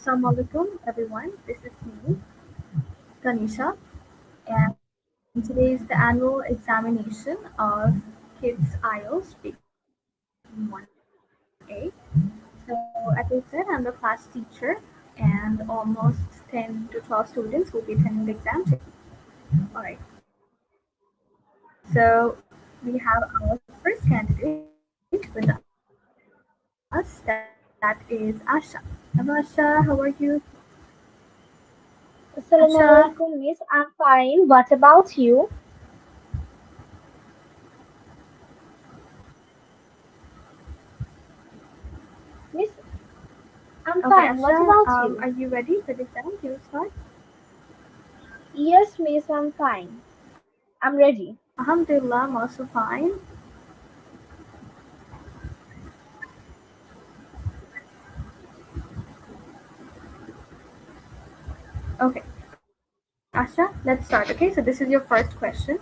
Assalamualaikum everyone. This is me, Kanisha, and today is the annual examination of Kids IELTS Speaking 1A. So, as I said, I'm the class teacher, and almost 10 to 12 students will be attending the exam today. Alright, so we have our first candidate with us, that is Asha. Hello, Asha, how are you? Asha, Assalamu alaikum, miss. I'm fine. What about you? Miss, I'm okay, fine. What Asha, about are you? you ready for the exam? Can you start? Yes, miss, I'm fine. I'm ready. Alhamdulillah, I'm also fine. Okay, Asha, let's start. Okay, so this is your first question.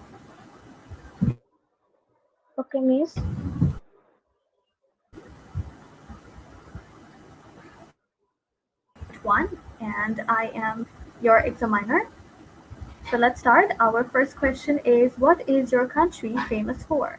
Okay, miss. Part 1, and I am your examiner. So let's start. Our first question is, what is your country famous for?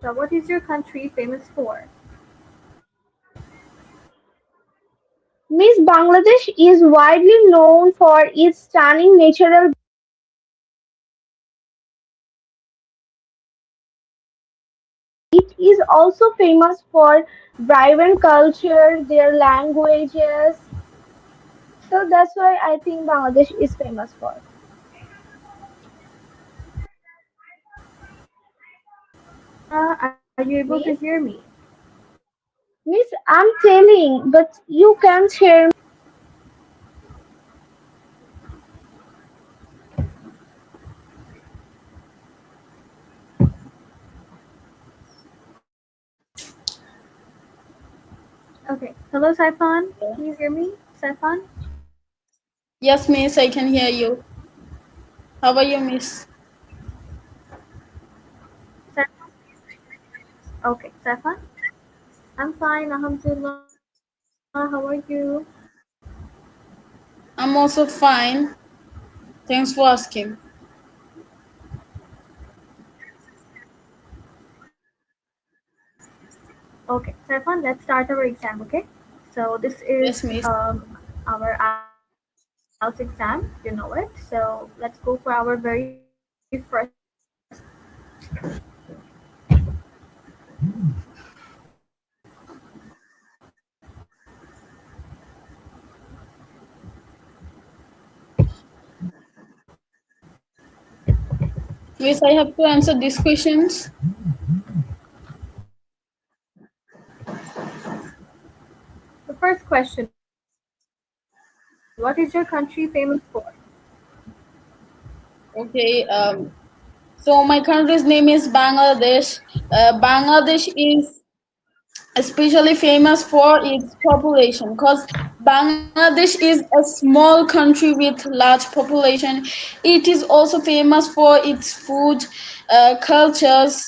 Asha, what is your country famous for? Miss, Bangladesh is widely known for its stunning natural. It is also famous for vibrant culture, their languages. So that's why I think Bangladesh is famous for. Asha, are you able to Miss, hear me? miss, I'm telling, but you can't hear. Okay. Hello, Saifan. Can you hear me, Saifan? Yes, miss, I can hear you. How are you, miss? Okay, Saifan? I'm fine, Alhamdulillah. How are you? I'm also fine. Thanks for asking. Okay, Saifan, let's start our exam, okay? So this is Yes, miss. our IELTS exam, you know it. So let's go for our very first Miss, I have to answer these questions. the first question. What is your country famous for? Okay. So my country's name is Bangladesh. Bangladesh is especially famous for its population because Bangladesh is a small country with large population. It is also famous for its food, cultures.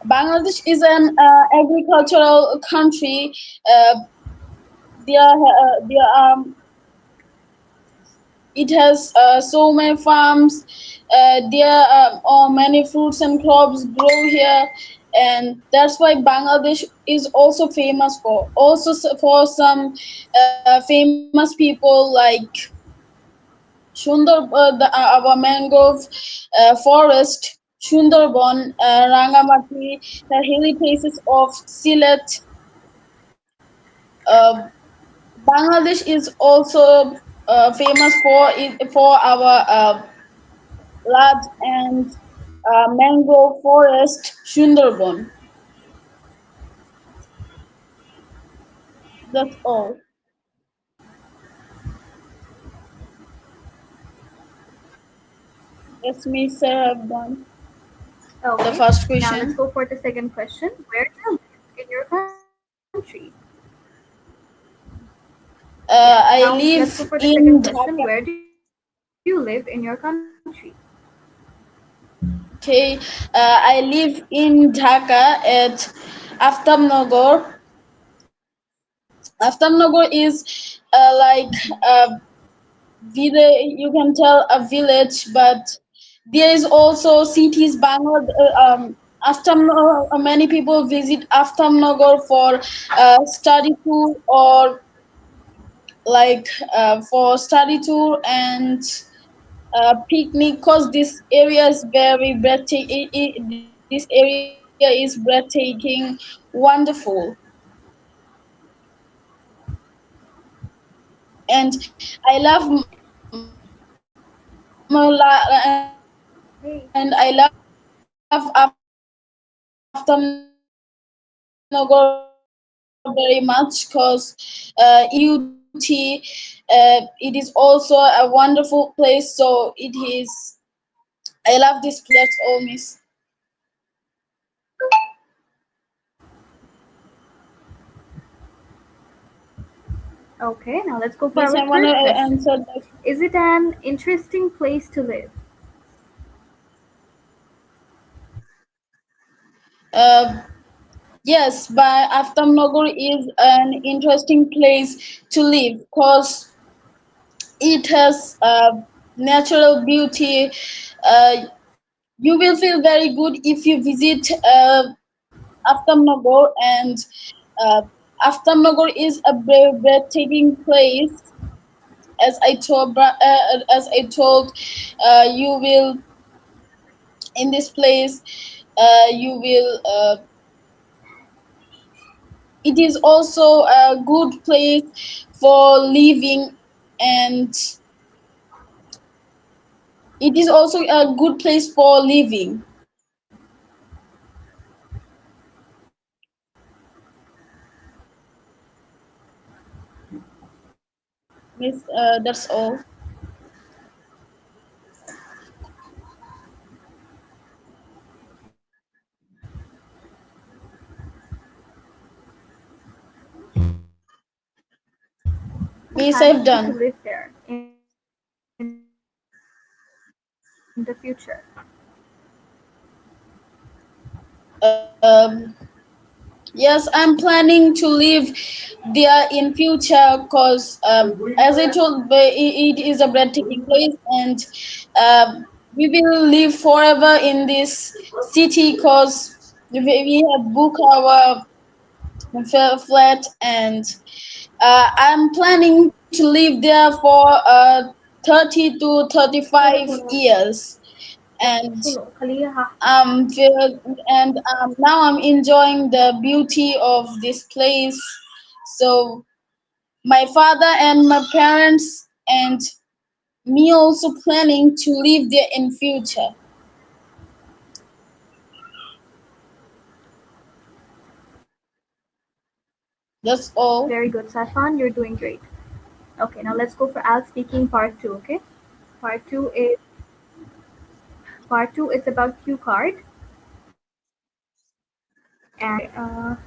Bangladesh is an agricultural country. There, it has so many farms. There are many fruits and crops grow here, and that's why Bangladesh is also famous for. Also for some famous people like our mangrove forest, Sundarban, Rangamati, the hilly places of Sylhet. Uh, Bangladesh is also famous for our large and mangrove forest, Sundarban. That's all. Yes, me, sir, have done the Okay, first now let's question. go for the second question. Where do you live in your country? Yeah, now I let's go for live the second in question. Where Dhaka. do you live in your country? Okay, I live in Dhaka at Aftamnagar. Aftamnagar is like a village. You can tell a village, but there is also cities. Many people visit Aftamnagar for study tour or like for study tour and picnic because this area is very breathtaking. This area is breathtaking, wonderful, and I love and I love Hey, Aftamnagar very much because it is also a wonderful place. So it is. I love this place. That's all, miss. okay, now let's go for Miss, our I wanna third question. answer that. Is it an interesting place to live? Uh, yes, but Aftamnagar is an interesting place to live because it has natural beauty. Uh, you will feel very good if you visit Aftamnagar, and uh, Aftamnagar is a breathtaking place. As I told, you will in this place. You will. It is also a good place for living, and it is also a good place for living. Miss, that's all. Miss, I've Are you done. planning to live there in the future? Um, yes, I'm planning to live there in future because, as I told, it is a breathtaking place, and we will live forever in this city because we have booked our flat, and I'm planning to live there for 30 to 35 years, and now I'm enjoying the beauty of this place. So my father and my parents and me also planning to live there in future. That's all. Very good, Saifan. You're doing great. Okay, now let's go for Al speaking part two. Okay, part two is about cue card and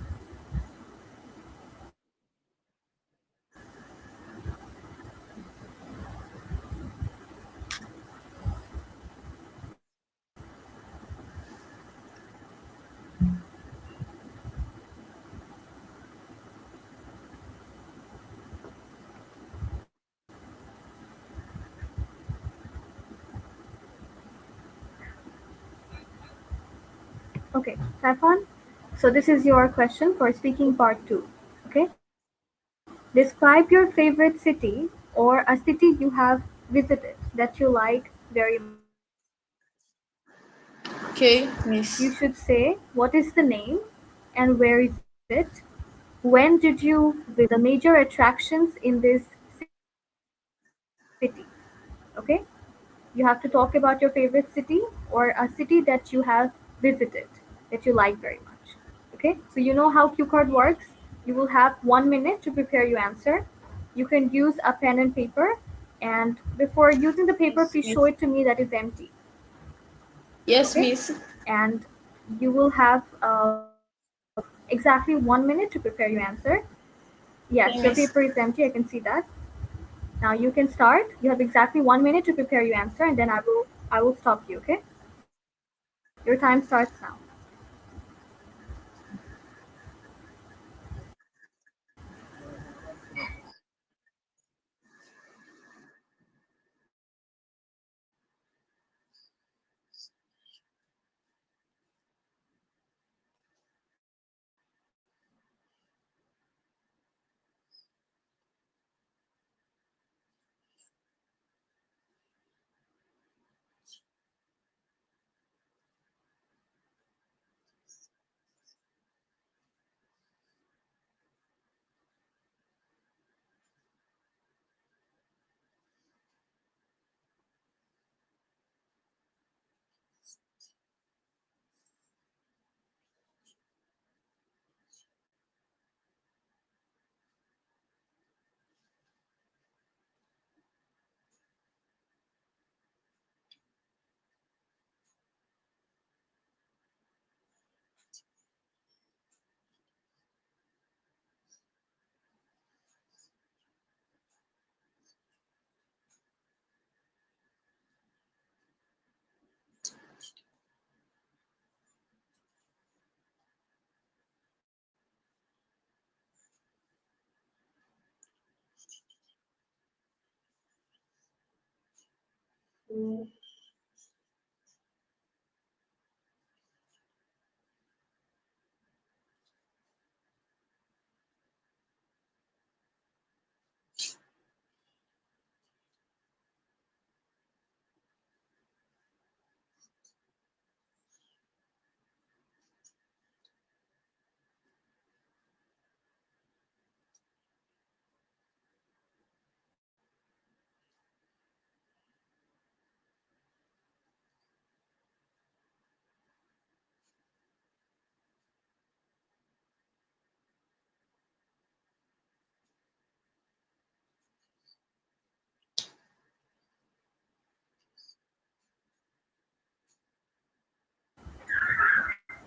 okay, Saifan. So this is your question for speaking part two. Okay, describe your favorite city or a city you have visited that you like very much. You should Okay, say what is miss. the name and where is it. When did you visit it? And what are the major attractions in this city? Okay? You have to talk about your favorite city or a city that you have visited that you like very much. Okay, so you know how cue card works. You will have 1 minute to prepare your answer. You can use a pen and paper, and before using the paper, Yes, please show miss. it to me that is empty. Yes, Okay, miss. and you will have exactly 1 minute to prepare your answer. Yes, your Okay, paper is miss. empty. I can see that. Now you can start. You have exactly 1 minute to prepare your answer, and then I will stop you. Okay, your time starts now.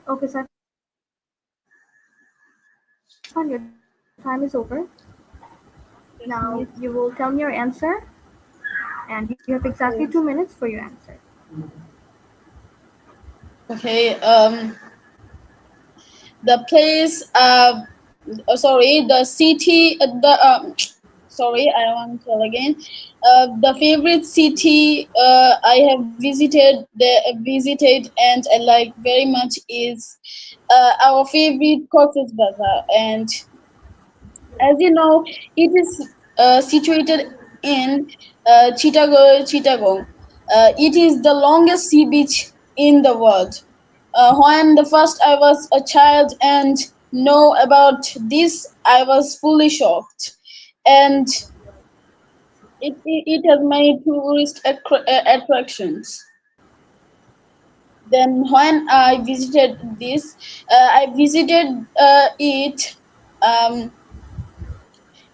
Okay, Saifan, your time is over. Now you will tell me Yes, your miss. answer, and you have exactly 2 minutes for your answer. Okay. The place. Sorry. The city. Sorry, I want to tell again. The favorite city I have visited and I like very much is our favorite Cox's Bazar. And as you know, it is situated in Chittagong. It is the longest sea beach in the world. When the first I was a child and know about this, I was fully shocked. And it has many tourist attractions. Then when I visited this, I visited it. Um,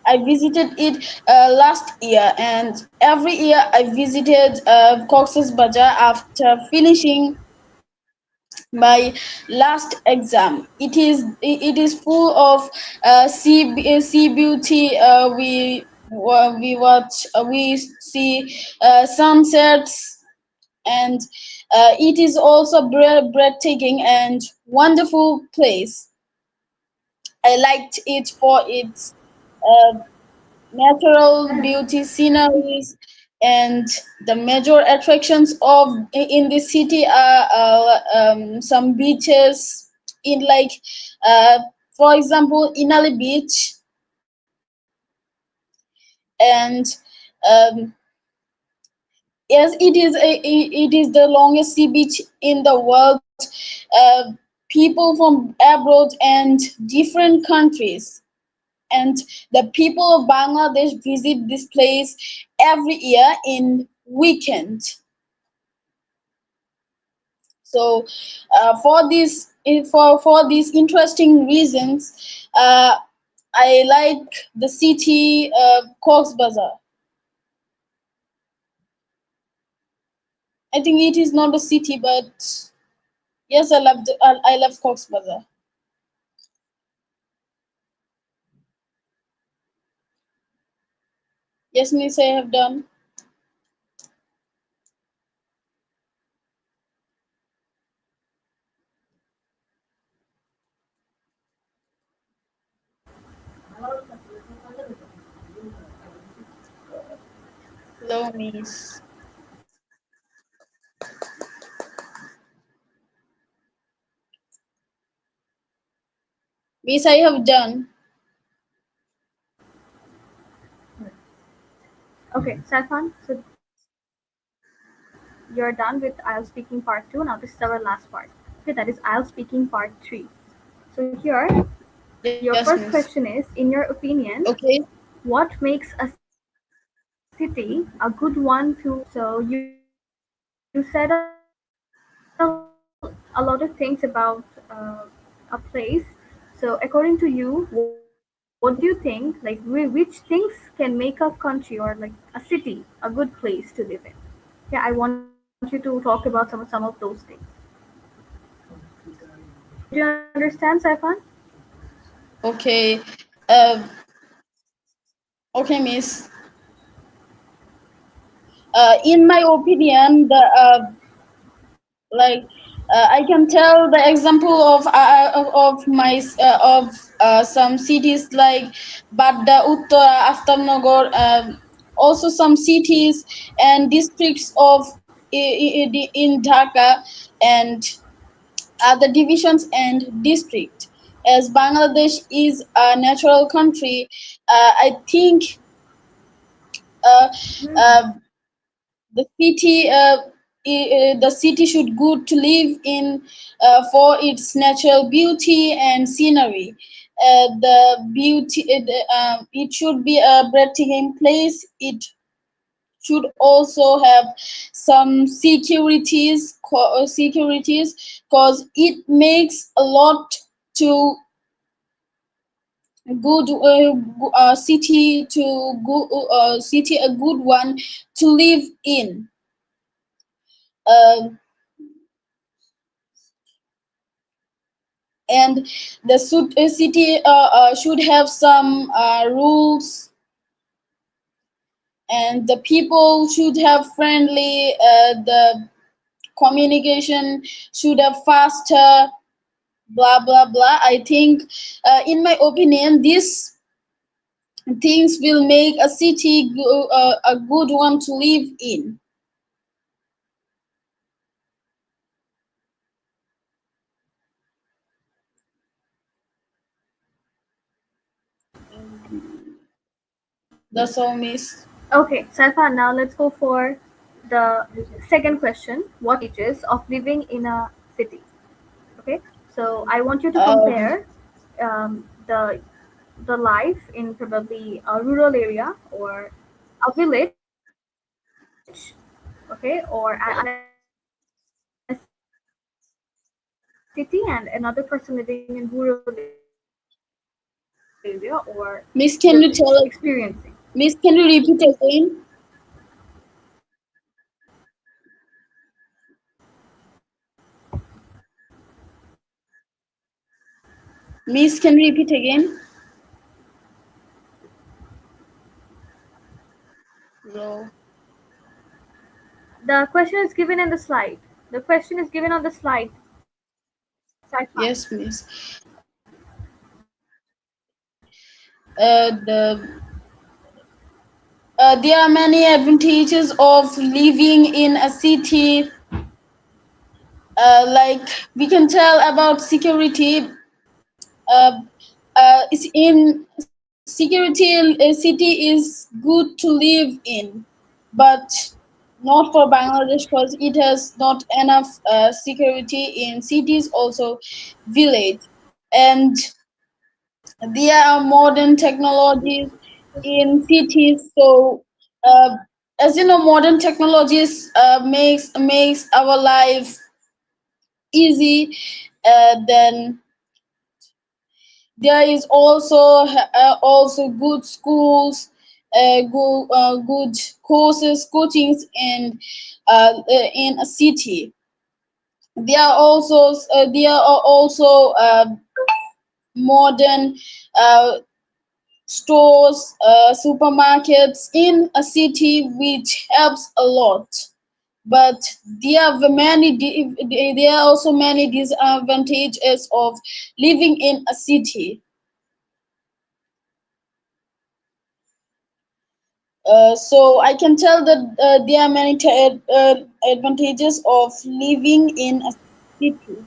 I visited it last year, and every year I visited Cox's Bazar after finishing my last exam. It is full of sea beauty. We watch we see sunsets, and it is also breathtaking and wonderful place. I liked it for its uh, natural beauty sceneries, and the major attractions of in the city are some beaches in like uh, for example Inali Beach, and um, yes, it is the longest sea beach in the world. People from abroad and different countries and the people of Bangladesh visit this place every year in weekend. So for these interesting reasons, I like the city Cox's Bazar. I think it is not a city, but yes, I love Cox's Bazar. Yes, Miss, I have done. Hello, Miss. Miss, I have done. Okay, Saifan, so you're done with IELTS speaking part 2. Now this is our last part. Okay, that is IELTS speaking part 3. So here, your Yes, first Miss. question is, in your opinion, Okay. what makes a city a good one to live in? So you said a lot of things about a place. So according to you, what do you think? Which things can make a country or like a city a good place to live in? Yeah, I want you to talk about some of those things. Did you understand, Saifan? Okay. Uh, okay, Miss. In my opinion, the like I can tell the example of my of some cities like Badda, Uttara, Aftarnagar, also some cities and districts of in Dhaka and other divisions and district. As Bangladesh is a natural country, I think uh, uh, the city should good to live in for its natural beauty and scenery. It should be a breathtaking place. It should also have some securities cause it makes a lot to good city to good city a good one to live in. Um and the city should have some rules, and the people should have friendly, the communication should have faster, blah blah blah. I think in my opinion these things will make a city a good one to live in. That's all, Miss. Okay, Saifan, now let's go for the second question. What are the advantages of living in a city? Okay, so I want you to um, compare the life in probably a rural area or a village, okay, or in a city, and another person living in rural area. What do you think the difference or Miss, village can you tell experiencing? Miss, can you repeat again? Miss, can you repeat again? No. The question is given in the slide. The question is given on the slide, Saifan. Yes, Miss. The There are many advantages of living in a city. Like we can tell about security. Uh, is in security, a city is good to live in, but not for Bangladesh because it has not enough security in cities, also village, and there are modern technologies in cities. So, uh, as you know, modern technologies makes our life easy. Then there is also good schools, good courses, coachings in a city. There are also modern uh, stores, supermarkets in a city, which helps a lot. But there are also many disadvantages of living in a city. So I can tell that there are many advantages of living in a city,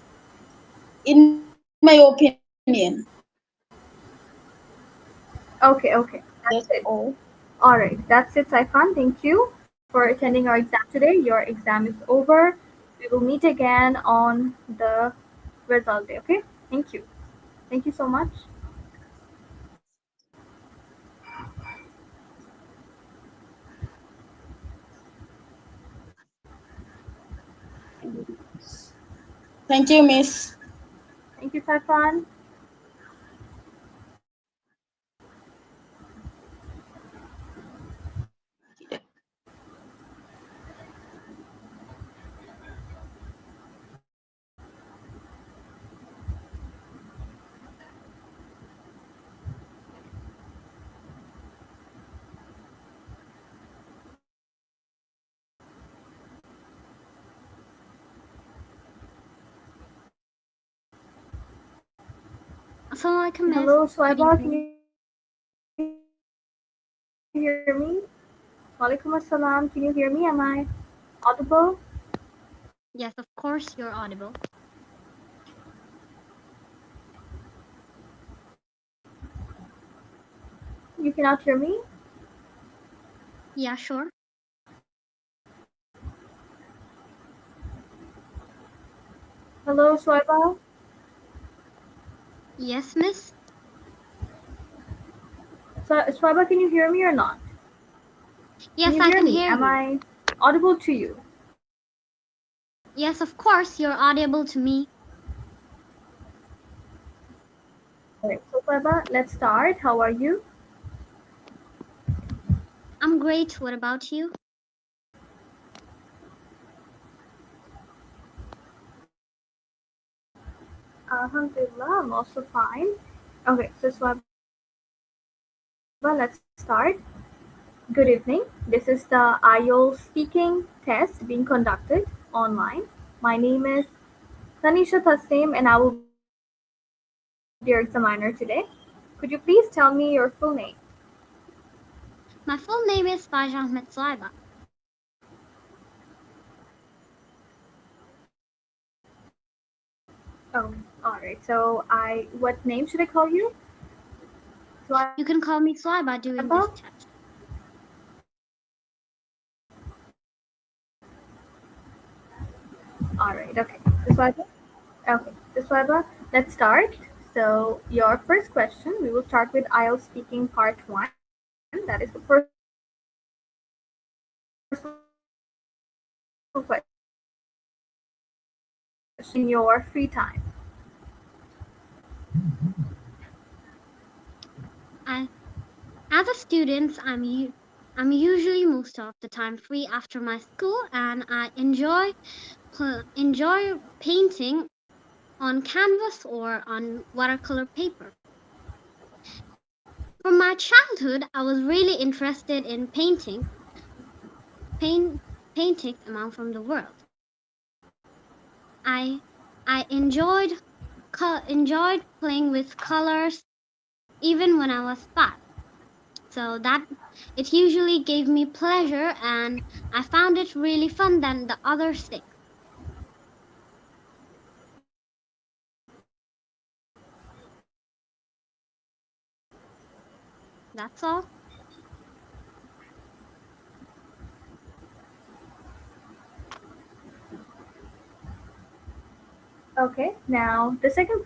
in my opinion. Okay, That's that's it. all. All right, that's it, Saifan. Thank you for attending our exam today. Your exam is over. We will meet again on the result day. Okay. Thank you. Thank you so much. Thank you, Miss. Thank you, Saifan. Assalamualaikum, miss. Hello, Good Swaiba. Can evening. you hear me? Walaikum assalam. Can you hear me? Am I audible? Yes, of course you're audible. You cannot hear me? Yeah, sure. Hello, Swaiba. Yes, miss. Swaiba, can you hear me or not? Can Yes, you I hear can me? hear Am you. I audible to you? Yes, of course you're audible to me. Alright, so Swaiba, let's start. How are you? I'm great. What about you? Alhamdulillah, I'm also fine. Okay, so Swaiba, let's start. Good evening. This is the IELTS speaking test being conducted online. My name is Tanisha Tassim and I will be your examiner today. Could you please tell me your full name? My full name is Faj Ahmed Saiba. Oh, alright. So what name should I call you? You can call me Swaiba? Saiba during this test. Alright, okay. So Swaiba? Okay, so Swaiba, let's start. So your first question, we will start with IELTS speaking part 1. That is the personal question. What is your favorite hobby in your free time? I, as a student, I'm usually most of the time free after my school, and I enjoy painting on canvas or on watercolor paper. From my childhood, I was really interested in paint, paintings from the world. I I enjoyed playing with colors even when I was 5. So that it usually gave me pleasure and I found it really fun than the other 6. That's all. Okay, now the second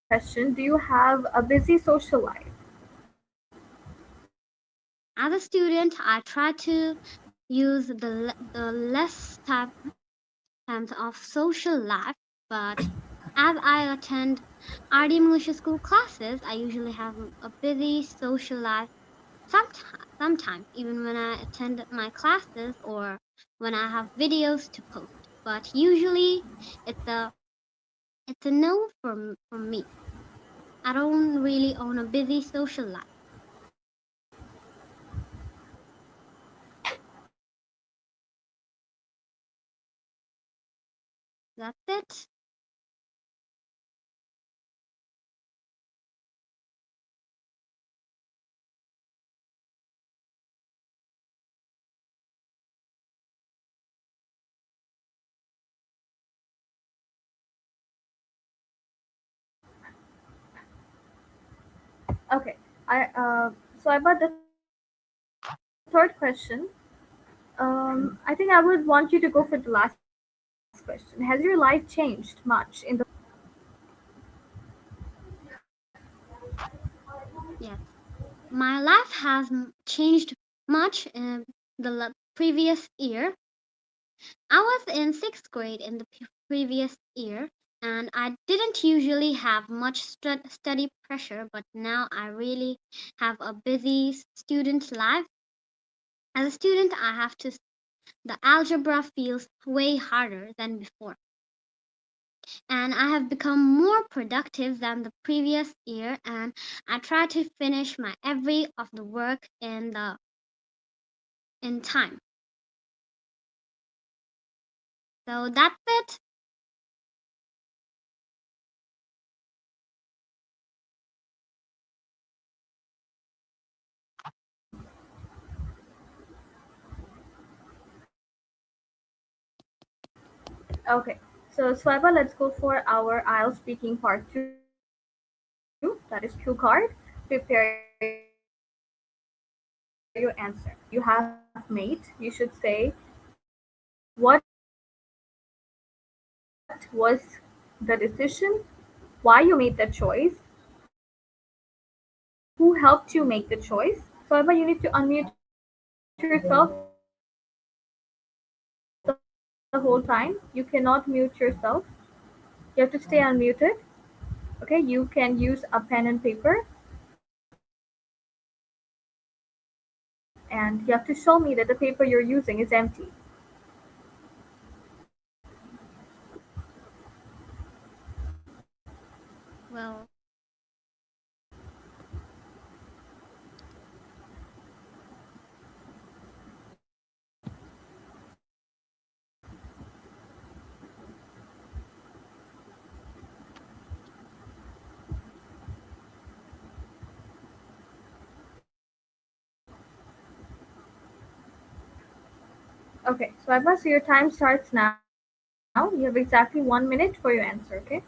question, do you have a busy social life? As a student, I try to use the less time sense of social life, but as I attend RD English school classes, I usually have a busy social life. Sometimes, even when I attend my classes or when I have videos to post. But usually, it's a it's a no from me. I don't really own a busy social life. That's it. Okay. So about the third question, I think I would want you to go for the last question. Has your life changed much in the past year? Yes, my life has changed much in the previous year. I was in sixth grade in the previous year, and I didn't usually have much study pressure, but now I really have a busy student life. As a student, I have to, the algebra feels way harder than before, and I have become more productive than the previous year, and I try to finish my every of the work in time. So that's it. Okay. So Swaiba, let's go for our IELTS speaking part two. That is cue card. Prepare your answer. You have mate. You should say, what was the decision? Why you made that choice? Who helped you make the choice? Who helped you make the choice? So Abba, you need to unmute yourself the whole time. You cannot mute yourself. You have to stay unmuted. Okay, you can use a pen and paper, and you have to show me that the paper you're using is empty. Well, Okay, so Abba, so your time starts now. You have exactly 1 minute for your answer, okay?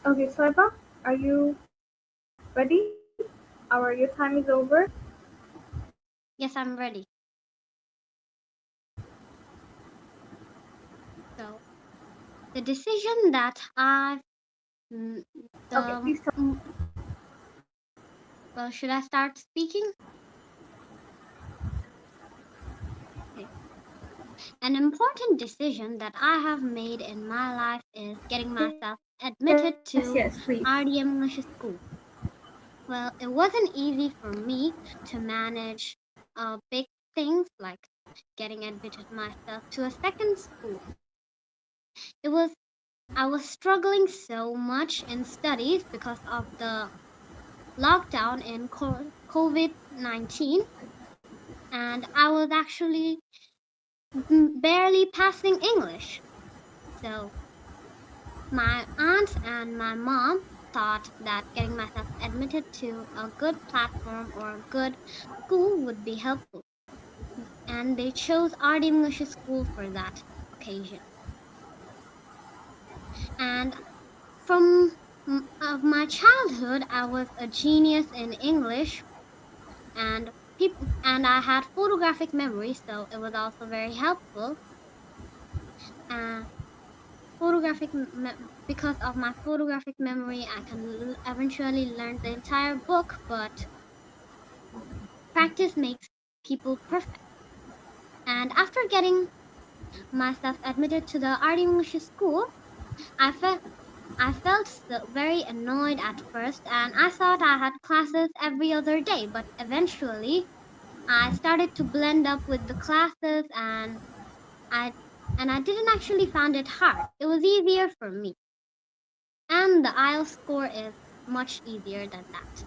Okay, Saiba, are you ready? Your time is over. Yes, I'm ready. So, the decision that I, mm, Okay, the, please tell. mm, well, should I start speaking? Okay. An important decision that I have made in my life is getting myself Yes, admitted yes, to please. RDM English School. Well, it wasn't easy for me to manage big things like getting admitted myself to a second school. It was I was struggling so much in studies because of the lockdown in COVID-19, and I was actually barely passing English. So my aunt and my mom thought that getting myself admitted to a good platform or a good school would be helpful, and they chose Art English School for that occasion. And from of my childhood, I was a genius in English, and and I had photographic memory, so it was also very helpful. Uh, because of my photographic memory, I can eventually learn the entire book, but practice makes people perfect. And after getting myself admitted to the art English school, I felt very annoyed at first, and I thought I had classes every other day, but eventually I started to blend up with the classes, I I didn't actually find it hard. It was easier for me. And the IELTS score is much easier than that.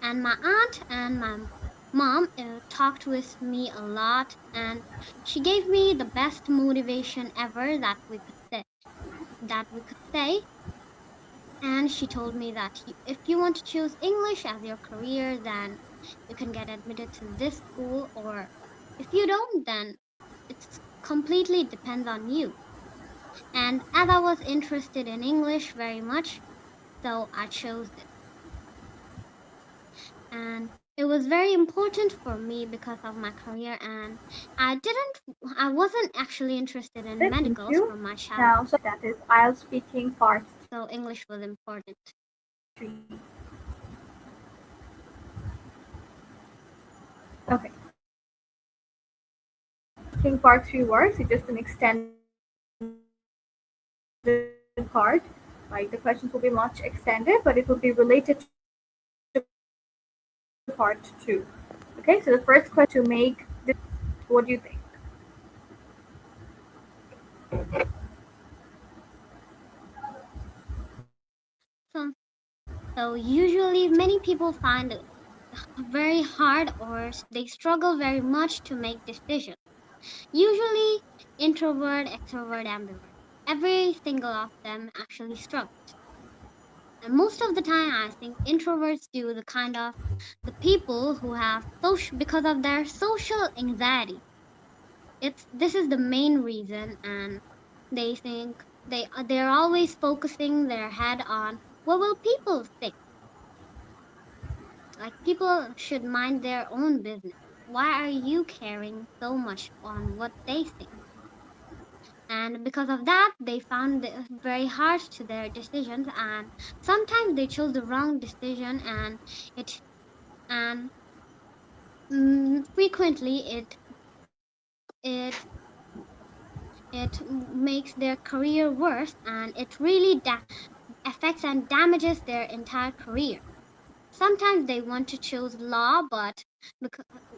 And my aunt and my mom talked with me a lot, and she gave me the best motivation ever that we could say. And she told me that if you want to choose English as your career, then you can get admitted to this school, or if you don't, then it's completely depends on you. And as I was interested in English very much, so I chose this. And it was very important for me because of my career, and I wasn't actually interested in Thank medicals you. from my Now, childhood. that is IELTS speaking part So English was important. 3. Okay. Speaking part 3 works. It's just an extended part. Like the questions will be much extended, but it will be related to part 2. Okay, so the first question is to make decision. What do you think? So, so usually many people find it very hard, or they struggle very much to make decisions. Usually introvert, extrovert, ambivert. Every single of them actually struggles. And most of the time I think introverts do the kind of the people who have social because of their social anxiety. It's this is the main reason, and they think they're always focusing their head on what will people think. Like people should mind their own business. Why are you caring so much on what they think? And because of that, they found it very hard to their decisions, and sometimes they chose the wrong decision, it and frequently it makes their career worse, and it really affects and damages their entire career. Sometimes they want to choose law, but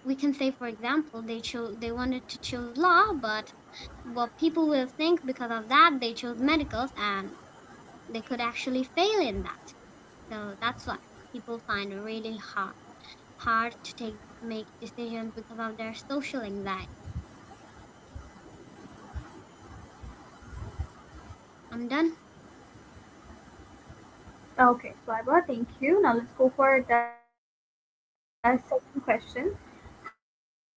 we can say, for example, they wanted to choose law, but what people will think because of that, they chose medicals, and they could actually fail in that. So that's why people find it really hard to make decisions because of their social anxiety. I'm done. Okay, Swaiba, thank you. Now let's go for the second question.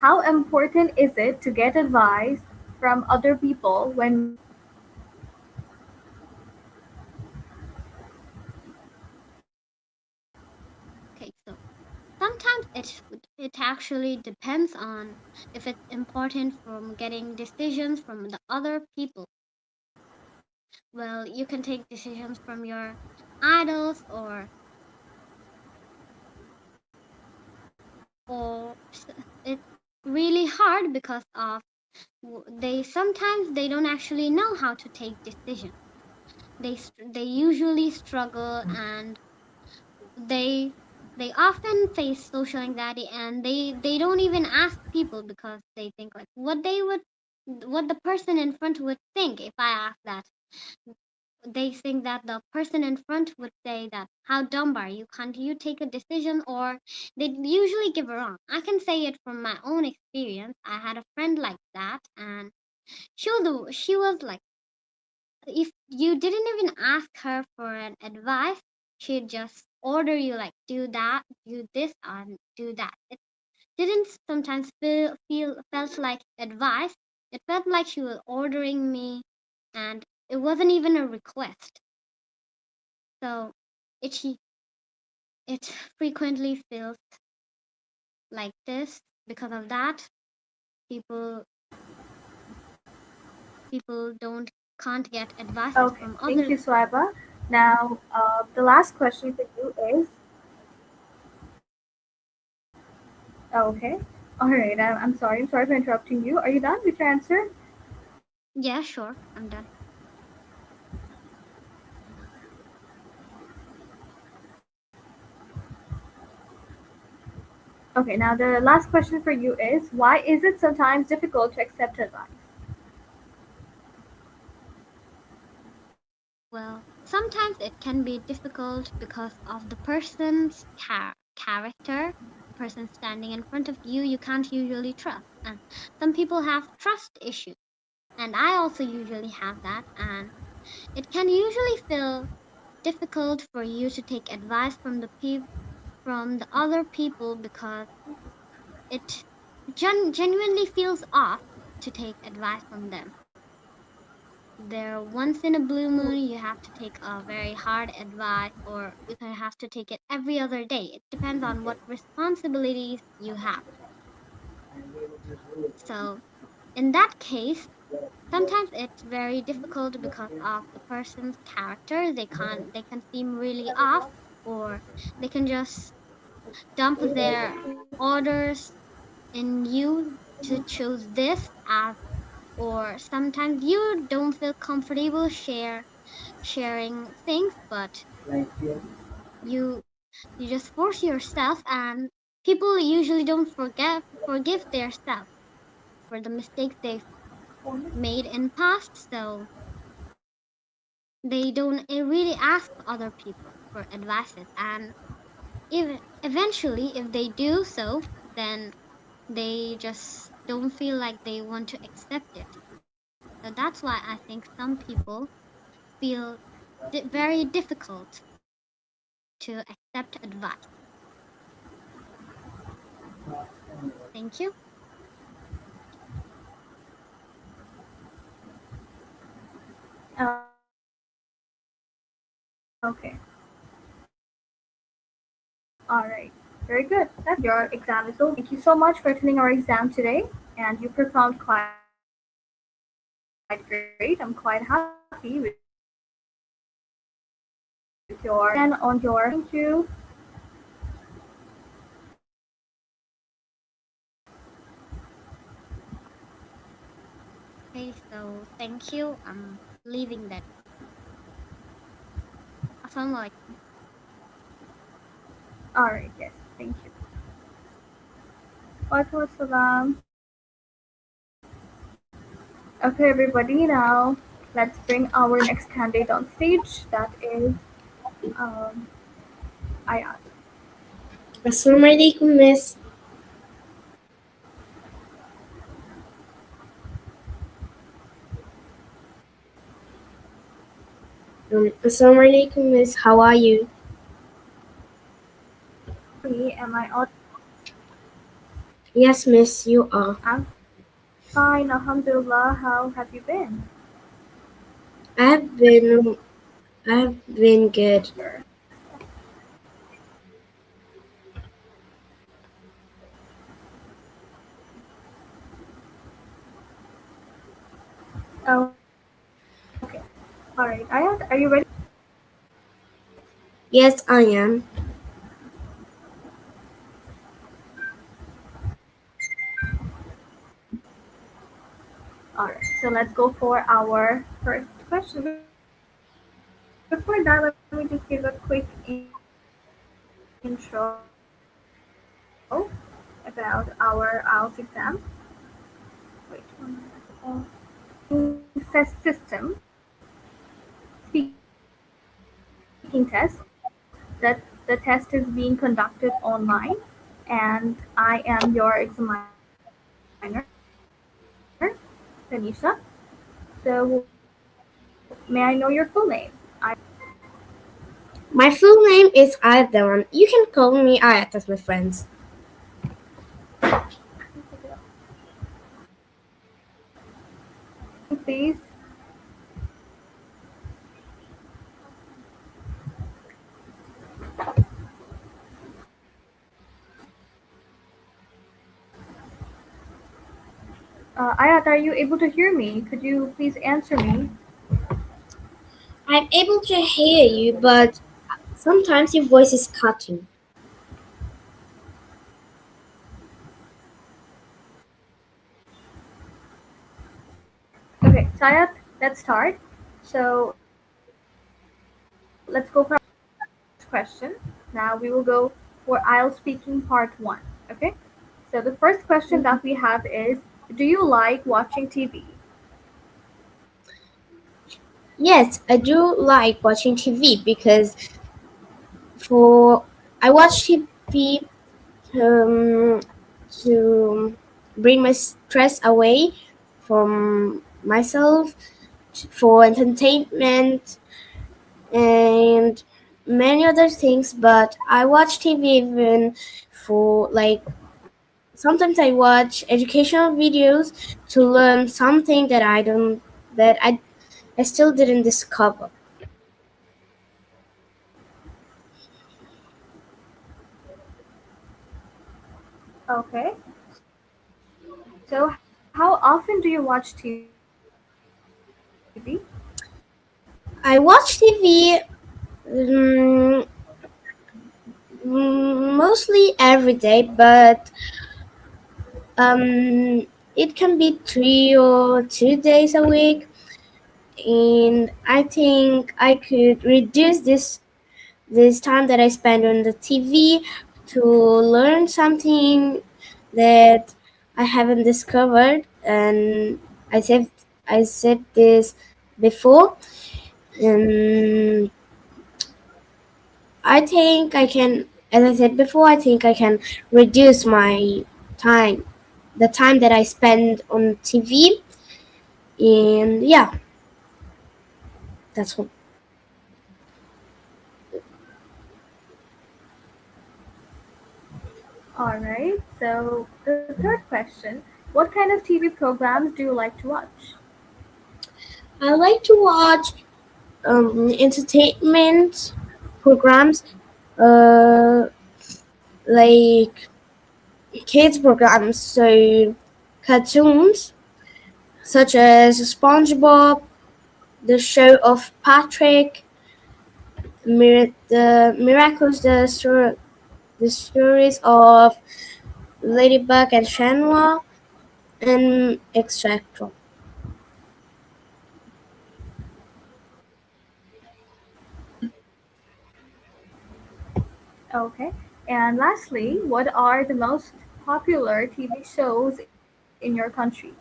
How important is it to get advice from other people when making a decision? actually depends on if it's important from getting decisions from the other people. Well, you can take decisions from your idols or it's really hard because of they sometimes they don't actually know how to take decisions. They usually struggle and they they often face social anxiety and they don't even ask people because they think like what the person in front would think if I ask that. They think that the person in front would say that how dumb are you, can't you take a decision, or they usually give a wrong. I can say it from my own experience. I had a friend like that, and she was like, if you didn't even ask her for an advice, she'd just order you like do that, do this, and do that. It didn't sometimes felt like advice. It felt like she was ordering me, and it wasn't even a request. So it it frequently feels like this. Because of that, people people don't can't get advices Okay, from thank others. you, Swaiba. Now, the last question for you is okay. All right, I'm sorry. I'm sorry for interrupting you. Are you done with your answer? Yeah, sure, I'm done. Okay, now the last question for you is why is it sometimes difficult to accept advice? Well, sometimes it can be difficult because of the person's character, the person standing in front of you. You can't usually trust, and some people have trust issues, and I also usually have that, and it can usually feel difficult for you to take advice from from the other people because it genuinely feels off to take advice from them. There, once in a blue moon, you have to take a very hard advice, or you can have to take it every other day. It depends on what responsibilities you have. So, in that case, sometimes it's very difficult because of the person's character. They can seem really off, or they can just dump their orders in you to choose this as, or sometimes you don't feel comfortable sharing things, but you you just force yourself, and people usually don't forgive themselves for the mistakes they've made in past, so they don't really ask other people for advices, and if eventually if they do so, then they just don't feel like they want to accept it. So that's why I think some people feel very difficult to accept advice. Thank you. Okay. All right. Very good. That's your exam is over. Thank you so much for attending our exam today, and you performed quite great. I'm quite happy with your answers. And on your thank you. Okay, so thank you. I'm leaving that. Assalamualaikum. All right. Yes. Thank you. Waalaikumsalam. Okay, everybody. Now let's bring our next candidate on stage. That is um, Ayat. Assalamualaikum, Miss. Assalamualaikum, Miss. How are you? Me, am I on? Yes, Miss, you are. I'm fine. Alhamdulillah. How have you been? I've been, I've been good. Sure. Okay. All right. Ayat, are you ready? Yes, I am. All right. So let's go for our first question. Before that, let me just give a quick intro about our IELTS exam. Wait 1 minute. Speaking test. That the test is being conducted online, and I am your examiner, Tanisha. So may I know your full name? My full name is Ayat. You can call me Ayat as my friends. Your name, please. Ayat, are you able to hear me? Could you please answer me? I'm able to hear you, but sometimes your voice is cutting. Okay, so Ayat, let's start. So let's go for our first question. Now we will go for IELTS speaking part one. Okay. So the first question that we have is, do you like watching TV? Yes, I do like watching TV because for I watch TV um, to bring my stress away from myself for entertainment and many other things. But I watch TV even for like sometimes I watch educational videos to learn something that I still didn't discover. Okay. So how often do you watch TV? I watch TV mostly every day, but it can be 3 or 2 days a week, and I think I could reduce this time that I spend on the TV to learn something that I haven't discovered. And I said this before, and I think I can. As I said before, I think I can reduce my time, the time that I spend on TV, and yeah, that's all. Alright, so the third question, what kind of TV programs do you like to watch? I like to watch entertainment programs, uh, like kids programs, so cartoons such as SpongeBob, the show of Patrick, the miracles, the stories of Ladybug and Shanwa, and etc. Okay, and lastly, what are the most popular TV shows in your country?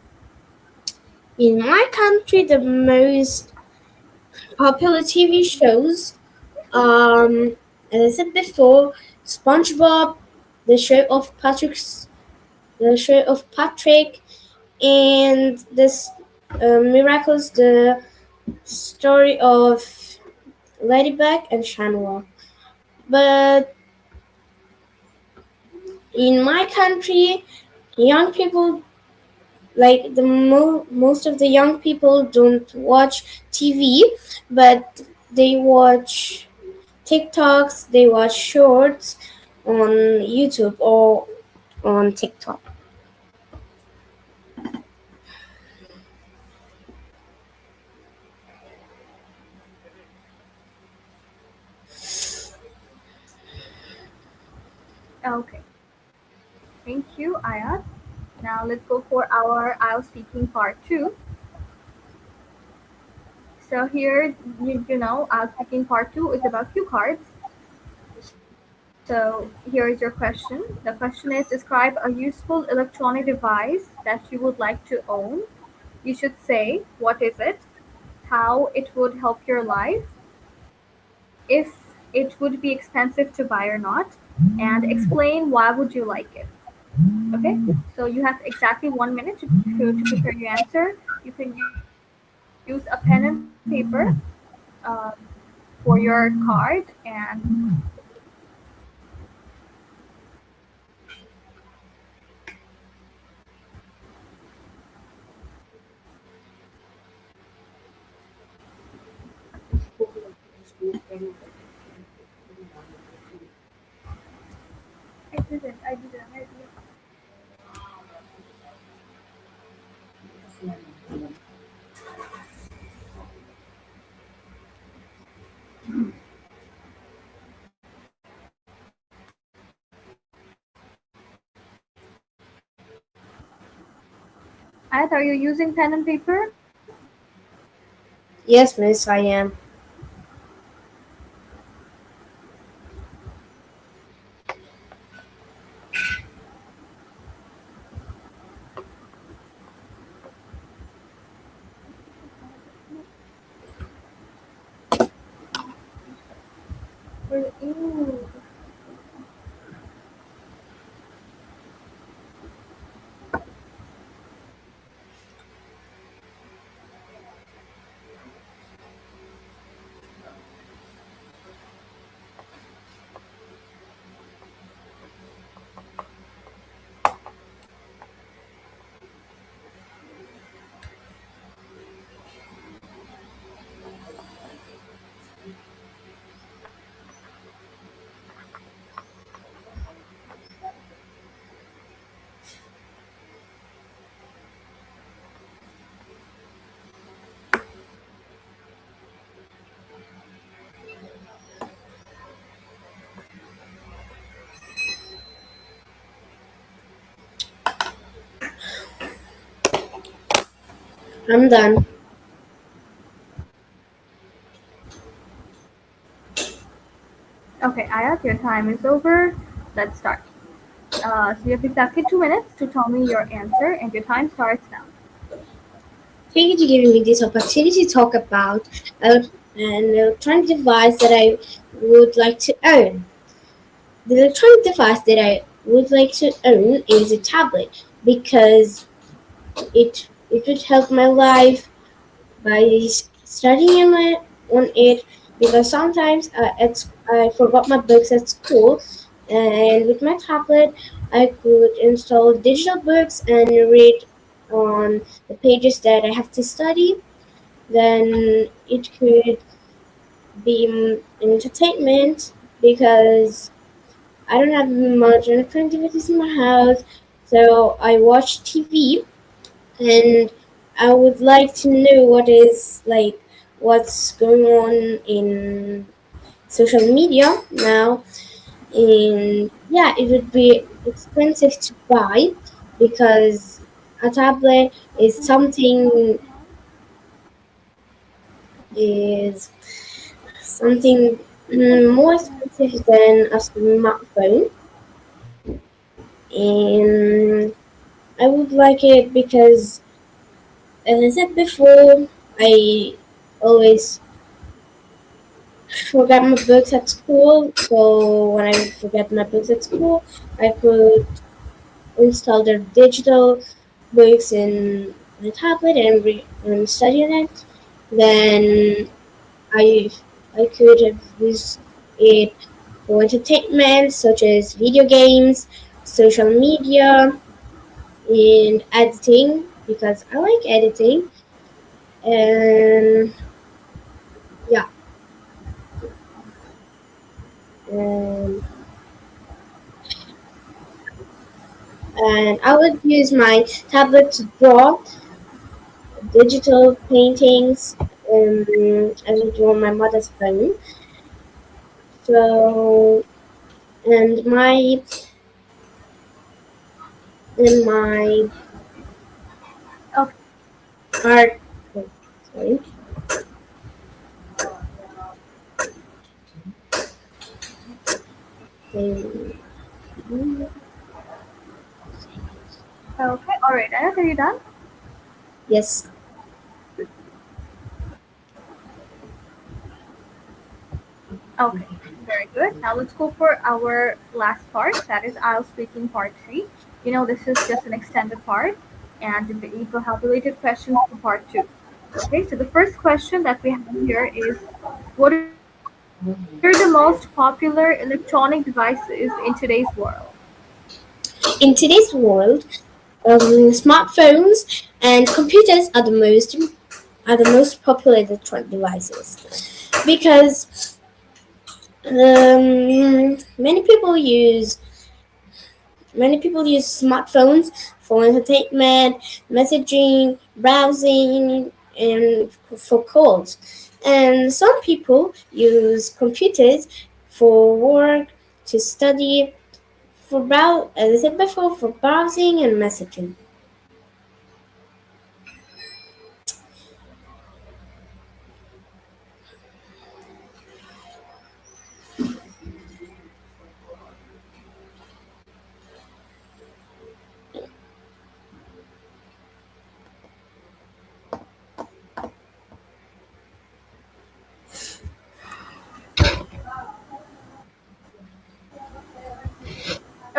In my country, the most popular TV shows, as I said before, SpongeBob, the show of Patrick's, the show of Patrick, and this miracles, the story of Ladybug and Shanwa. But in my country, young people like most of the young people don't watch TV, but they watch TikToks, they watch shorts on YouTube or on TikTok. Okay, thank you, Ayat. Now let's go for our IELTS speaking part two. So here, IELTS speaking part two is about cue cards. So here is your question. The question is, describe a useful electronic device that you would like to own. You should say what is it, how it would help your life, if it would be expensive to buy or not, and explain why would you like it. Okay? So you have exactly 1 minute to prepare your answer. You can use a pen and paper uh, for your card, and I didn't. Ayat, are you using pen and paper? Yes, miss, I am. Ooh. I'm done. Okay, Ayat, your time is over. Let's start. So you have exactly 2 minutes to tell me your answer, and your time starts now. Thank you for giving me this opportunity to talk about an electronic device that I would like to own. The electronic device that I would like to own is a tablet because it would help my life by studying on it because sometimes I forgot my books at school, and with my tablet I could install digital books and read on the pages that I have to study. Then it could be entertainment because I don't have much electronic devices in my house, so I watch TV, and I would like to know what's going on in social media now. And yeah, it would be expensive to buy because a tablet is something more expensive than a smartphone, and I would like it because, as I said before, I always forgot my books at school. So when I forget my books at school, I could install their digital books in my tablet and study on it. Then I I could have used it for entertainment such as video games, social media, and editing because I like editing. And yeah, and, and I would use my tablet to draw digital paintings as I do on my mother's phone. So, and my in my art. Oh, sorry. Um, Okay, all right. Ayat, are you done? yes. Okay, very good. Now let's go for our last part. That is IELTS speaking part three. This is just an extended part, and we will have related questions for part two. Okay, so the first question that we have here is, what are the most popular electronic devices in today's world? In today's world, smartphones and computers are the most popular electronic devices because many people use smartphones for entertainment, messaging, browsing, and for calls. And some people use computers for work, to study, as I said before, for browsing and messaging.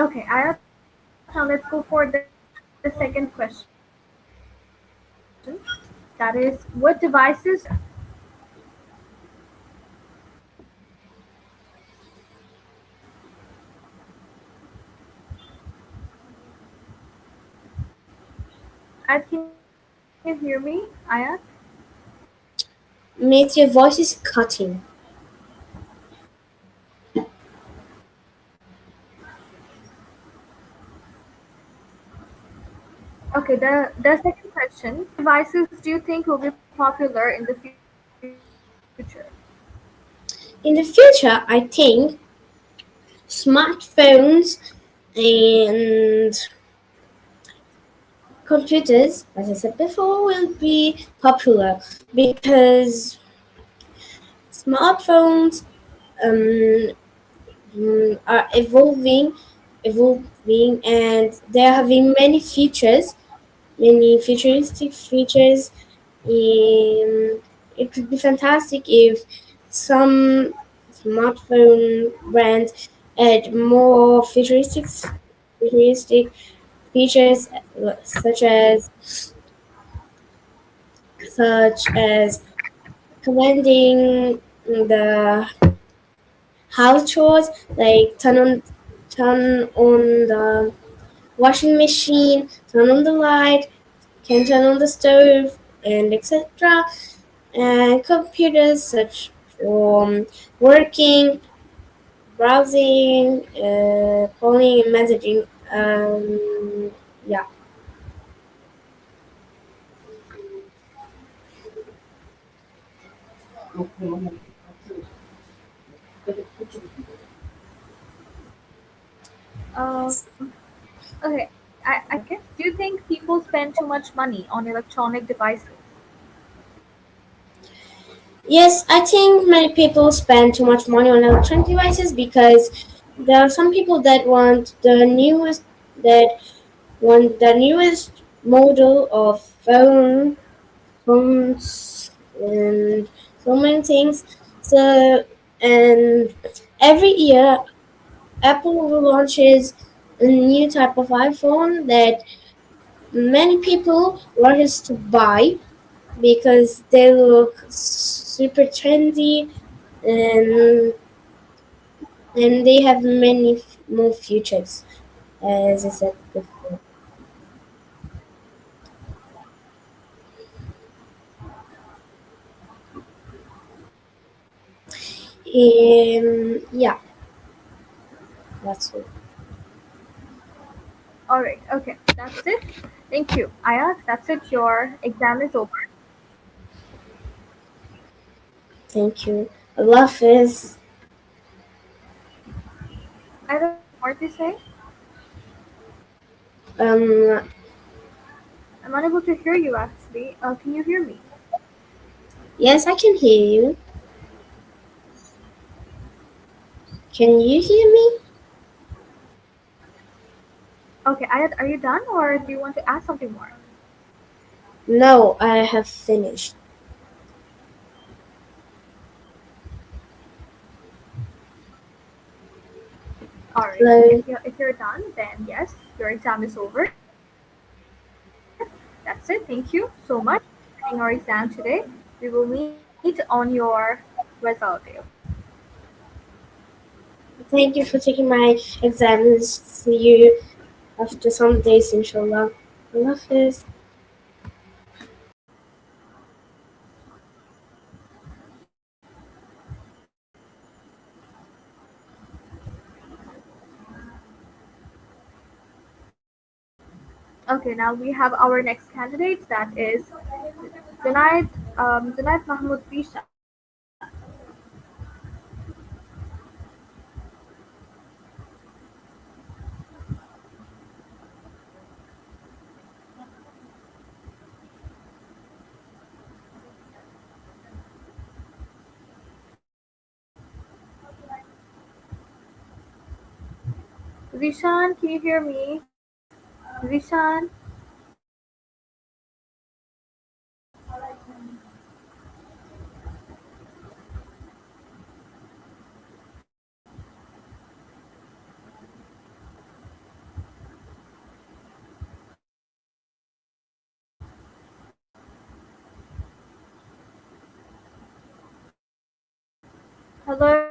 Okay, Ayat, now let's go for the second question. That is, what devices do you use the most? Ayat, can you hear me? Ayat? Means your voice is cutting. Okay, the second question, what devices do you think will be popular in the future? In the future, I think smartphones and computers, as I said before, will be popular because smartphones um, are evolving, and they're having many futuristic features. It could be fantastic if some smartphone brands add more futuristic features such as such as commanding the house chores, like turn on the washing machine, turn on the light, can turn on the stove, and etc. And computers such for working, browsing, calling, and messaging. Yeah. Okay, I guess, do you think people spend too much money on electronic devices? Yes, I think many people spend too much money on electronic devices because there are some people that want the newest model of phones and so many things. So and every year Apple launches a new type of iPhone that many people rushes to buy because they look super trendy and they have many more features, as I said before. Yeah, that's it. All right, okay, that's it. Thank you. Ayat, that's it. Your exam is over. Thank you. I love this. I don't have more to say. Um, I'm unable to hear you actually. Can you hear me? yes, I can hear you. Can you hear me? Okay, Ayat, are you done or do you want to add something more? No, I have finished. Alright, Hello. if you're done, then yes, your exam is over. That's it. Thank you so much for attending our exam today. We will meet on your result day, okay? Thank you for taking my exams. See you after some days, inshallah. Allah Hafiz. Okay, now we have our next candidate that is Junaid, Junaid Mahmoud Bisha. Zishan, can you hear me? Zishan, hello.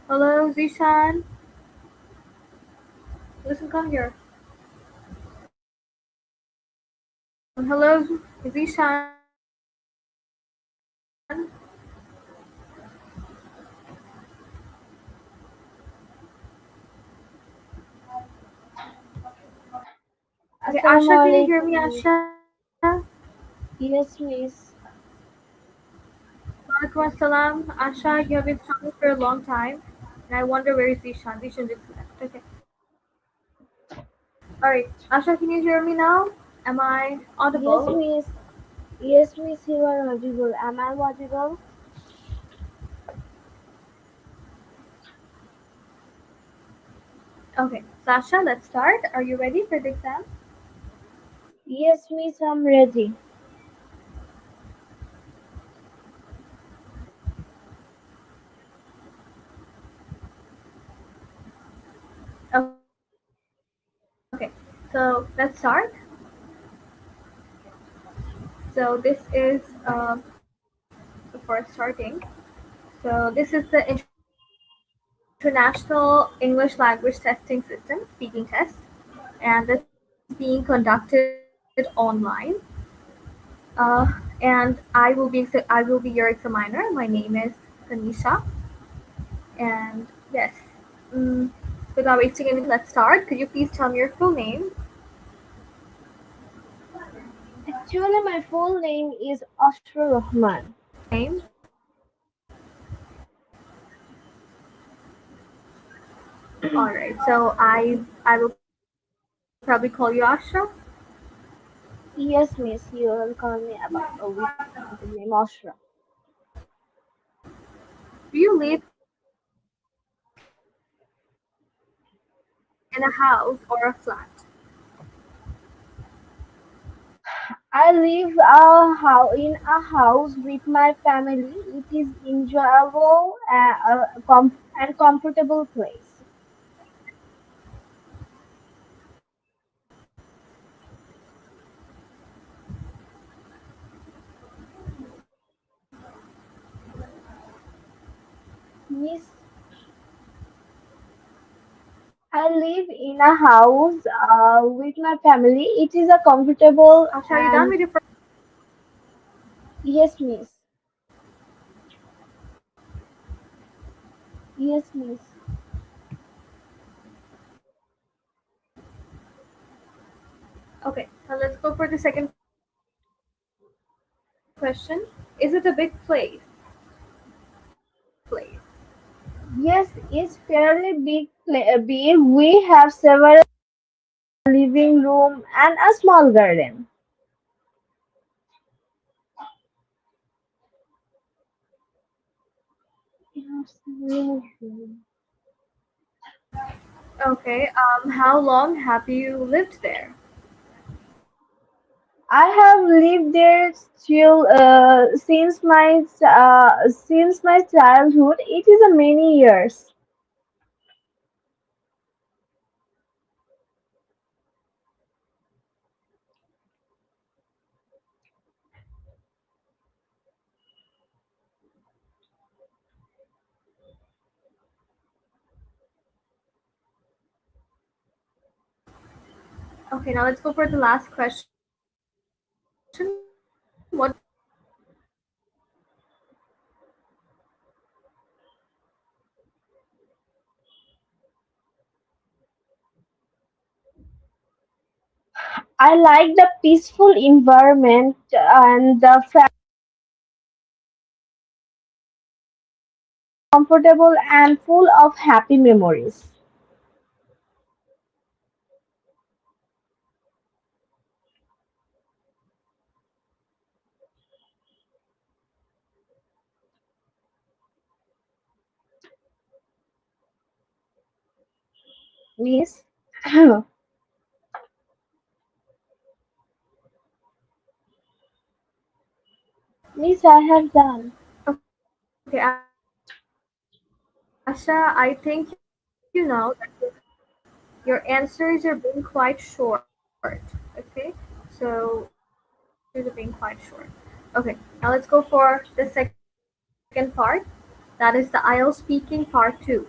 Hello, Zishan. Listen, come here. Hello, Zishan. Okay, Assalamu Asha, can you hear me, alaikum. Asha? Yes, miss. Walaikum assalam. Asha, you have been talking for a long time, and I wonder where is Zishan. Zishan just left. Okay. Alright, Asha, can you hear me now? Am I Yes, audible? miss. Yes, miss, you are audible. Am I audible? Okay, Sasha, let's start. Are you ready for the exam? Yes, miss, I'm ready. Okay, so let's start. So this is before starting. So this is the International English Language Testing System, speaking test, and that's being conducted online. And I will be your examiner. My name is Tanisha, and yes. Mm, Without wasting any time, let's start. Could you please tell me your full name? Actually, my full name is Ashra Rahman. Name. All right. So I will probably call you Asha. Yes, miss, you will call me about with the name Ashra. Do you live in a house or a flat? I live in a house with my family. It is enjoyable and comfortable place. Miss, I live in a house with my family. It is a comfortable Asha, are you done and with your first? yes, miss. Yes, miss. Okay, now let's go for the second question. Is it a big place? Yes, it's fairly big. We have several living room and a small garden. Yes, Okay, how long have you lived there? I have lived there still since my childhood. It is a many years. Okay, now let's go for the last question. What do you like to do in your free time? I like the peaceful environment and the comfortable and full of happy memories. Miss, Miss, I have done. Okay, Asha, I think you know that your answers are being quite short. Okay, so your answers are being quite short. Okay, now let's go for the second part. That is the IELTS speaking part 2.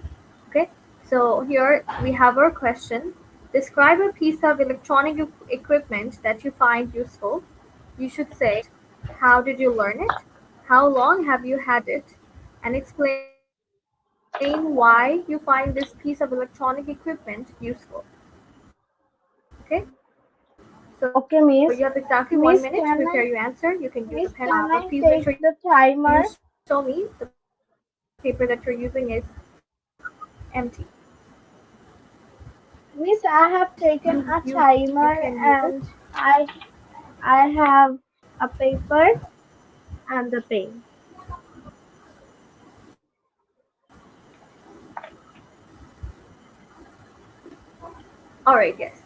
Okay, so here we have our question. Describe a piece of electronic equipment that you find useful. You should say, how did you learn it? How long have you had it? And explain why you find this piece of electronic equipment useful. Okay, so you have exactly one Okay, minute to Miss. prepare your answer. You can use a I, pen or paper. Miss, But can I please make take sure the you show timer? me the paper that you're using is empty. Miss, I have taken a You timer can use it. and I have a paper and the pen. All right, yes.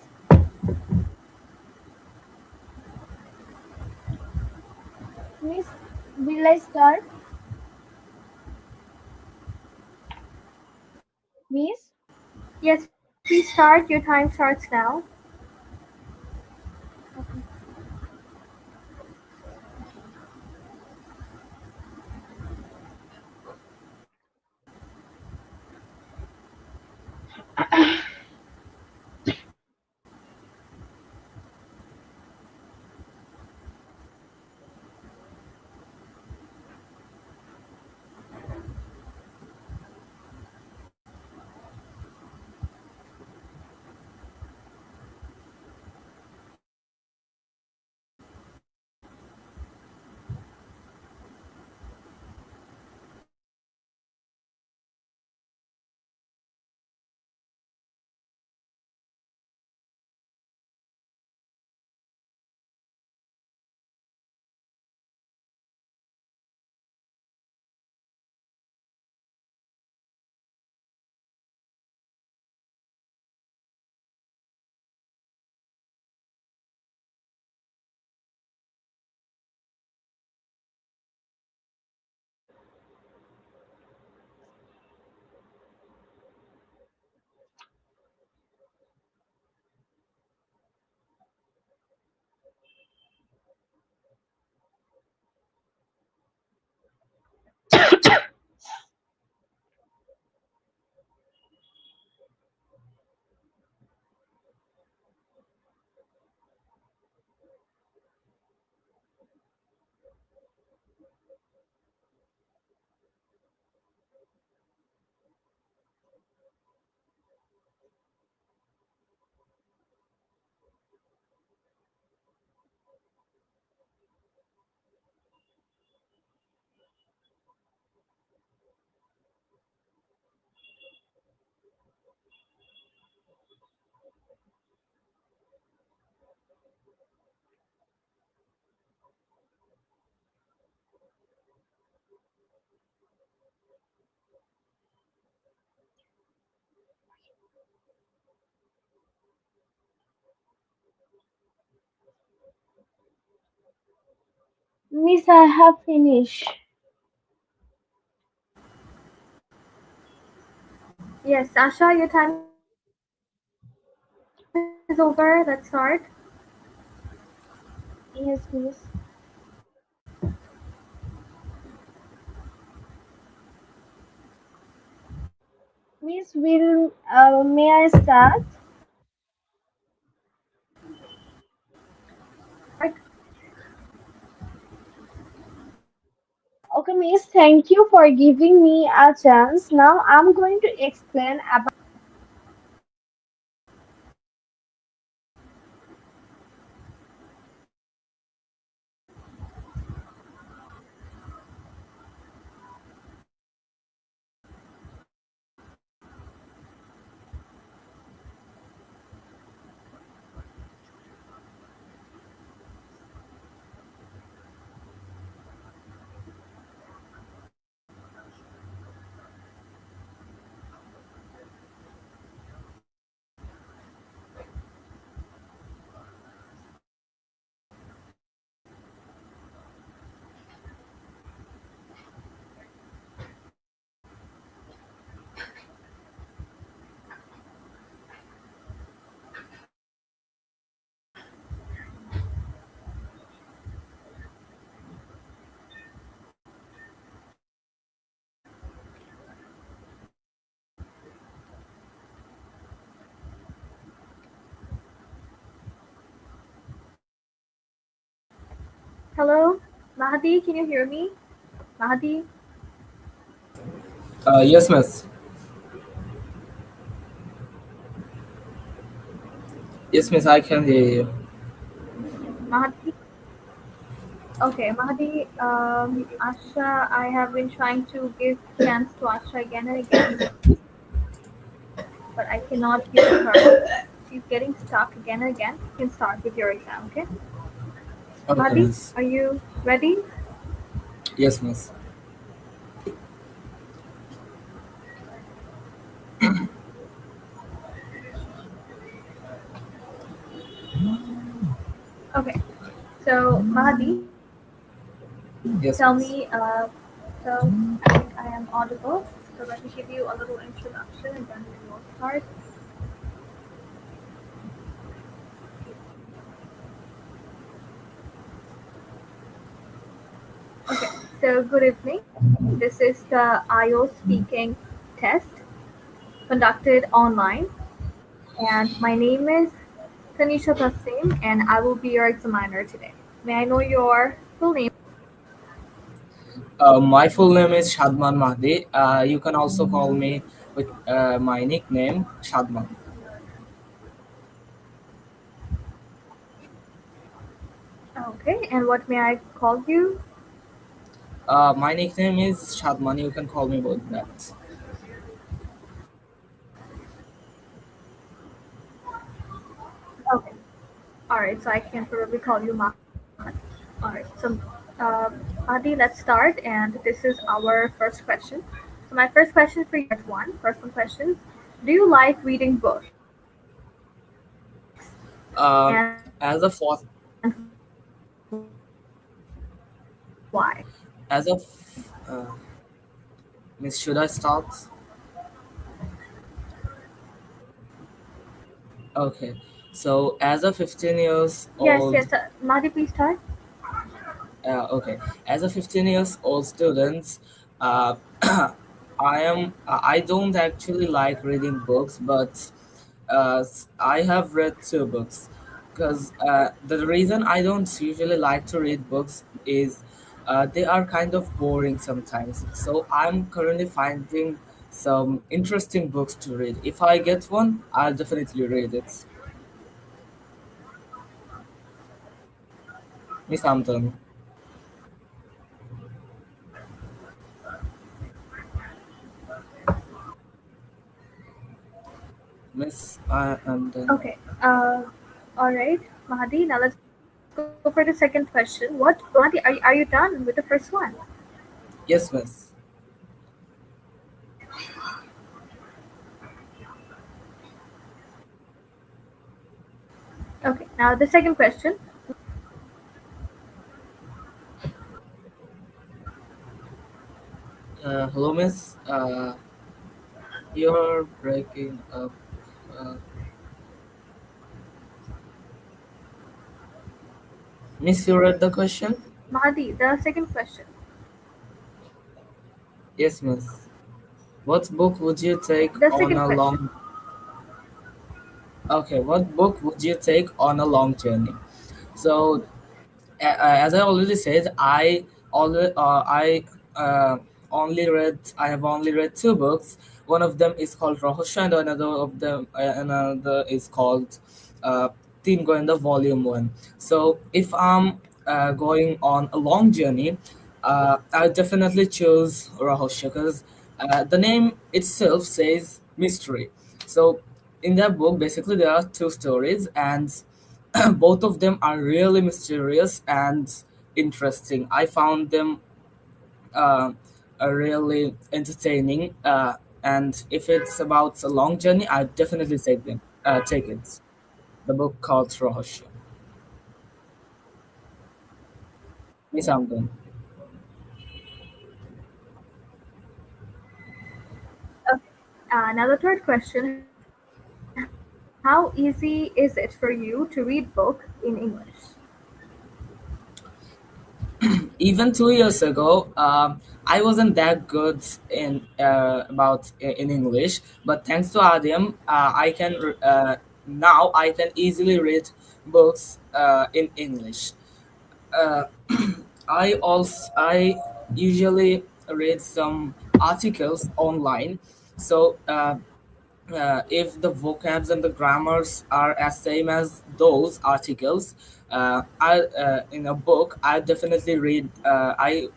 Miss, will I start? Miss? Yes, please start. Your time starts now. Okay. Miss, I have finished. Yes, Asha, your time is over. Let's start. Yes, Miss. Miss, will may I start? Start. Okay, Miss, thank you for giving me a chance. Now I'm going to explain about. Hello, Mahdi, can you hear me? Mahdi, Yes, miss. Yes, miss, I can hear you. Mahdi. Okay, Mahdi, Asha, I have been trying to give chance to Asha again and again, but I cannot hear her. She's getting stuck again and again. You can start with your exam, okay? Okay, Mahdi, miss. are you ready? Yes, miss. Okay, so Mahdi, tell Yes, me, miss. so I think I am audible. So let me give you a little introduction and then we will start. Okay, so good evening. This is the IELTS speaking test conducted online, and my name is Tanisha Tassim, and I will be your examiner today. May I know your full name? My full name is Shadman Mahdi. You can also call me with my nickname, Shadman. Okay, and what may I call you? My nickname is Shadman. You can call me with that. Okay, alright, so I can probably call you Mahdi. Alright, so Mahdi, let's start, and this is our first question. So, my first question for you, part one, personal questions. Do you like reading books? And why? As a fourth, as of, miss, should I start? Okay. So, as a 15 years Yes, old yes, Mahdi, please start. Okay, as a 15 years old student, uh, I don't actually like reading books, but I have read two books. Because the reason I don't usually like to read books is they are kind of boring sometimes. So I'm currently finding some interesting books to read. If I get one, I'll definitely read it. Miss Hampton, Miss, and then Okay. All right, Mahdi. Now let's go for the second question. What, Mahdi? Are you done with the first one? yes, Miss. Okay, now the second question. Hello, miss. You're breaking up. Uh, Miss, you read the question? Mahdi, the second question. Yes, miss. What book would you take The on second a question. long? Okay, what book would you take on a long journey? So, as I already said, I I have only read two books. One of them is called Rahosha, and another is called uh, Teen Goinda Volume One. So if I'm going on a long journey, I definitely choose Rahosha because the name itself says mystery. So in that book, basically there are two stories, and both of them are really mysterious and interesting. I found them uh, really entertaining. And if it's about a long journey, I definitely take it. The book called Rohosha. Miss Amgan. Okay. Now the third question. How easy is it for you to read book in English? Even 2 years ago, I wasn't that good in English, but thanks to Adiam, now I can easily read books in English. uh, I usually read some articles online. So if the vocabs and the grammars are as same as those articles, I in a book I definitely read. I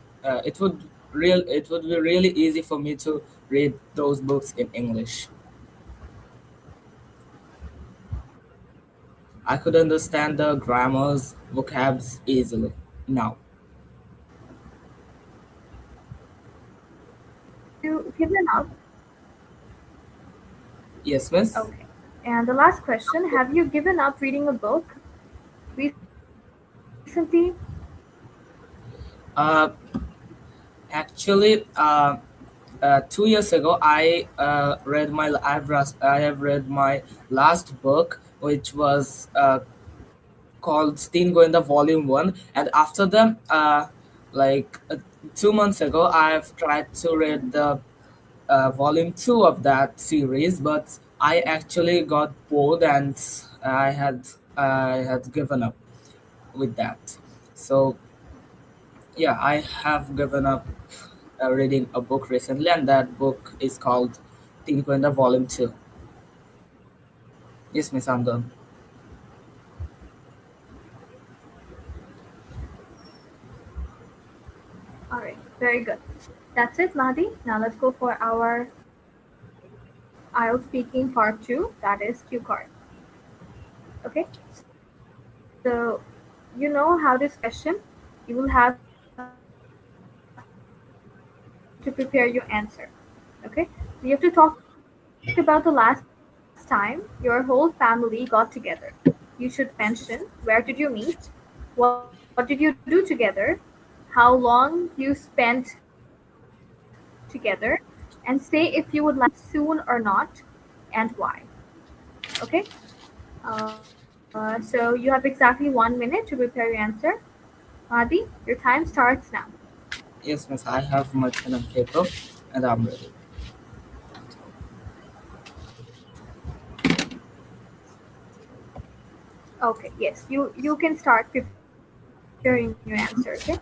it would be really easy for me to read those books in English. I could understand the grammars, vocabs easily now. Have you given up? Yes, miss. Okay. And the last question. Have you given up reading a book recently? Uh, Actually, 2 years ago, I have read my last book, which was called Steen Goinda Volume One, and after them, like 2 months ago, I have tried to read the Volume Two of that series, but I actually got bored and I had given up with that. So yeah, I have given up reading a book recently, and that book is called Tinkwenda Volume 2. Yes, Miss, I'm done. All right. Very good. That's it, Mahdi. Now let's go for our IELTS speaking part two. That is cue card. Okay. So you know how this question, you will have to prepare your answer. Okay. So you have to talk about the last time your whole family got together. You should mention where did you meet, what did you do together, how long you spent together, and say if you would like to go soon or not, and why. Okay. So you have exactly 1 minute to prepare your answer. Adi, your time starts now. Yes, Miss, I have my pen and paper, and I'm ready. Okay, yes, you can start preparing your answer, okay?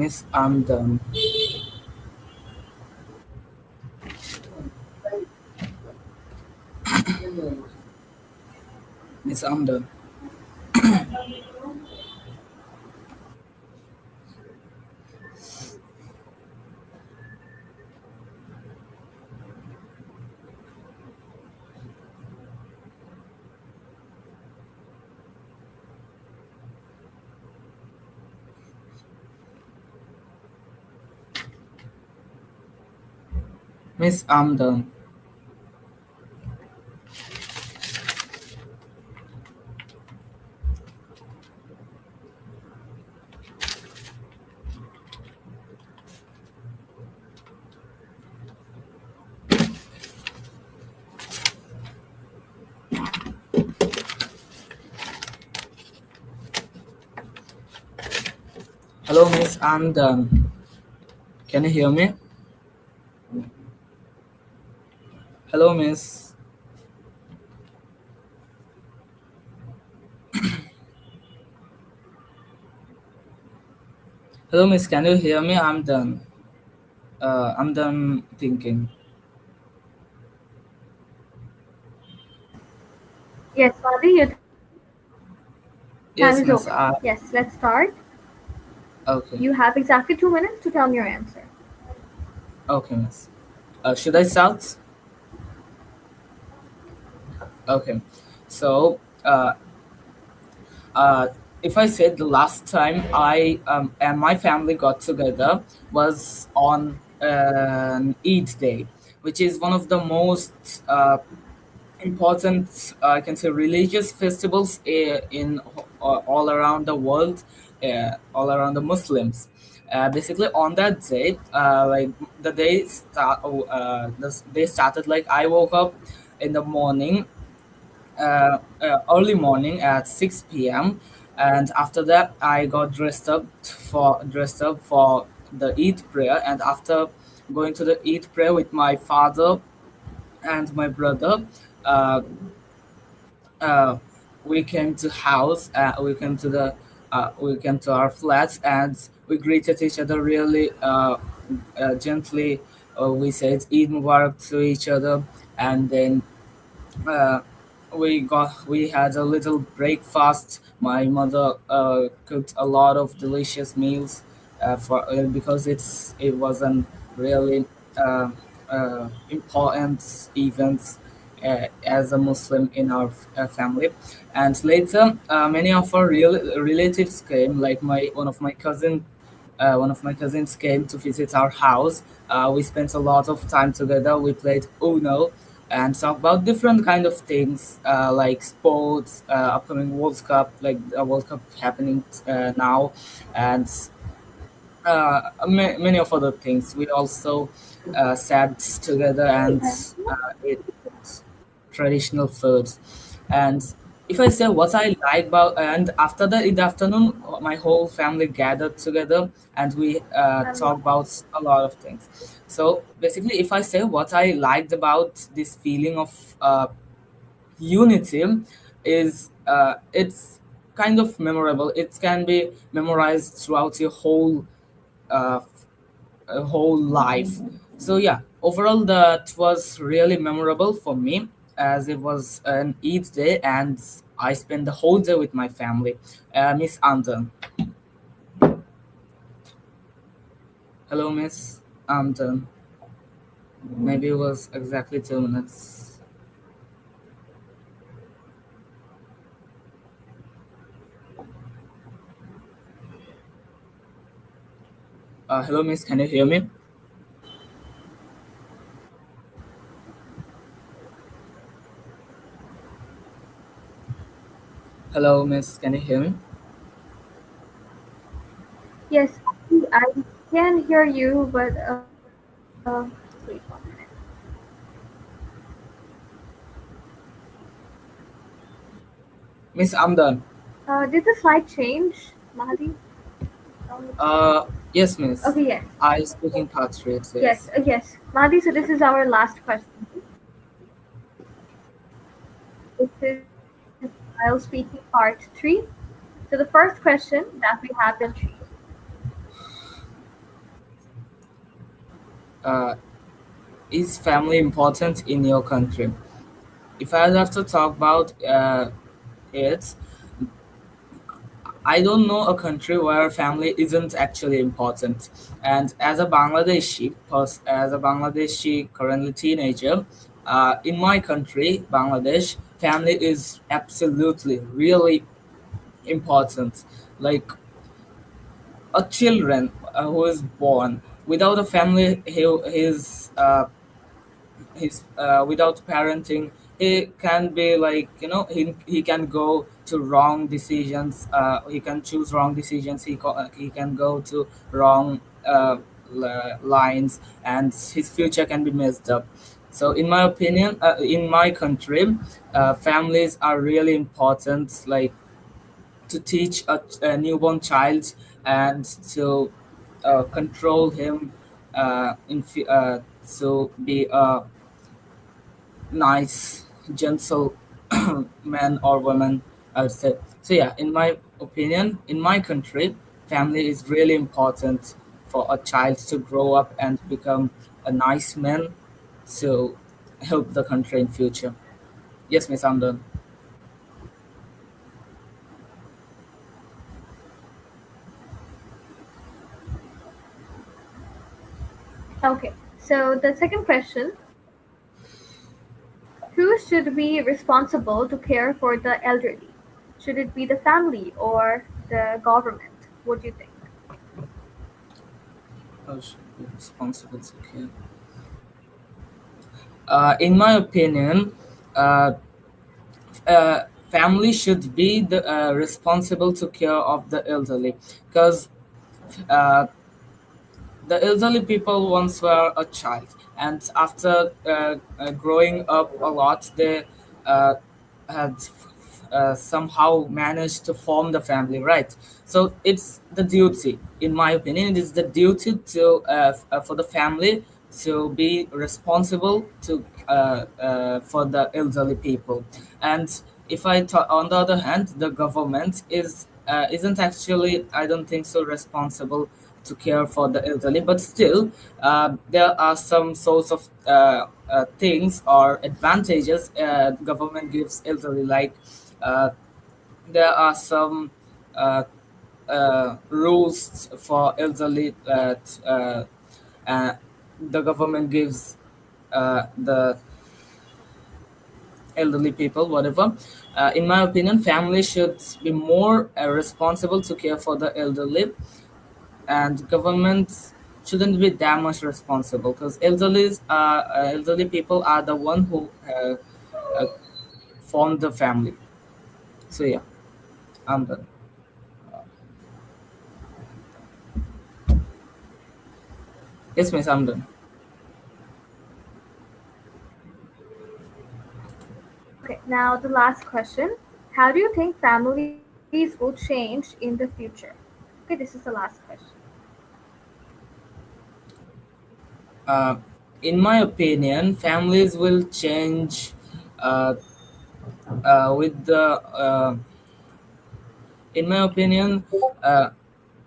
Miss, I'm done. Miss, I'm done. Miss, I'm done. Hello, Miss, I'm done. Can you hear me? Hello, Miss. Hello, Miss. Can you hear me? I'm done. I'm done thinking. Yes, Swati, your time is over. Yes, let's Yes, start. Miss. You have Okay. exactly 2 minutes to tell me your answer. Okay, Miss. Should I start? Okay. So, uh, if I said the last time I and my family got together was on an Eid day, which is one of the most important, I can say, religious festivals in all around the world, all around the Muslims. Basically, on that day, like the day started like I woke up in the morning, early morning at 6 p.m. And after that, I got dressed up for the Eid prayer. And after going to the Eid prayer with my father and my brother, uh, uh, we came to house. We came to our flats, and we greeted each other really gently. We said Eid Mubarak to each other, and then uh, we had a little breakfast. My mother cooked a lot of delicious meals for because it was an really uh, important event as a Muslim in our family. And later, many of our relatives came, like my one of my cousins came to visit our house. We spent a lot of time together. We played Uno and talk about different kind of things like sports, upcoming World Cup, like a World Cup happening now, and many of other things. We also sat together and ate traditional foods. And if I say what I like about, and after that in the afternoon, my whole family gathered together and we talked about a lot of things. So basically, if I say what I liked about this feeling of unity, is it's kind of memorable. It can be memorized throughout your uh, whole life. So yeah, overall that was really memorable for me as it was an Eid day and I spent the whole day with my family. Miss Anton. Hello, Miss Anton. Maybe it was exactly 2 minutes. Hello, Miss. Can you hear me? Hello, Miss. Can you hear me? Yes, Swati, I Can hear you, but wait 1 minute. Miss, I'm done. Did the slide change, Mahdi? Yes, Miss. Okay, yes. I speaking part three, it Yes, says. yes. Mahdi, so this is our last question. This is I'll speaking part 3. So the first question that we have is, Uh, is family important in your country? If I have to talk about it, I don't know a country where family isn't actually important. And as a as a Bangladeshi currently teenager, in my country, Bangladesh, family is absolutely really important. Like a children who is born without a family, he's without parenting, he can be like, he can go to wrong decisions, he can choose wrong decisions, he can go to wrong lines, and his future can be messed up. So in my opinion, in my country, families are really important, like to teach a newborn child and to control him, to be a nice, gentle man or woman, I would say. So yeah, in my opinion, in my country, family is really important for a child to grow up and become a nice man to help the country in future. Yes, Miss, I'm done. okay. So the second question, who should be responsible to care for the elderly? Should it be the family or the government? What do you think? I should be responsible to care. In my opinion, uh, family should be the responsible to care of the elderly, because uh, the elderly people once were a child, and after growing up a lot, they uh, had somehow managed to form the family, right? So it's the duty, in my opinion, it is the duty to for the family to be responsible to for the elderly people. And if on the other hand, the government isn't actually, I don't think so, responsible to care for the elderly, but still there are some sorts of things or advantages government gives elderly, like uh, there are some uh, rules for elderly that uh, the government gives the elderly people, whatever. In my opinion, families should be more responsible to care for the elderly, and governments shouldn't be that much responsible, because elderly people are the one who uh, formed the family. So yeah, I'm done. Yes, miss, I'm done. Okay, now the last question. How do you think families will change in the future? Okay, this is the last question. uh, in my opinion, families will change uh, with the in my opinion,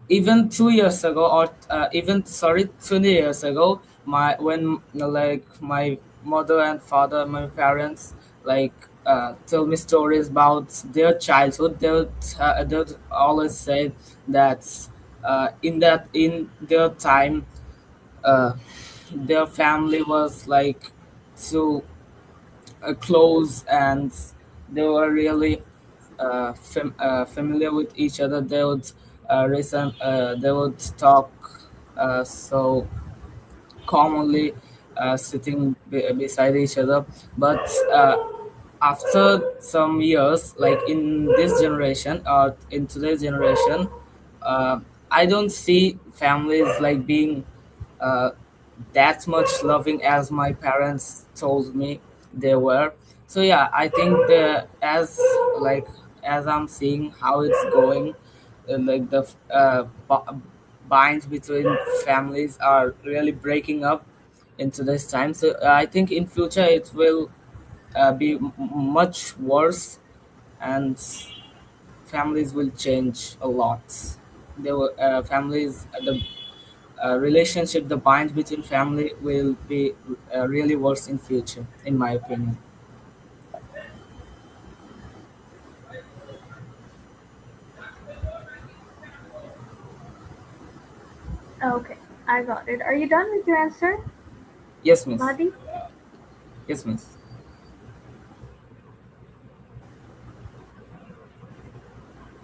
even 2 years ago, or even sorry 20 years ago, my when like my mother and father, my parents, like tell me stories about their childhood, they would always say that in their time, uh, their family was like so close, and they were really familiar with each other. They would talk so commonly, sitting beside each other. But after some years, like in this generation or in today's generation, uh, I don't see families like being uh, that much loving as my parents told me they were. So yeah, I think the like as I'm seeing how it's going, like the binds between families are really breaking up into this time. So I think in future it will be much worse, and families will change a lot. There will families the relationship, the bind between family will be really worse in future, in my opinion. Okay, I got it. Are you done with your answer, Yes, miss. Mahdi? Yes, miss.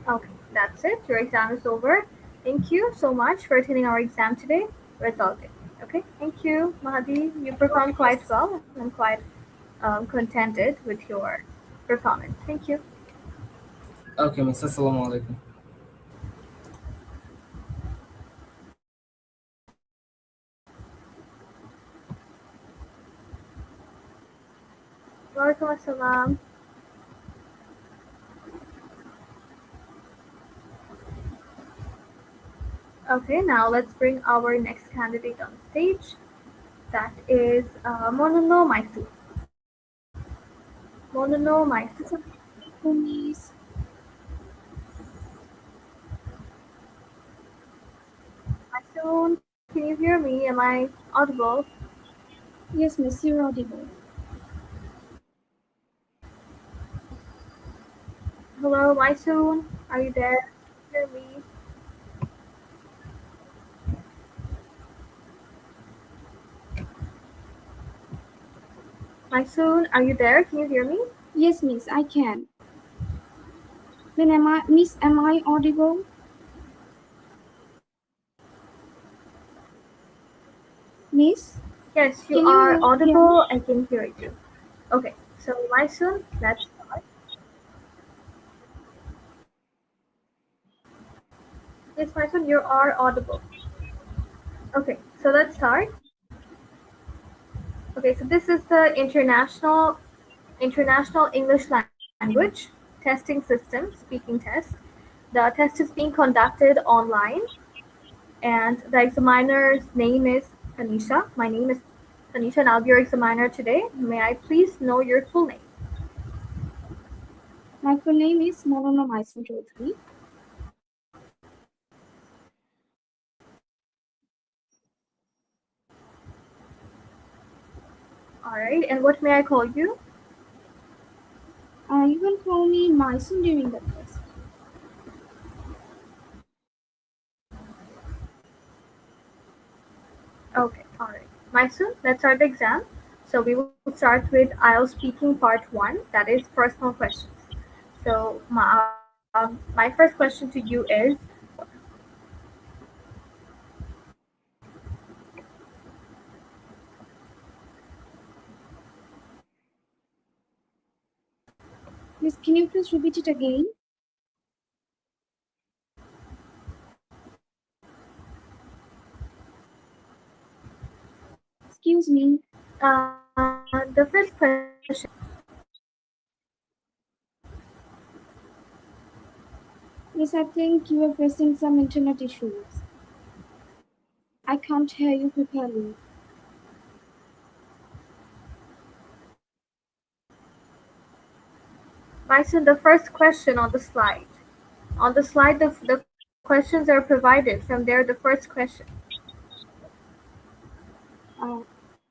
Okay, that's it. Your exam is over. Thank you so much for attending our exam today. It's all good. Okay, thank you, Mahdi. You performed quite well, and I'm quite contented with your performance. Thank you. Okay, miss. Assalamu alaikum. Welcome, assalam. Okay, now let's bring our next candidate on stage. That is Monono Maisu. Monono Maisu. Miss. Maisoon, can you hear me? Am I audible? Yes, Miss, you're audible. Hello, Maisoon. Are you there? Hear me? Maisoon, are you there? Can you hear me? Yes, Miss, I can. Then am I audible? Miss, Yes, you can you are hear me? audible. I can hear you. Okay, so Maisoon, let's start. Yes, Maisoon, you are audible. Okay, so let's start. Okay, so this is the International English Language Testing System speaking test. The test is being conducted online, and the examiner's name is Tanisha. My name is Tanisha, and I'll be your examiner today. May I please know your full name? My full name is Monono Myson Chaudhary. All right, and what may I call you? You can call me Myson during the test. Okay, all right. Mysoon, let's start the exam. So we will start with IELTS speaking part one, that is personal questions. So my first question to you is, Miss, can you please repeat it again? Excuse me. the first question. Miss, I think you are facing some internet issues. I can't hear you properly. Mysoon, the first question on the slide. On the slide, the questions are provided. From there, the first question. Uh,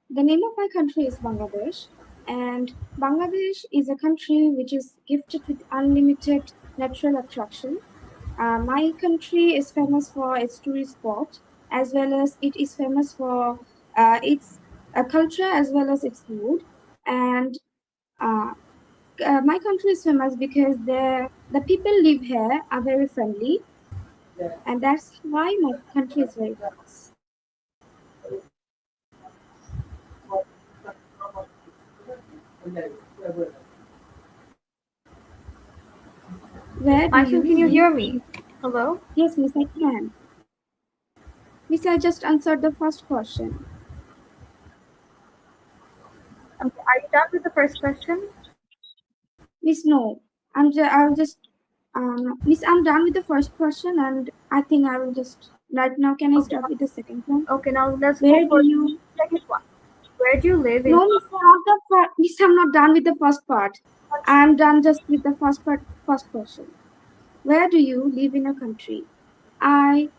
the name of my country is Bangladesh, and Bangladesh is a country which is gifted with unlimited natural attraction. My country is famous for its tourist spot, as well as it is famous for its culture as well as its food. And uh, my country is famous because the people live here are very friendly, and that's why my country is very famous. Where do Mysoon, you can you live? hear me? Hello? Yes, miss, I can. Miss, I just answered the first question. Okay, are you done with the first question? Miss, no. I'll just, Miss, I'm done with the first question, and I think I will just, right now, can I Okay, start with the second one? okay, now let's go Where do for the you, second one. Where do you live in no, Miss, not the first, Miss, I'm not done with the first part. I'm done just with the first part, first question. Where do you live in a country? I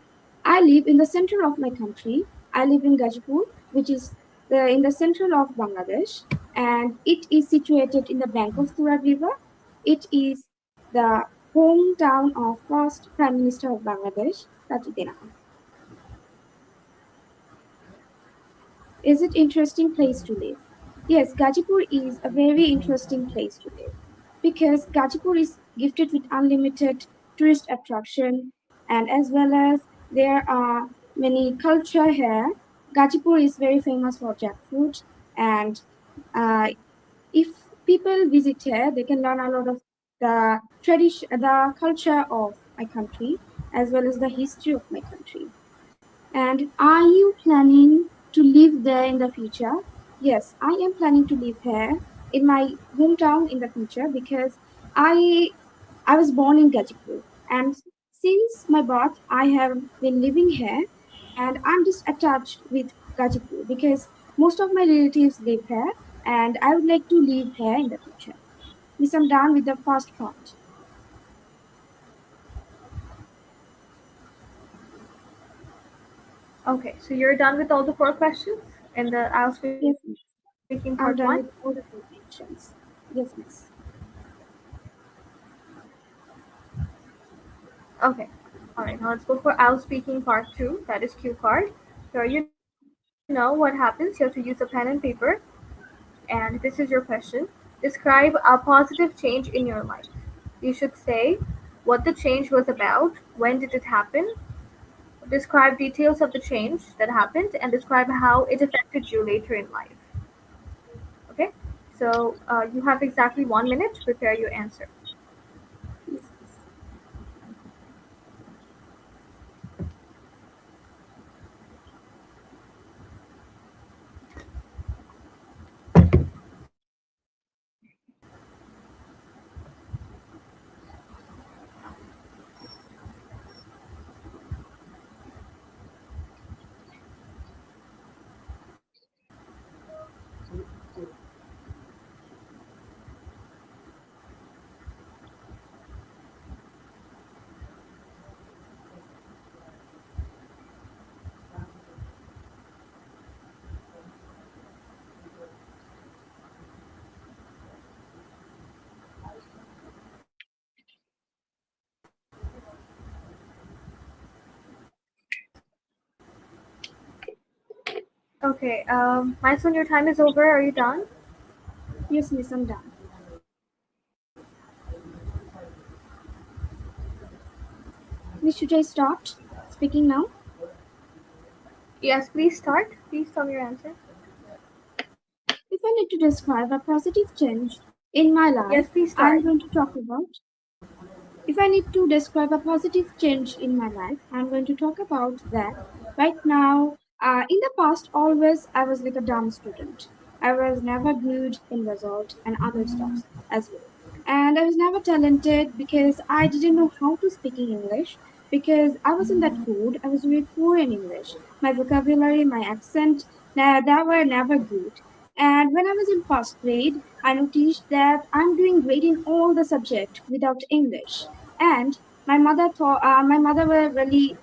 I live in the center of my country. I live in Gajipur, which is in the central of Bangladesh, and it is situated in the bank of Tura River. It is the hometown of first Prime Minister of Bangladesh, Tajuddin Ahmed. Is it interesting place to live? Yes, Gajipur is a very interesting place to live because Gajipur is gifted with unlimited tourist attraction, and as well as there are many culture here. Gajipur is very famous for jackfruit, and uh, if people visit here, they can learn a lot of the tradition, the culture of my country, as well as the history of my country. And are you planning to live there in the future? Yes, I am planning to live here in my hometown in the future because I I was born in Gajipur, and since my birth I have been living here, and I'm just attached with Gajipur because most of my relatives live here, and I would like to live here in the future. Miss, I'm done with the first part. Okay, so you're done with all the four questions in the IELTS speaking Yes, part miss. one? I'm done with all the four questions. Yes, miss. Okay. Alright, now let's go for IELTS speaking part two, that is Q card. Here you know what happens. You have to use a pen and paper, and this is your question. Describe a positive change in your life. You should say what the change was about, when did it happen, describe details of the change that happened, and describe how it affected you later in life. Okay? So you have exactly 1 minute to prepare your answer. Yes, miss. Okay, Milestone, your time is over. Are you done? Yes, miss, I'm done. Miss, should I start speaking now? Yes, please start. Please tell me your answer. If I need to describe a positive change in my life, Yes, please I'm start. going to talk about. If I need to describe a positive change in my life, I'm going to talk about that right now. In the past, always I was like a dumb student. I was never good in result and other stuffs as well. And I was never talented because I didn't know how to speak in English because I wasn't that good. I was very poor in English. My vocabulary, my accent, that were never good. And when I was in first grade, I noticed that I'm doing great in all the subject without English. And my mother were really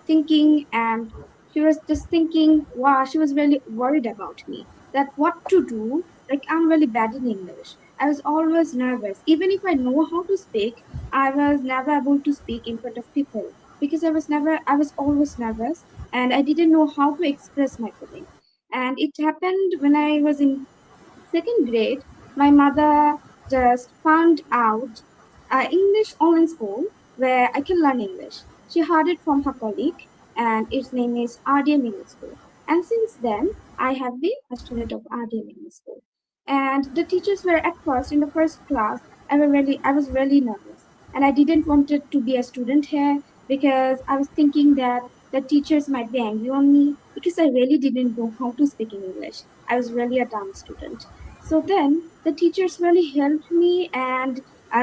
thinking, and she was just thinking, wow, she was really worried about me that what to do. Like I'm really bad in English. I was always nervous. Even if I know how to speak, I was never able to speak in front of people because I was always nervous and I didn't know how to express my feeling. And it happened when I was in second grade. My mother just found out English online school where I can learn English. She heard it from her colleague, and its name is RDM English School. And since then, I have been a student of RDM English School. And the teachers were at first in the first class. I was really nervous, and I didn't wanted to be a student here because I was thinking that that teachers might be angry on me because I really didn't know how to speak in English. I was really a dumb student. So then the teachers really helped me and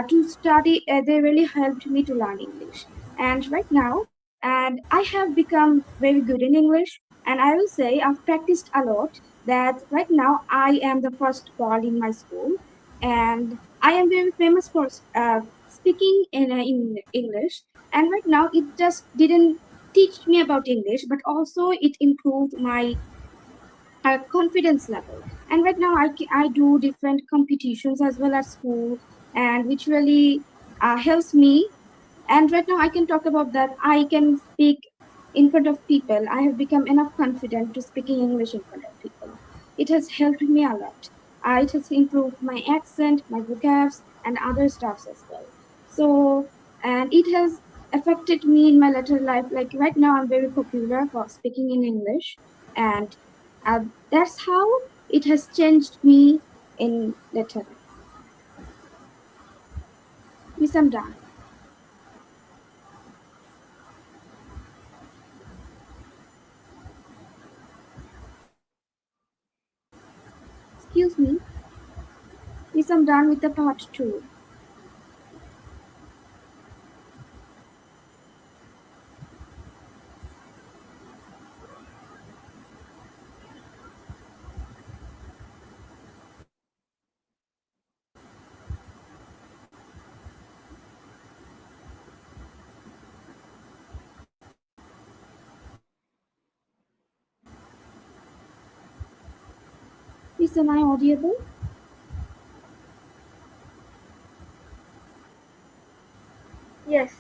to study. They really helped me to learn English. And right now, and I have become very good in English. And I will say I've practiced a lot. That right now I am the first girl in my school, and I am very famous for speaking in English. And right now, it just didn't teach me about English, but also it improved my confidence level. And right now, I do different competitions as well as school, and which really helps me. And right now, I can talk about that. I can speak in front of people. I have become enough confident to speaking English in front of people. It has helped me a lot. It has improved my accent, my vocabs, and other stuffs as well. So, and it has affected me in my later life. Like right now, I'm very popular for speaking in English, and uh, that's how it has changed me in later life. Miss, I'm done. Excuse me. Miss, I'm done with the part two. Miss, am I audible? Yes,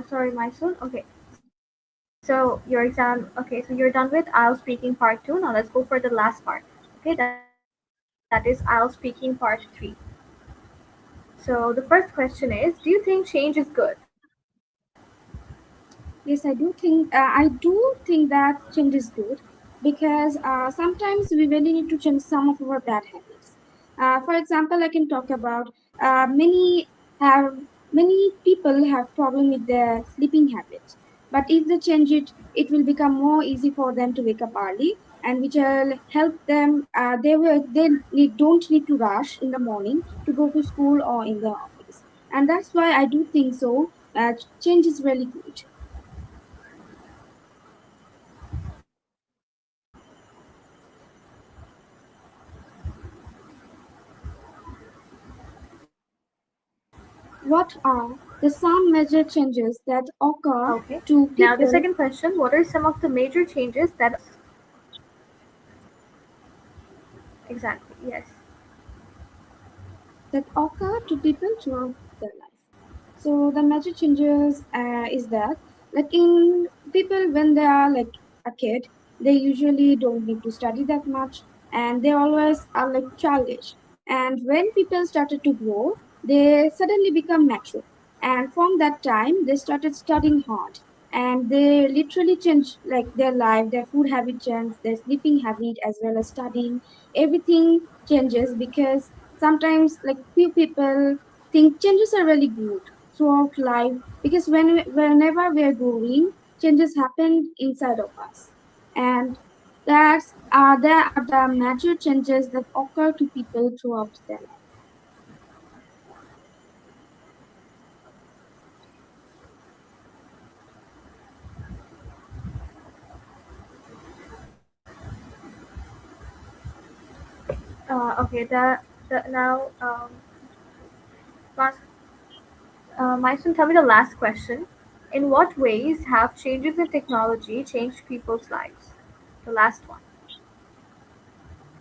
sorry, my son. Okay, so your exam. Okay, so you're done with IELTS speaking part two. Now let's go for the last part. Okay, that is IELTS speaking part three. So the first question is: do you think change is good? Yes, I do think that change is good because sometimes we really need to change some of our bad habits. For example, I can talk about have many people have problem with their sleeping habits, but if they change it, it will become more easy for them to wake up early, and which will help them. Don't need to rush in the morning to go to school or in the office, and that's why I do think so. Change is really good. What are the some major changes that occur Okay. to Now the people second question: what are some of the major changes that exactly? Yes. throughout their life? So the major changes is that like in people when they are like a kid, they usually don't need to study that much, and they always are like childish. And when people started to grow, they suddenly become mature. And from that time, they started studying hard, and they literally change like their life, their food habit change, their sleeping habit, as well as studying. Everything changes because sometimes like few people think changes are really good throughout life because whenever we are growing, changes happen inside of us, and there are the major changes that occur to people throughout their life. Okay. The now last Myson, tell me the last question. In what ways have changes in technology changed people's lives? The last one.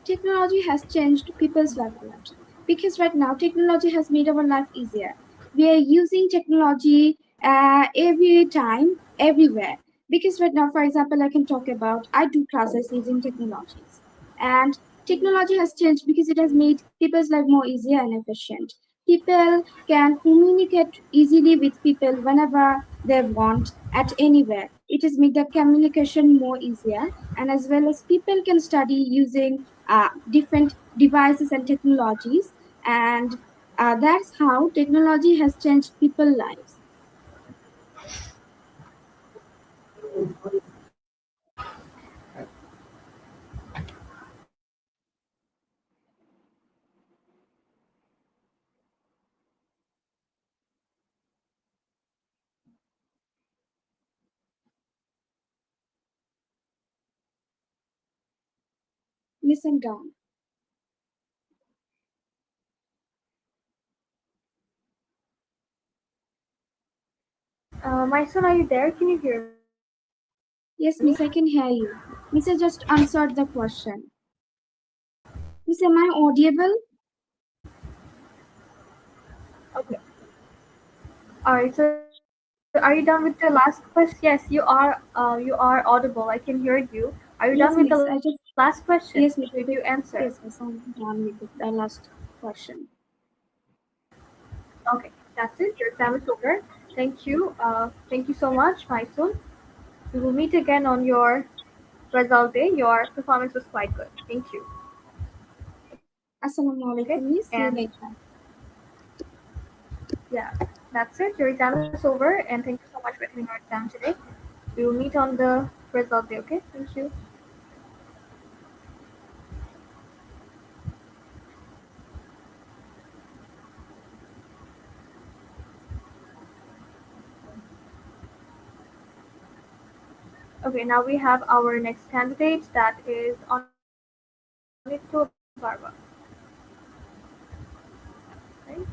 Technology has changed people's life a lot because right now technology has made our life easier. We are using technology every time, everywhere. Because right now, for example, I can talk about I do classes using technologies, and technology has changed because it has made people's life more easier and efficient. People can communicate easily with people whenever they want at anywhere. It has made the communication more easier, and as well as people can study using different devices and technologies, and that's how technology has changed people's lives. listen down. My son, are you there? Can you hear me? Yes, Miss, I can hear you. Miss, I just answered the question. Miss, am I audible? Okay. All right. So, are you done with the last question? Yes, you are. You are audible. I can hear you. Are you done with Yes, the Miss, last I just question? Did yes, you Miss, answer? yes, Miss, I'm done with the last question. Okay, that's it. Your exam is over. Thank you. Thank you so much, Mysoon. We will meet again on your result day. Your performance was quite good. Thank you. Okay, Assalamu alaikum, and Miss. See you later. yeah, that's it. Your exam is over, and thank you so much for attending our exam today. We will meet on the result day. Okay, thank you. Okay, now we have our next candidate. That is Onito Barba. Right?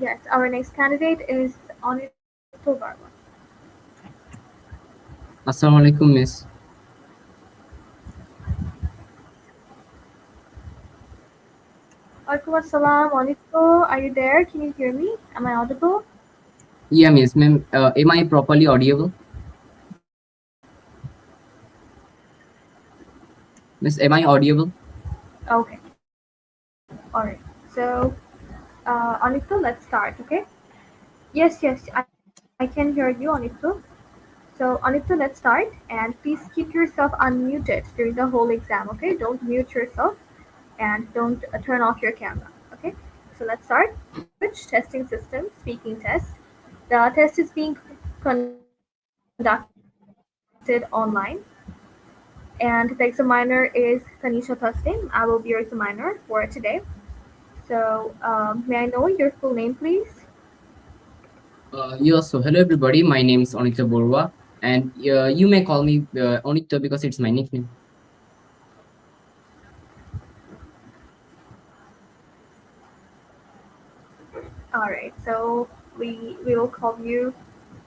Yes, our next candidate is Onito Barba. Assalamu alaikum, miss. Alaikum assalam, Onito. Are you there? Can you hear me? Am I audible? Yeah, miss, ma'am. Am I properly audible? Miss, am I audible? Okay. All right. So, Onito, let's start. Okay. Yes, I can hear you, Onito. So, Anitya, let's start. And please keep yourself unmuted during the whole exam, okay? Don't mute yourself and don't turn off your camera, okay? So, let's start. Language testing system, speaking test. The test is being conducted online, and the examiner is Tanisha Thustin. I will be your examiner for today. So, may I know your full name, please? Yeah, so hello everybody. My name is Onitya Borwa, and you may call me Onitya because it's my nickname. All right. So, we will call you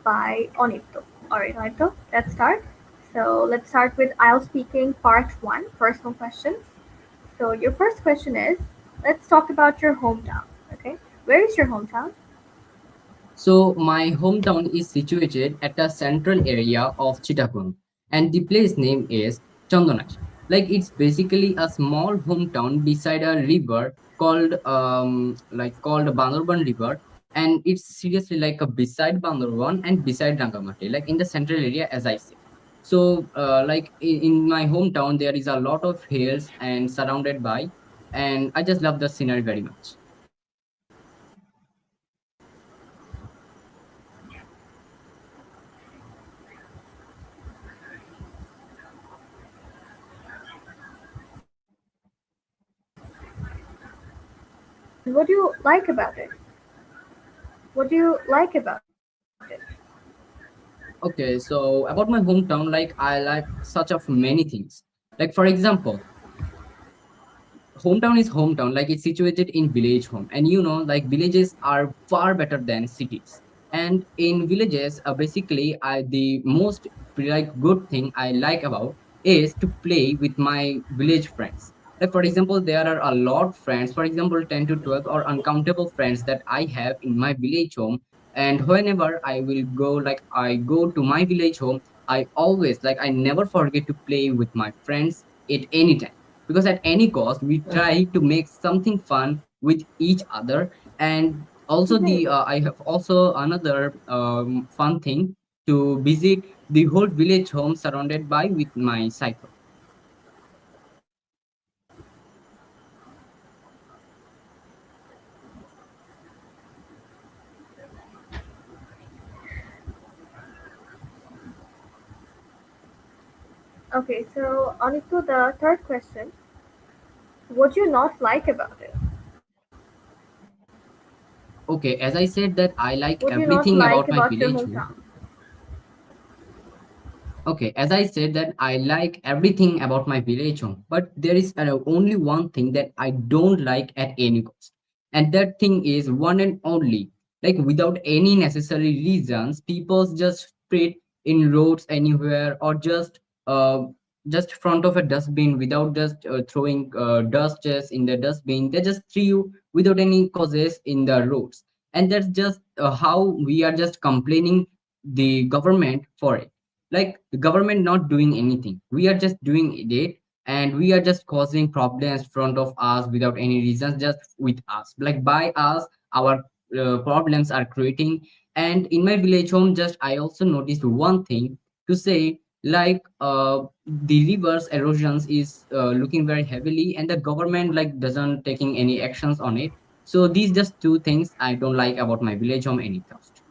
by Onito. Alright, Onito, let's start. So let's start with IELTS speaking part one, personal questions. So your first question is, let's talk about your hometown. Okay, where is your hometown? So my hometown is situated at the central area of Chittagong, and the place name is Chandonash. Like it's basically a small hometown beside a river called Bandorban River, and it's seriously like a beside Bandorban and beside Rangamati, like in the central area, as I say. So like in my hometown, there is a lot of hills and surrounded by, and I just love the scenery very much. And what do you like about it? What do you like about it? Okay, so about my hometown, like I like such of many things. Like for example, hometown is hometown, like it's situated in village home, and like villages are far better than cities. And in villages, basically, the most like good thing I like about is to play with my village friends. Like for example, there are a lot of friends, for example 10 to 12 or uncountable friends that I have in my village home. And whenever I will go, like I go to my village home, I always, like I never forget to play with my friends at any time, because at any cost we try to make something fun with each other. And also the Nice. I have also another fun thing to visit the whole village home surrounded by with my cycle. Okay, so on to the third question. What do you not like about it? Okay, as I said that I What do like you not everything like about about my your village hometown? home. Okay, as I said that I like everything about my village home, but there is only one thing that I don't like at any cost, and that thing is one and only, like without any necessary reasons, people just spit in roads anywhere or uh just front of a dustbin without just throwing dust just in the dustbin. They just threw without any causes in the roads, and that's just how we are just complaining the government for it, like the government not doing anything, we are just doing it, and we are just causing problems front of us without any reasons, just with us, like by us our problems are creating. And in my village home, just I also noticed one thing to say, like the rivers erosions is looking very heavily, and the government like doesn't taking any actions on it. So these just two things I don't like about my village home any cost.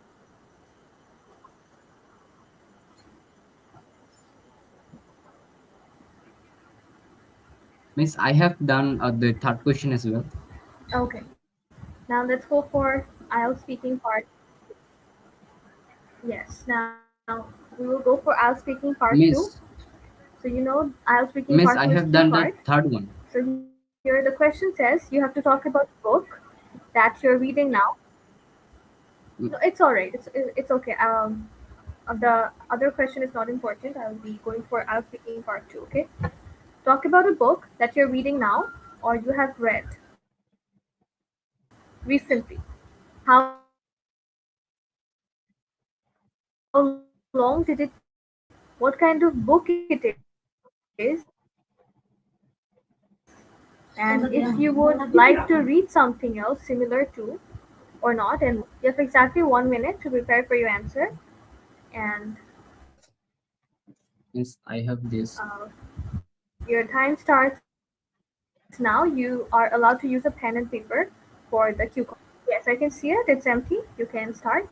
Means I have done the third question as well. Okay, now let's go for IELTS speaking part. Yes, now we will go for IELTS speaking part 2. Miss So you know IELTS speaking part 2 Miss, is I two have parts. done the third one. So here the question says you have to talk about a book that you're reading now. No, it's all right. It's okay. The other question is not important. I'll be going for IELTS speaking part 2. Okay. Talk about a book that you're reading now or you have read recently. How long did it take? What kind of book it is? What kind of book it is? And if you would like to read something else similar to or not, and you have exactly 1 minute to prepare for your answer. And Means I have this. your time starts now. You are allowed to use a pen and paper for the cue card. Yes, I can see it. It's empty. You can start.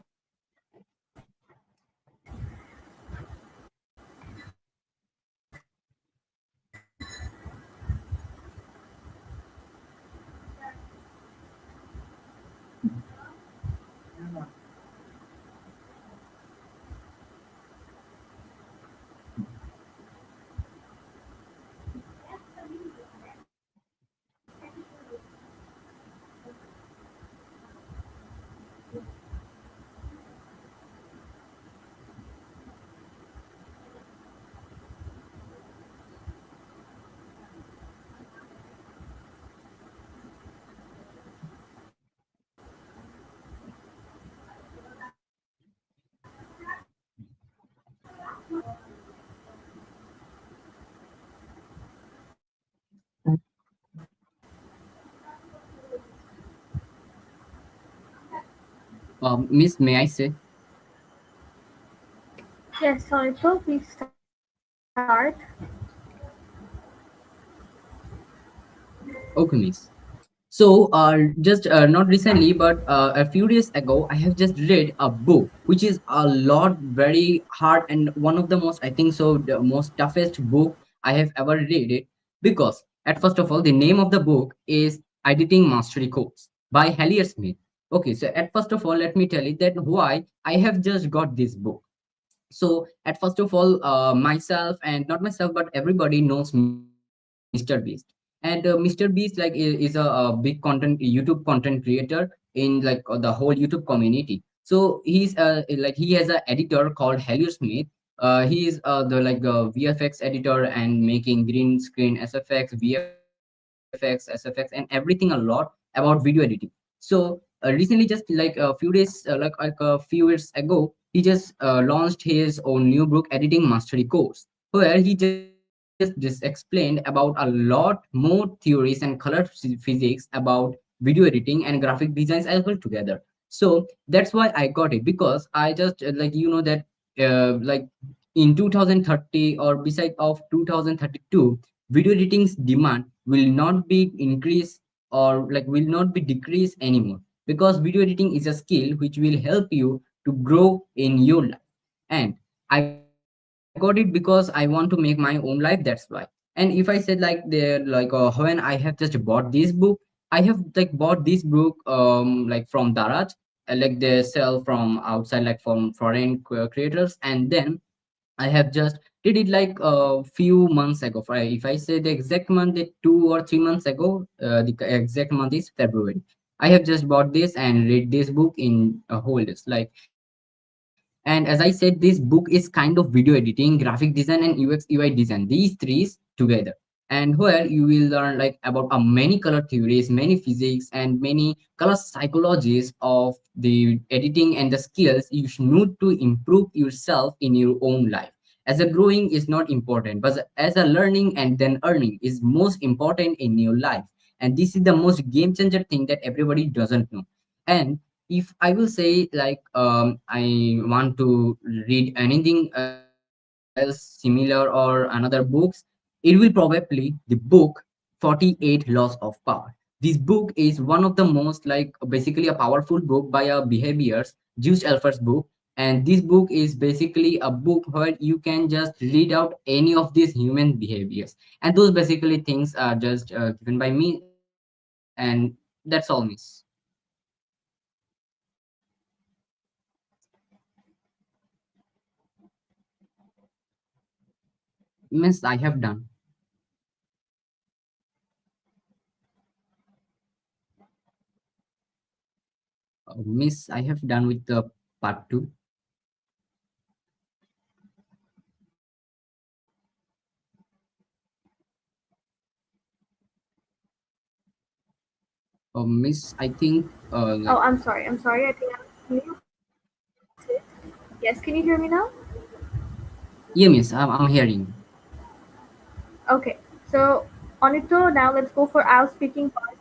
Miss, may I say? Yes, Sonito, please start. Okay, Miss. So, just not recently, but a few days ago, I have just read a book, which is a lot very hard and one of the most, I think so, the most toughest book I have ever read it. Because, at first of all, the name of the book is Editing Mastery Course by Hellier Smith. Okay, so at first of all, let me tell you that why I have just got this book. So at first of all, myself and not myself but everybody knows Mr. Beast. And Mr. Beast like is a big content YouTube content creator in like the whole YouTube community. So he's like he has an editor called Helio Smith. He is the like VFX editor and making green screen SFX, VFX, SFX, and everything a lot about video editing. So recently, just like a few days, like a few years ago, he just launched his own new book, Editing Mastery Course, where he just explained about a lot more theories and color physics about video editing and graphic designs as well together. So that's why I got it, because I just like that like in 2030 or beside of 2032, video editing's demand will not be increased or like will not be decreased anymore, because video editing is a skill which will help you to grow in your life. And I got this book got it because I want to make my own life. That's why. And if I said like the like when I have just bought this book, I have like bought this book like from Daraj, like they sell from outside like from foreign creators, and then I have just did it like a few months ago. If I say the exact month, 2 or 3 months ago, the exact month is February. I have just bought this and read this book in a whole list. Like, and as I said, this book is kind of video editing, graphic design, and UX UI design. These three together, and where you will learn like about many color theories, many physics, and many color psychologies of the editing and the skills you should need to improve yourself in your own life. As a growing is not important, but as a learning and then earning is most important in your life. And this is the most game changer thing that everybody doesn't know. And if I will say like I want to read anything else similar or another books, it will probably the book 48 Laws of Power. This book is one of the most like basically a powerful book by a behaviors Jewish Alpha's book. And this book is basically a book where you can just read out any of these human behaviors, and those basically things are just given by me, and that's all, miss. Miss, I have done. Miss, I have done with the part two. Miss, I think like Oh, I'm sorry. I'm sorry. I think I'm muted. Yes, can you hear me now? yeah, miss, I'm hearing. Okay. So, Onito, now let's go for our speaking part.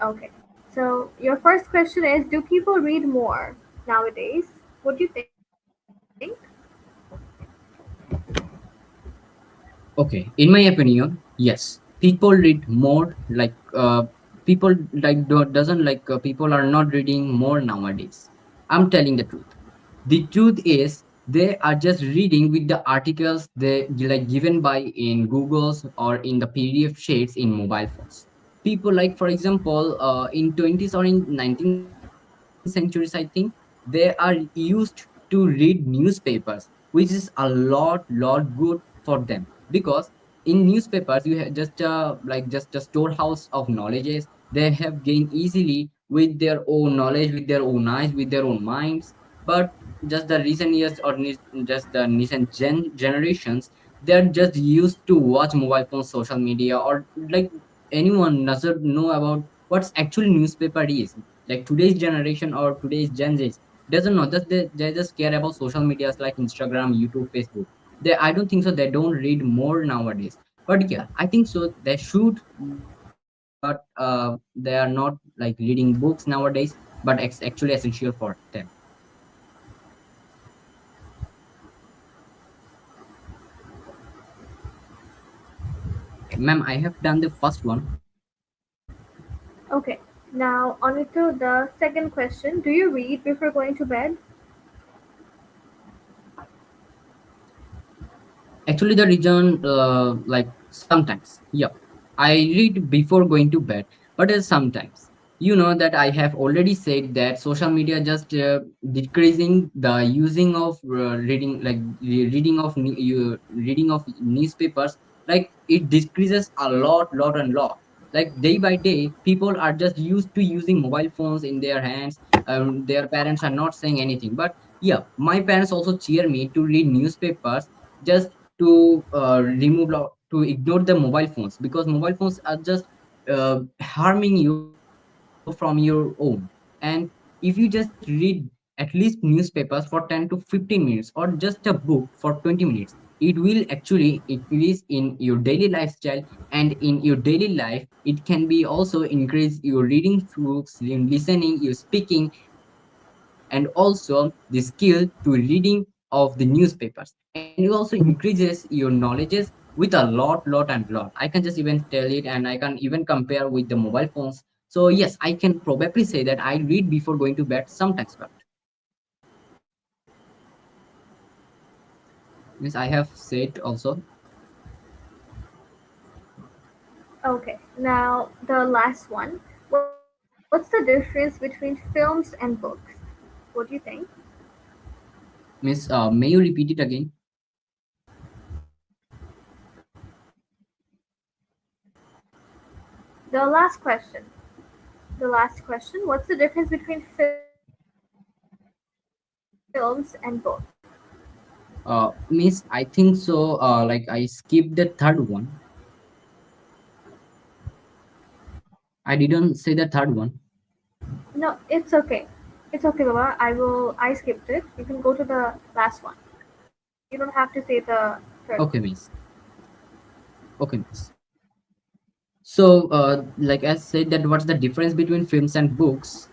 Okay. So, your first question is, do people read more nowadays? What do you think? Okay, in my opinion, yes, people read more. Like people like doesn't like people are not reading more nowadays. I'm telling the truth. The truth is they are just reading with the articles they like given by in Google's or in the PDF sheets in mobile phones. People like, for example, in 20s or in 19th centuries, I think they are used to read newspapers, which is a lot good for them, because in newspapers you have just like just a storehouse of knowledges. They have gained easily with their own knowledge, with their own eyes, with their own minds. But just the recent years or just the recent generations, they're just used to watch mobile phones, social media, or like anyone doesn't know about what's actually newspaper is. Like today's generation or today's Gen Z doesn't know that they just care about social medias like Instagram, YouTube, Facebook. I don't think so they don't read more nowadays. But yeah, I think so they should, but they are not like reading books nowadays, but it's actually essential for them. Okay, ma'am, I have done the first one. Okay. Now, Onito, the second question, do you read before going to bed? Actually, the reason, like sometimes, yep, I read before going to bed, but sometimes, you know that I have already said that social media just decreasing the using of reading, like reading of reading of newspapers, like it decreases a lot and lot. Like day by day, people are just used to using mobile phones in their hands. Their parents are not saying anything, but yeah, my parents also cheer me to read newspapers just to to ignore the mobile phones, because mobile phones are just harming you from your own. And if you just read at least newspapers for 10 to 15 minutes or just a book for 20 minutes, it will actually increase in your daily lifestyle. And in your daily life, it can be also increase your reading books, listening, your speaking, and also the skill to reading of the newspapers. And it also increases your knowledges with a lot and lot. I can just even tell it, and I can even compare with the mobile phones. So yes, I can probably say that I read before going to bed sometimes. But Means I have said also. Okay, now the last one. What's the difference between films and books? What do you think? Miss, may you repeat it again? The last question. The last question. What's the difference between films and books? Miss, I think so. Like I skipped the third one. I didn't say the third one. No, it's okay. It's okay, Baba. I skipped it. You can go to the last one. You don't have to say the third Okay, one. miss. Okay, miss. So, like I said, that what's the difference between films and books?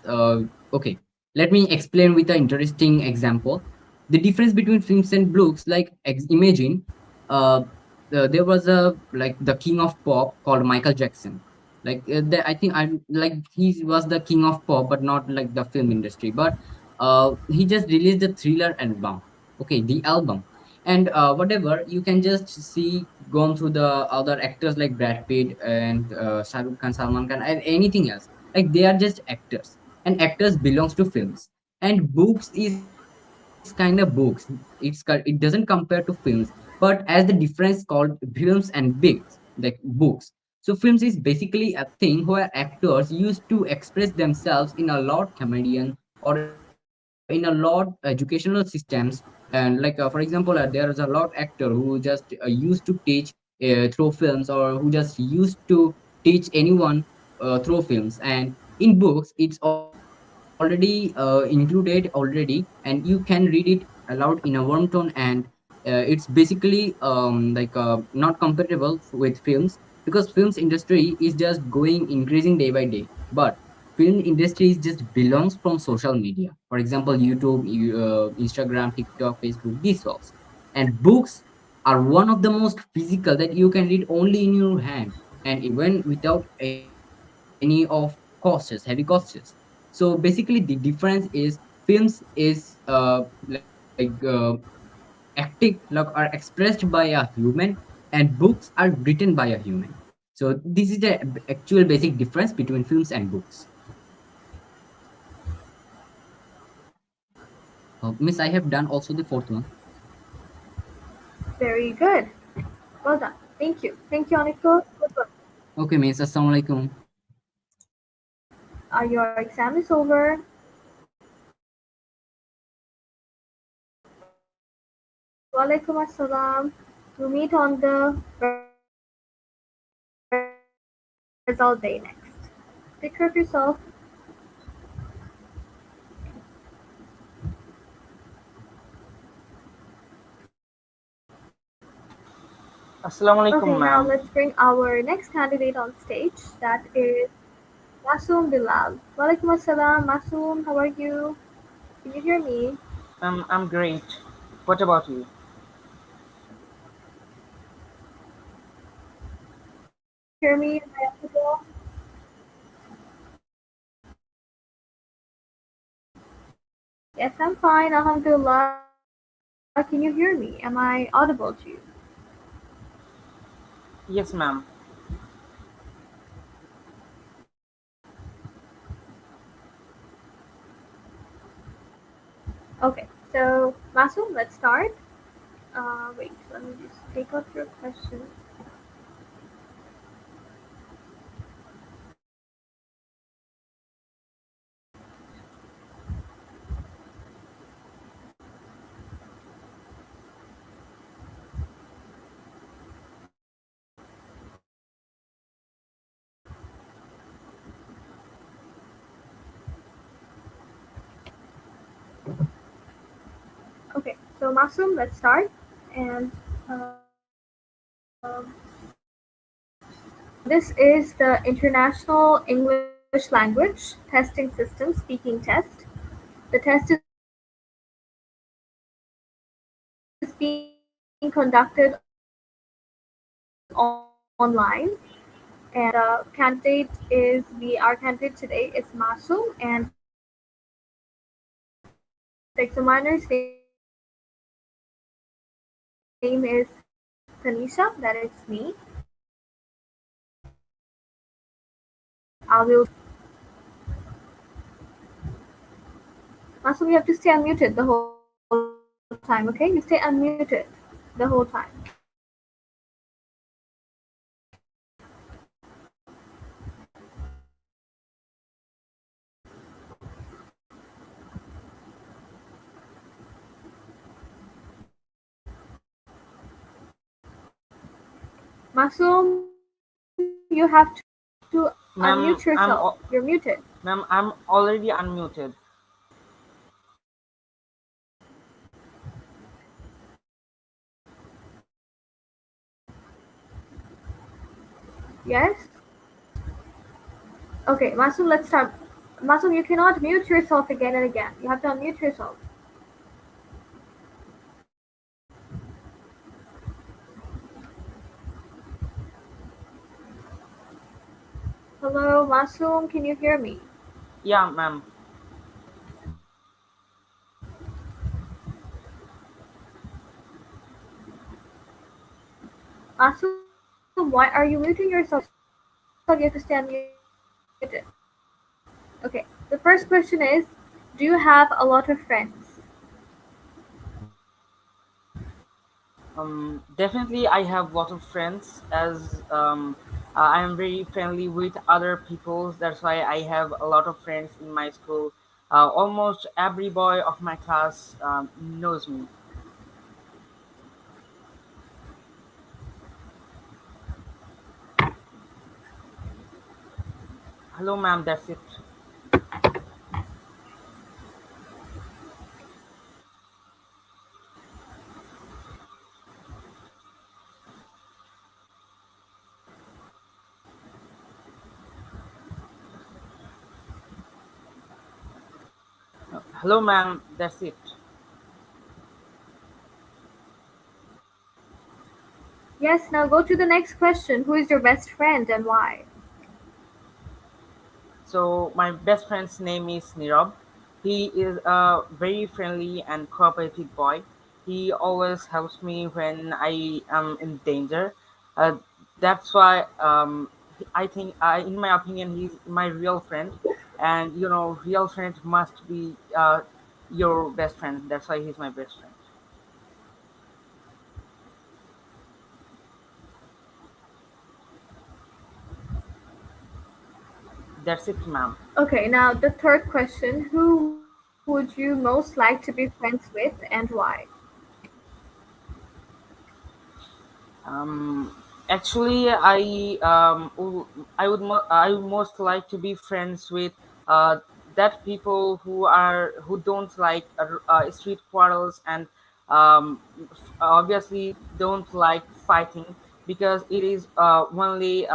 Okay, let me explain with an interesting example. The difference between films and books, like imagine, uh, there was a like the king of pop called Michael Jackson. Like I think I'm like he was the king of pop, but not like the film industry. But he just released the Thriller album. Okay, the album, and whatever you can just see gone through the other actors like Brad Pitt and Shah Rukh Khan, Salman Khan, and anything else. Like they are just actors, and actors belongs to films. And books is kind of books. It doesn't compare to films, but as the difference called films and books, like books. So films is basically a thing where actors used to express themselves in a lot comedian or in a lot educational systems. And like for example, there is a lot actor who just used to teach through films, or who just used to teach anyone through films. And in books it's already included already, and you can read it aloud in a warm tone. And it's basically not comparable with films, because films industry is just going increasing day by day. But film industry is just belongs from social media, for example YouTube, Instagram, TikTok, Facebook, these all. And books are one of the most physical that you can read only in your hand, and even without any of costs, heavy costs. So basically the difference is films is acting like are expressed by a human, and books are written by a human. So this is the actual basic difference between films and books. Miss, I have done also the fourth one. Very good. Well done. Thank you. Thank you, Aniko. Good one. Okay, miss, assalamu alaikum. Your exam is over. Walaikum assalam. We'll meet on the result day next. Take care of yourself. Assalamu Okay, alaikum, now ma'am. let's bring our next candidate on stage. That is Masoom Bilal. Walaikum assalam. Masoom, how are you? Can you hear me? I'm great. What about you? Can you hear me? Am I audible? Yes, I'm fine. Alhamdulillah. Can you hear me? Am I audible to you? Yes, ma'am. Okay, so Masoom, let's start. Wait, let me just take out your question. Okay, so Masoom, let's start. And this is the International English Language Testing System speaking test. The test is being conducted online, and candidate is our candidate today is Masoom, and the examiner's name is Aniko. name is Tanisha, that is me. I will. Masum, you have to stay unmuted the whole time, okay? You stay unmuted the whole time. Masum, you have to unmute Ma'am, yourself. You're muted. I'm already unmuted. Yes? Okay, Masum, let's start. Masum, you cannot mute yourself again and again. You have to unmute yourself. Hello, Masum, can you hear me? Yeah, ma'am. Masum, why are you muting yourself? You have to stay unmuted. Okay, the first question is, do you have a lot of friends? Definitely, I have a lot of friends as I am very friendly with other people. That's why I have a lot of friends in my school. Almost every boy of my class knows me. Hello, ma'am. That's it. Hello, ma'am. That's it. Yes, now go to the next question. Who is your best friend and why? So my best friend's name is Nirab. He is a very friendly and cooperative boy. He always helps me when I am in danger. Uh, that's why I think, in my opinion, he's my real friend. And real friend must be your best friend. That's why he's my best friend. That's it, ma'am. Okay, now the third question. Who would you most like to be friends with and why? Um, Actually, I would most like to be friends with that people who don't like street quarrels and obviously don't like fighting, because it is only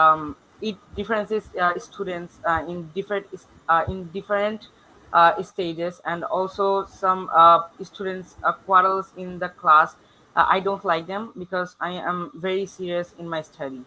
it differences students in different stages, and also some students quarrels in the class. I don't like them because I am very serious in my study.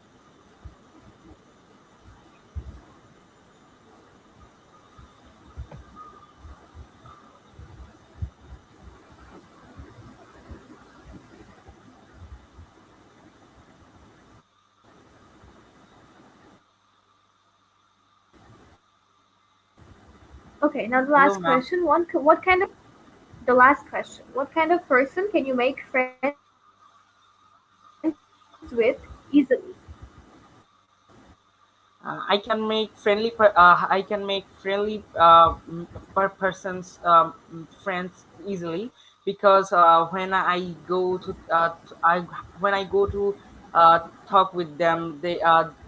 Okay, now the Hello, last ma'am. question. What kind of the last question? What kind of person can you make friends with easily? I can make friendly per person's friends easily, because when I go to talk with them, they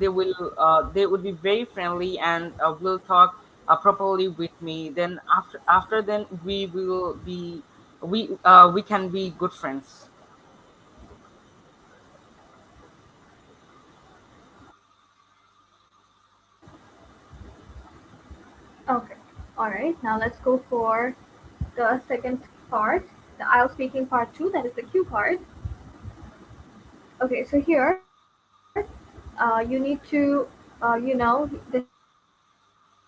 would be very friendly and will talk properly with me. Then after then we can be good friends. Okay. All right. Now let's go for the second part, the IELTS speaking part two. That is the Q part. Okay. So here, you need to, this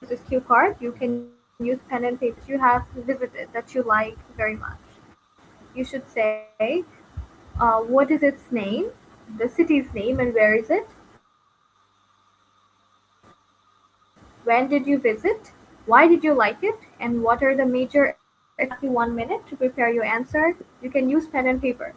is Q card. You can use pen and paper that you have visited that you like very much. You should say, What is its name? The city's name and where is it? When did you visit? Why did you like it? And what are the major attractions? 1 minute to prepare your answer. You can use pen and paper.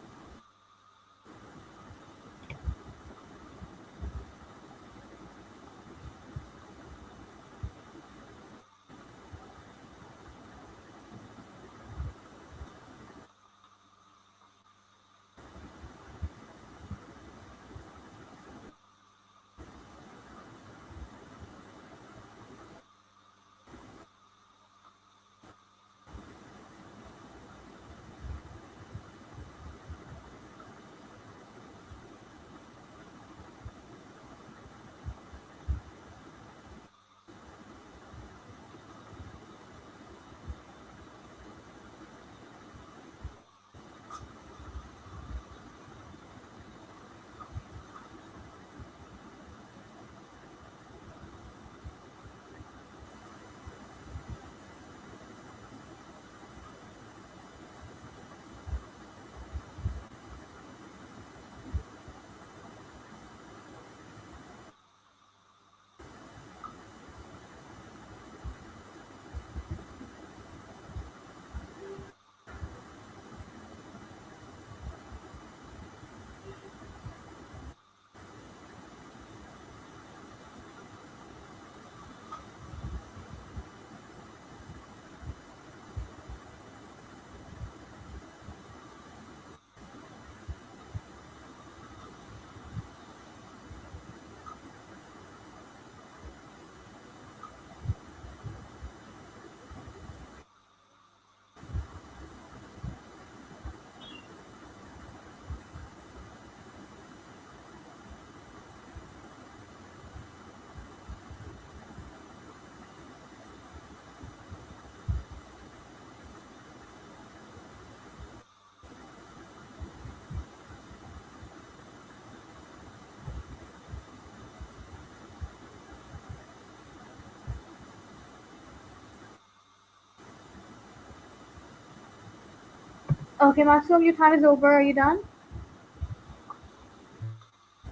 Okay, Maxim, your time is over. Are you done?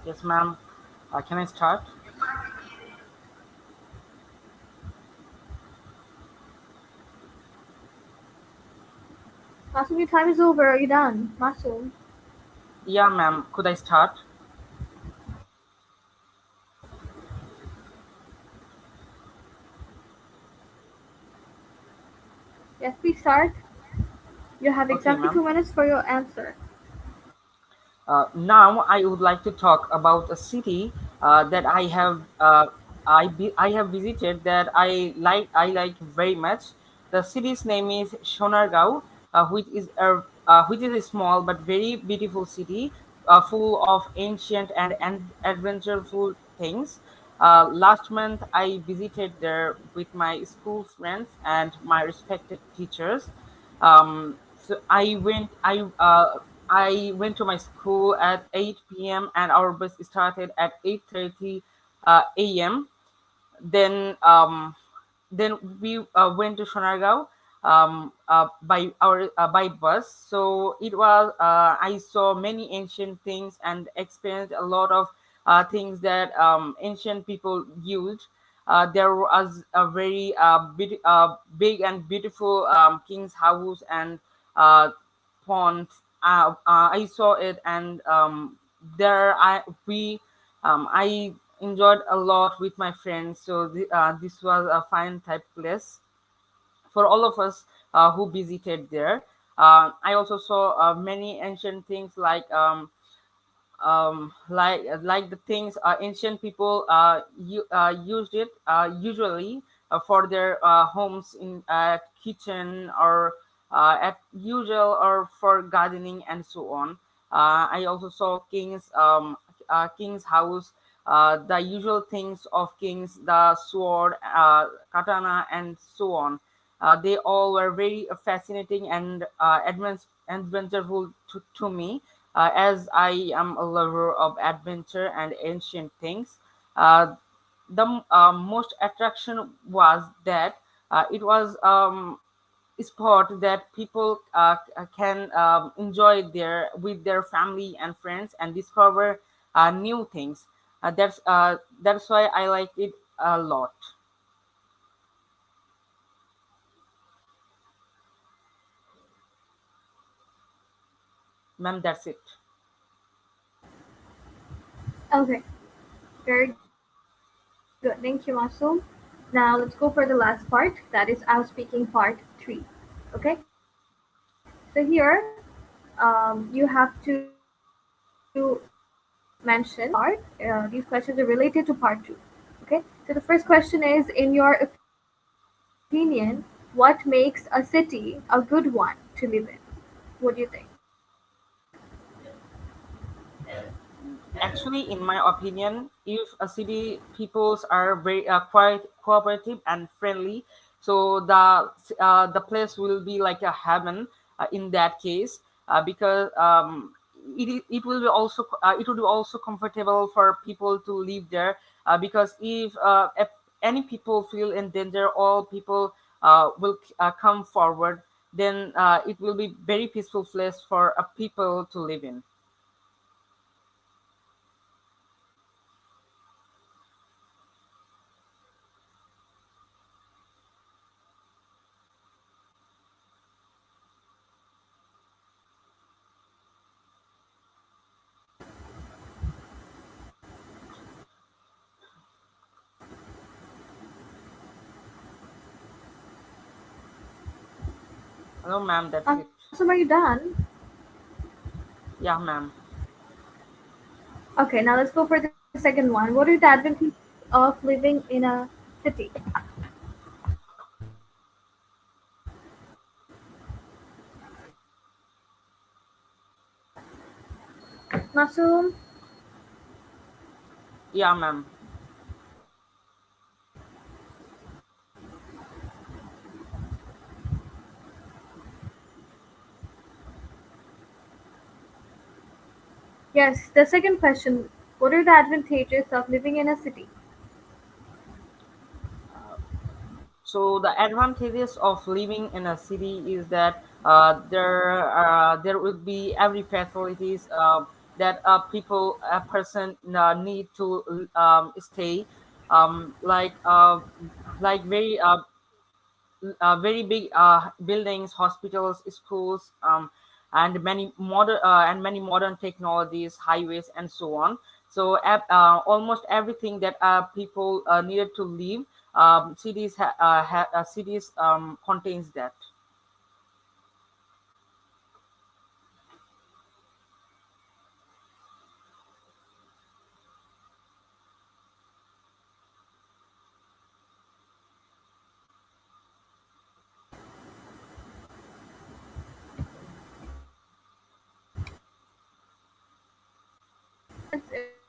Yes, ma'am. Can I start? Maxim, your time is over. Are you done? Maxim. Yeah, ma'am. Could I start? Yes, please start. You have Okay, exactly ma'am. 2 minutes for your answer. Now I would like to talk about a city that I have visited that I like very much. The city's name is Sonargaon, which is a small but very beautiful city, full of ancient and adventureful things. Last month I visited there with my school friends and my respected teachers. So I went to my school at 8 p.m. and our bus started at 8:30 a.m. Then we went to Sonargaon by bus. So it was I saw many ancient things and experienced a lot of things that ancient people used. There was a very big and beautiful king's house and uh, pond. I saw it, and there I enjoyed a lot with my friends. So this was a fine type place for all of us who visited there. I also saw many ancient things like the things ancient people used it usually for their homes in kitchen or at usual or for gardening and so on. I also saw king's house, the usual things of kings, the sword, katana and so on. They all were very fascinating and adventureful to me, as I am a lover of adventure and ancient things. Uh, the most attraction was that it was spot that people can enjoy their with their family and friends and discover new things. That's why I like it a lot. Ma'am, that's it. Okay, very good. Thank you, Masoom. Now let's go for the last part. That is our speaking part three. Okay. So here, you have to mention part. These questions are related to part two. Okay. So the first question is, in your opinion, what makes a city a good one to live in? What do you think? Actually, in my opinion, if a city peoples are very quite cooperative and friendly, so the place will be like a heaven in that case, because it will be also it will be also comfortable for people to live there, because if any people feel in danger, all people will come forward. Then it will be very peaceful place for people to live in. Hello, ma'am. That's it. Masoom, are you done? Yeah, ma'am. Okay, now let's go for the second one. What are the advantages of living in a city? Masoom? Yeah, ma'am. Yes, the second question. What are the advantages of living in a city? Uh, so the advantages of living in a city is that there will be every facilities that a person need to stay, like very very big buildings, hospitals, schools, and many modern technologies, highways, and so on. So almost everything that people needed to live, cities contains that.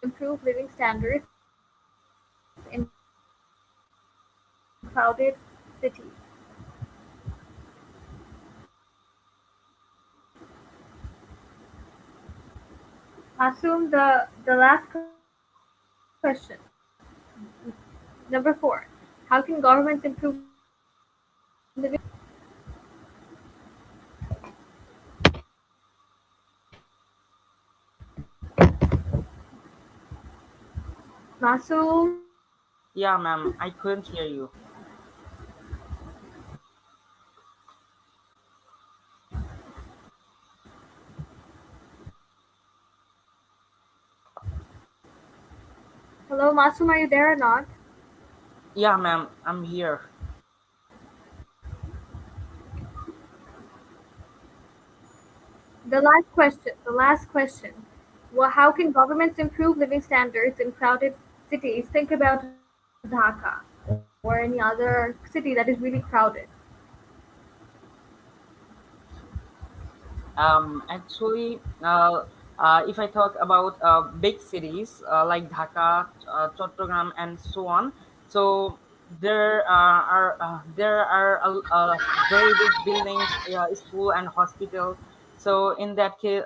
Improve living standards in crowded cities. Assume the last question. Number 4. How can governments improve living standards? Masum, Yeah, ma'am. I couldn't hear you. hello, Masum, are you there or not? Yeah, ma'am. I'm here. The last question. The last question. Well, how can governments improve living standards in crowded cities? Think about Dhaka or any other city that is really crowded. Actually, if I talk about big cities like Dhaka, Chattogram, and so on, so there are very big buildings, school and hospital. So in that case,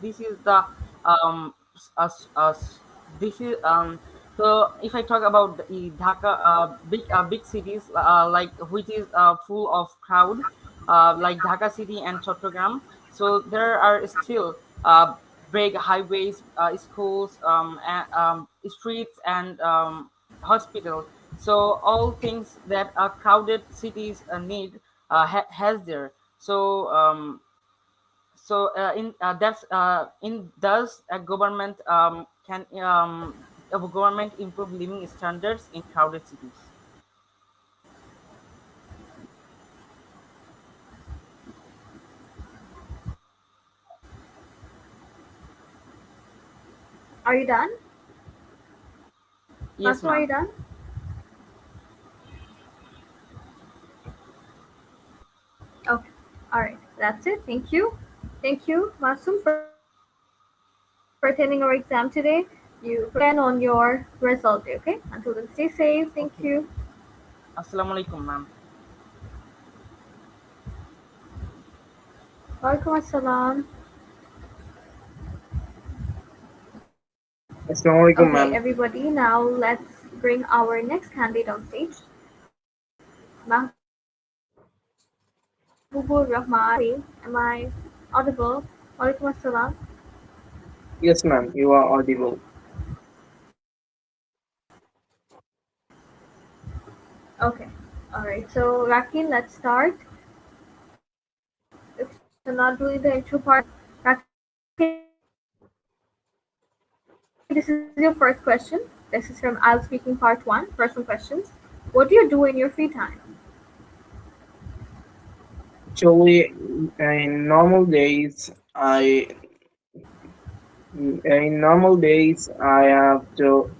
this is the um, s- us, us, this is So if I talk about the Dhaka, big cities like which is full of crowd, like Dhaka city and Chattogram. So there are still big highways, schools, streets, and hospital. So all things that crowded cities need has there. So in that's in does a government can a government improve living standards in crowded cities? Are you done? Yes, Masum, are ma'am. you done? Okay. All right. That's it. Thank you. Thank you, Masum, for attending our exam today. You progress well again on your result. Okay. Until then, stay safe. Thank you. Okay. Assalamu alaikum, ma'am. Walaikum assalam. Assalamu Okay, alaikum, ma'am. everybody. Now let's bring our next candidate on stage. Mahbubur Rahman. Am I audible? Walaikum assalam. Yes, ma'am. You are audible. Okay. All right. So, Rakin, let's start. If you're not doing the intro part, Rakin, this is your first question. This is from I'll Speaking Part 1, Person Questions. What do you do in your free time? Actually, in normal days, I have to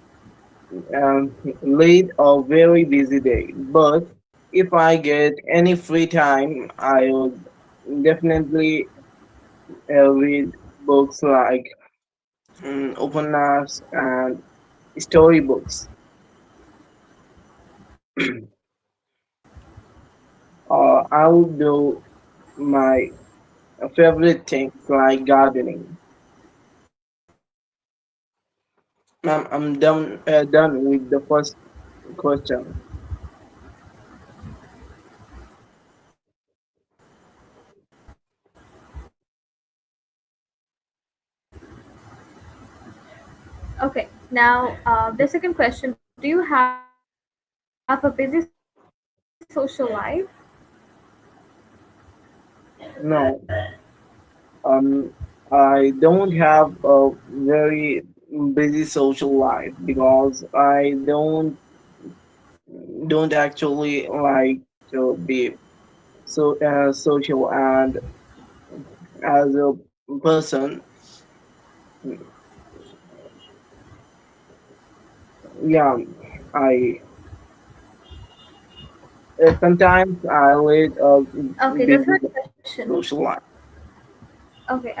lead a very busy day. But if I get any free time, I would definitely read books like upanas and storybooks. I would do my favorite things like gardening. Ma'am, I'm done with the first question. Okay. Now, the second question. Do you have a busy social life? No, um, I don't have a very busy social life because I don't actually like to be social, and as a person, yeah, I sometimes I lead a Okay. The busy third question. social life. Okay.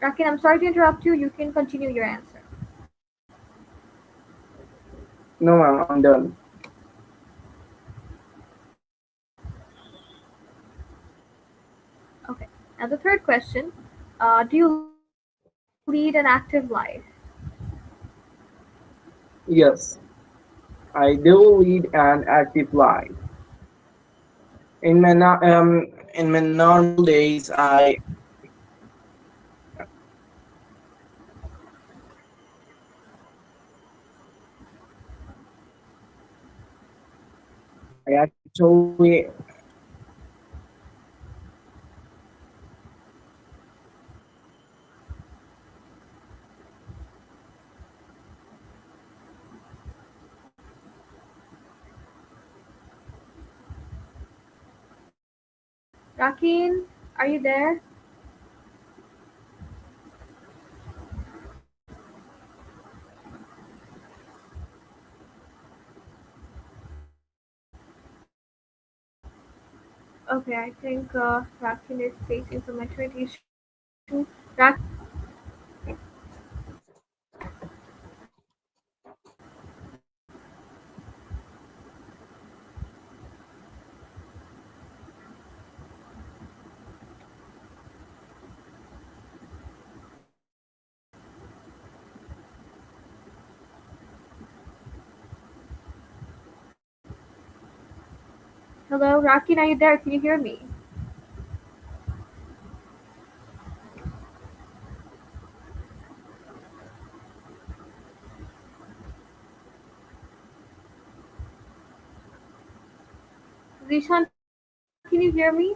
Rakin, I'm sorry to interrupt you. You can continue your answer. No, ma'am, I'm done. Okay. Now, the third question. Do you lead an active life? Yes, I do lead an active life. In my normal days, I actually Rakin, are you there? Okay, I think Rakin is facing some network issue. Rakin, Hello, Rakin, are you there? Can you hear me? Zishan, can you hear me?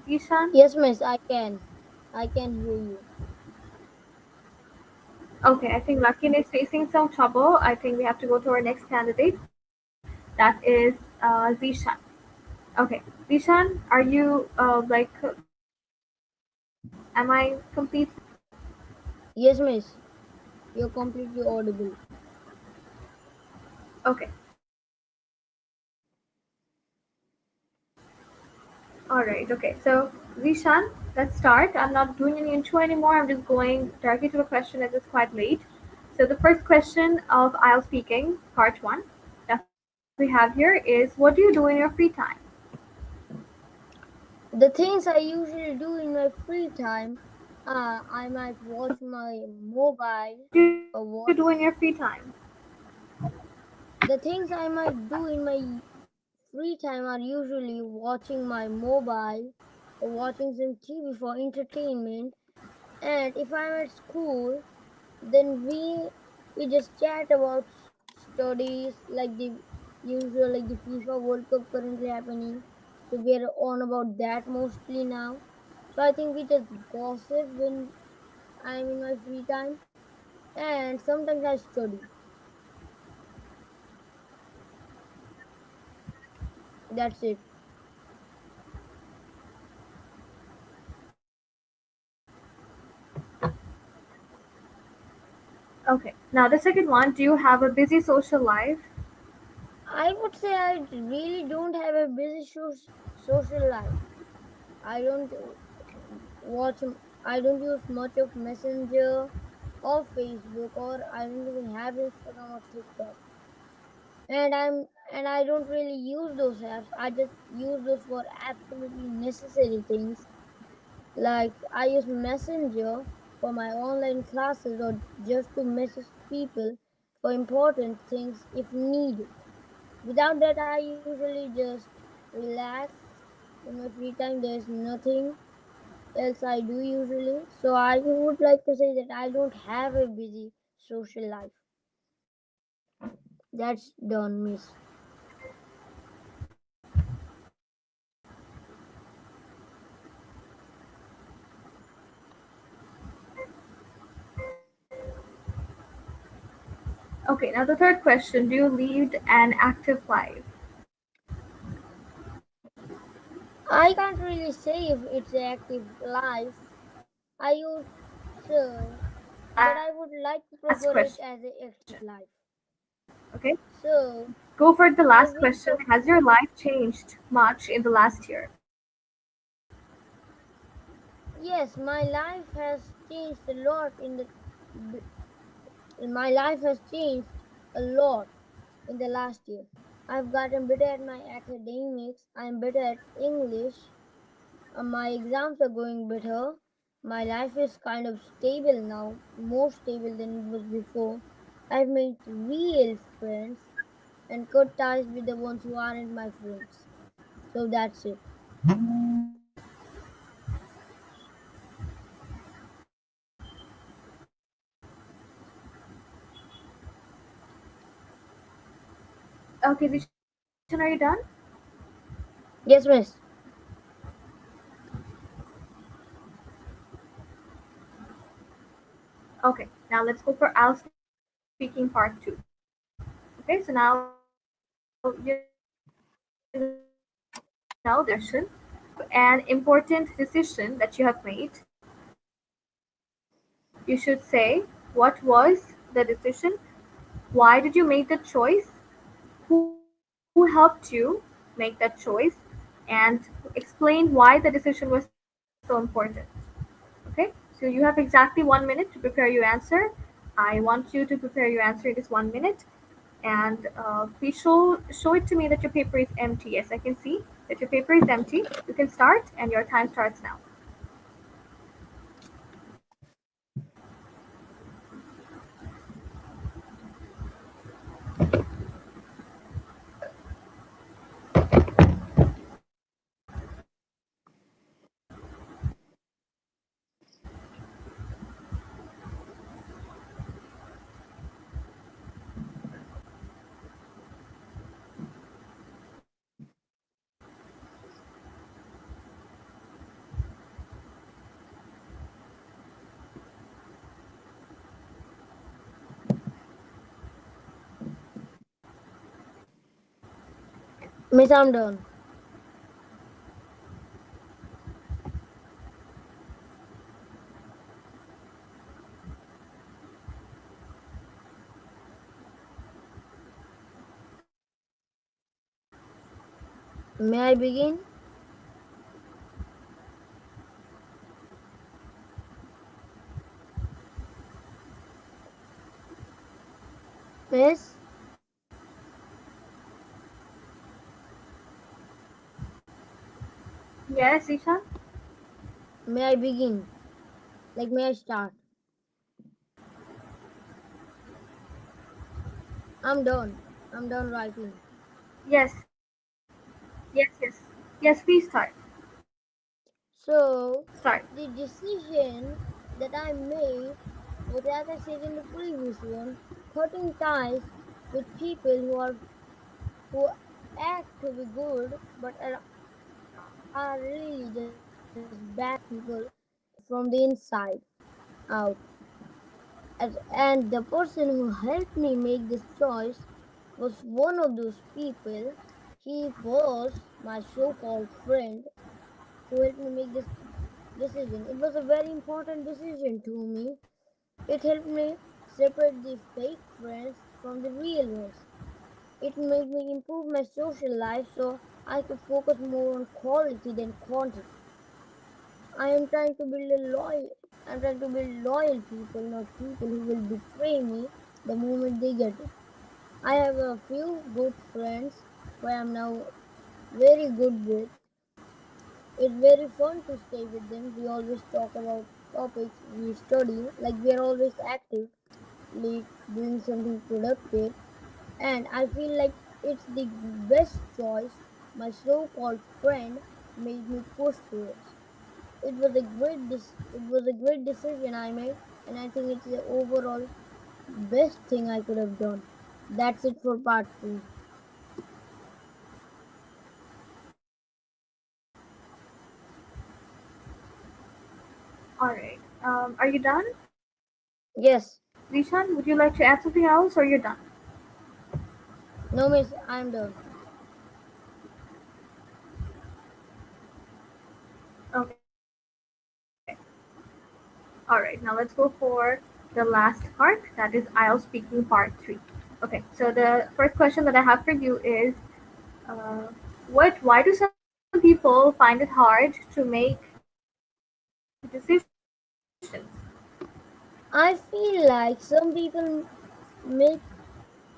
Zishan? Yes, miss, I can. I can hear you. Okay, I think Rakin is facing some trouble. I think we have to go to our next candidate. That is Zishan. Okay, Zishan, are you am I complete? Yes, miss, you're completely audible. Okay, alright, okay. So, Zishan, let's start. I'm not doing any intro anymore. I'm just going directly to the question as it's quite late. So, the first question of IELTS speaking, part one, that we have here is what do you do in your free time? The things I usually do in my free time, I might watch my mobile What or do you do watch. in your free time? The things I might do in my free time are usually watching my mobile or watching some TV for entertainment. And if I'm at school, then we just chat about studies like the usual, like the FIFA World Cup currently happening. So we are on about that mostly now. So I think we just gossip when I'm in my free time, and sometimes I study. That's it. Okay, now the second one, do you have a busy social life? I would say I really don't have a busy social life. I don't watch. I don't use much of Messenger or Facebook, or I don't even have Instagram or TikTok. And I don't really use those apps. I just use those for absolutely necessary things. Like I use Messenger for my online classes or just to message people for important things if needed. Without that, I usually just relax in my free time. There's nothing else I do usually. So I would like to say that I don't have a busy social life. That's done, miss. Okay, now the third question, do you lead an active life? I can't really say if it's an active life. I would say that I would like to Last prefer it question. as an active life. Okay, So go for the I last wish question. the Has your life changed much in the last year? yes, my life has changed a lot in my life has changed a lot in the last year. I've gotten better at my academics. I'm better at English. My exams are going better. My life is kind of stable now, more stable than it was before. I've made real friends and cut ties with the ones who aren't my friends. So that's it. Okay, Zishan, are you done? Yes, miss. Okay, now let's go for Al speaking part two. Okay, so now there's a question. Describe an important decision that you have made. You should say what was the decision, why did you make the choice, who helped you make that choice, and explain why the decision was so important. Okay, so you have exactly 1 minute to prepare your answer. I want you to prepare your answer in this 1 minute, and please show it to me that your paper is empty. Yes, I can see that your paper is empty. You can start, and your time starts now. Miss, I'm done. May I begin? Miss, Yes, Ishan? may I begin? Like, may I start? I'm done. I'm done writing. Yes, yes. Yes, please start. So, Start. the decision that I made was, as I said in the previous one, cutting ties with people who act to be good but are really just bad people from the inside out. And the person who helped me make this choice was one of those people. He was my so-called friend who helped me make this decision. It was a very important decision to me. It helped me separate the fake friends from the real ones. It made me improve my social life so I could focus more on quality than quantity. I am trying to build a loyal I'm trying to build loyal people, not people who will betray me the moment they get it. I have a few good friends who I am now very good with. It's very fun to stay with them. We always talk about topics we study, like we are always active, like doing something productive, and I feel like it's the best choice my so-called friend made me push towards. It was a great decision I made, and I think it's the overall best thing I could have done. That's it for part 2. Alright. Are you done? Yes. Rishan, would you like to add something else or you're done? No, miss, I'm done. Okay. Alright, now let's go for the last part, that is IELTS speaking part 3. Okay, so the first question that I have for you is uh, why do some people find it hard to make decisions? I feel like some people make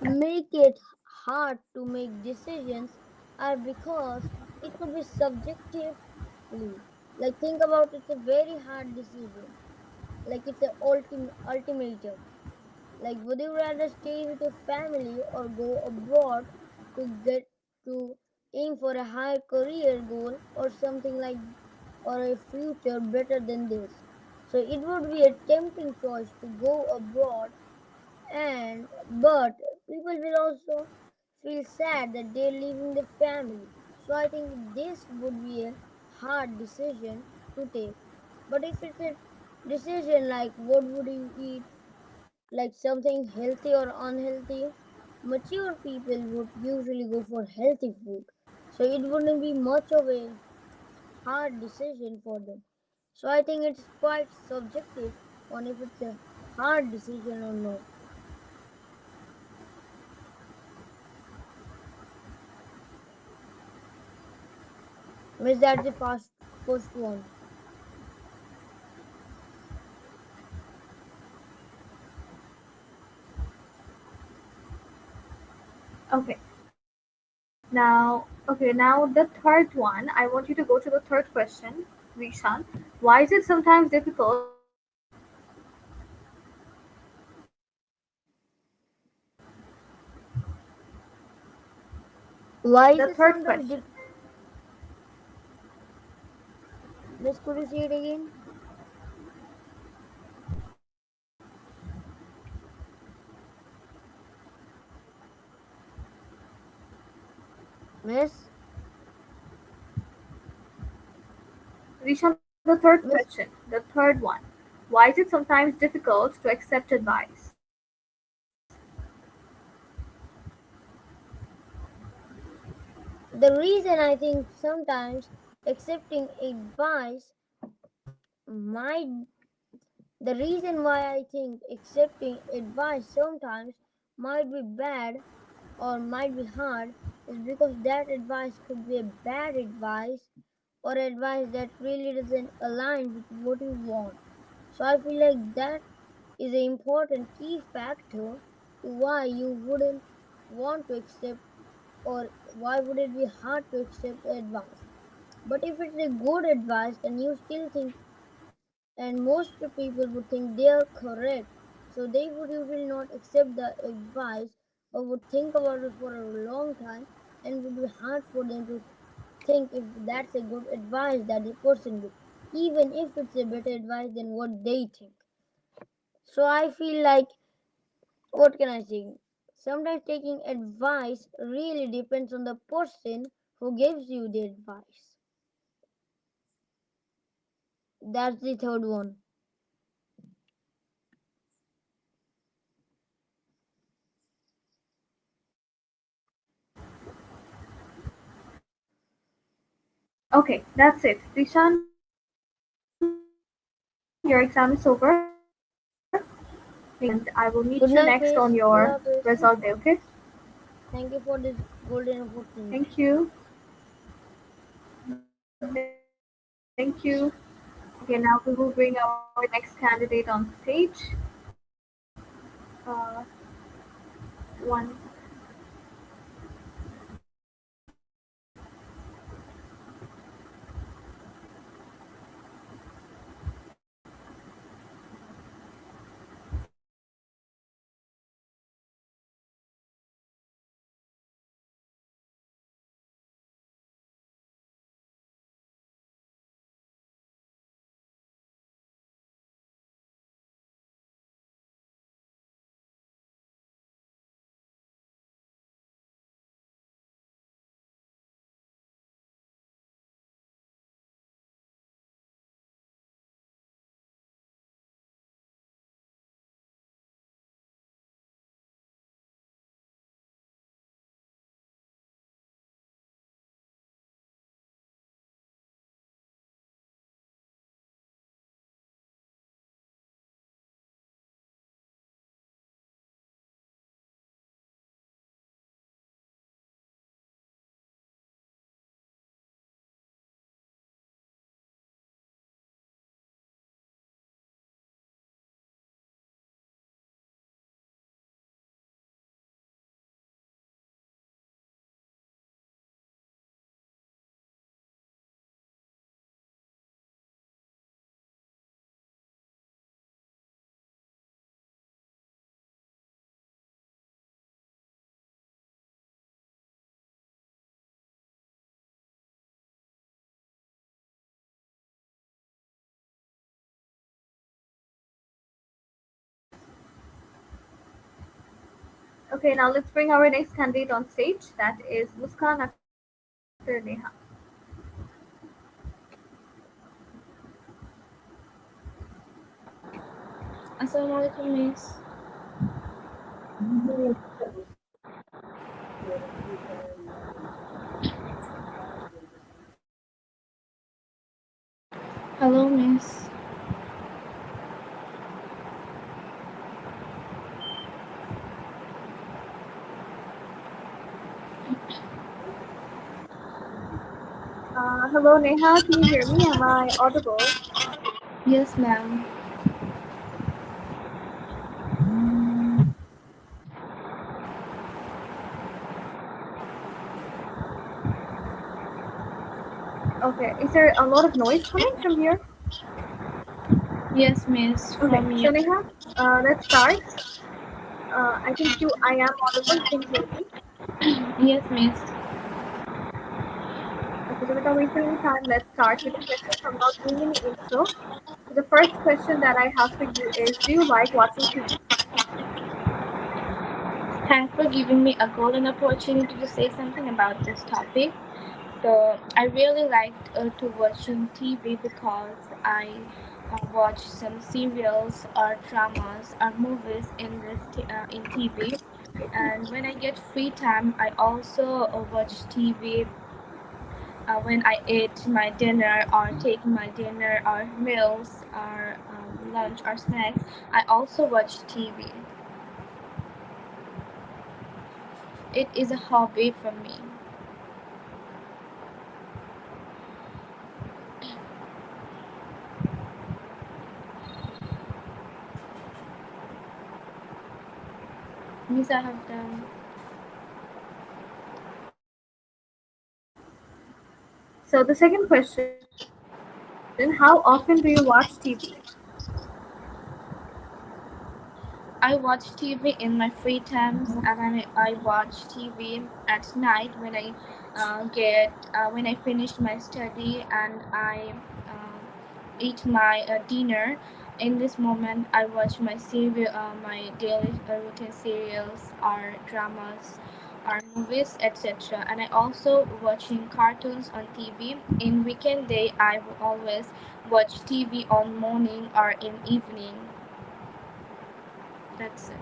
make it hard to make decisions are because it could be subjectively. Like think about it's a very hard decision. Like it's an ultimatum. Like would you rather stay with your family or go abroad to get to aim for a higher career goal or something like or a future better than this? So it would be a tempting choice to go abroad and but people will also feel sad that they're leaving the family. So I think this would be a hard decision to take. But if it's a decision like what would you eat, like something healthy or unhealthy, mature people would usually go for healthy food. So it wouldn't be much of a hard decision for them. So I think it's quite subjective on if it's a hard decision or not. Miss, that's the first one. Okay, now the third one. I want you to go to the third question, Rishan. Why is it sometimes difficult to accept advice? Why is The it third sometimes question. Miss, could you say it again? Miss? Rishan, the third Miss, question, the third one. Why is it sometimes difficult to accept advice? The reason I think sometimes accepting advice might the reason why I think accepting advice sometimes might be bad or might be hard is because that advice could be a bad advice or advice that really doesn't align with what you want. So I feel like that is an important key factor to why you wouldn't want to accept or why would it be hard to accept advice. But if it's a good advice, then you still think, and most people would think they are correct. So they would usually not accept the advice or would think about it for a long time and would be hard for them to think if that's a good advice that the person give, even if it's a better advice than what they think. So I feel like, what can I say? Sometimes taking advice really depends on the person who gives you the advice. That's the third one. Okay, that's it. Dishan, your exam is over, and I will meet you next on your result day, okay? Good night, miss. Allah Hafiz. Thank you for Thank this you. golden opportunity. Thank you. Okay, now we will bring our next candidate on stage. Uh, one. Okay, now let's bring our next candidate on stage. That is Muskan after Neha. Assalamualaikum, Miss. Hello, Miss. Hello, Neha. Can you hear me? Am I audible? Yes, ma'am. Okay. Is there a lot of noise coming from here? Yes, Miss. Okay. From So you. Neha, let's start. I think I am audible. Can you hear me? Yes, Miss. Okay. So without wasting any time, let's start with the questions. I'm not doing any intro. So the first question that I have for you is: do you like watching TV? Thanks for giving me a golden opportunity to say something about this topic. So, I really liked to watching TV because I watch some serials or dramas or movies in TV. And when I get free time, I also watch TV when I eat my dinner or take my dinner or meals or lunch or snacks, I also watch TV. It is a hobby for me. Miss, I have done. So the second question, how often do you watch TV? I watch TV in my free times, and I watch TV at night when I finish my study and I eat my dinner. In this moment, I watch my daily routine serials or dramas or movies, etc. And I also watching cartoons on TV. In weekend day, I will always watch TV on morning or in evening. That's it.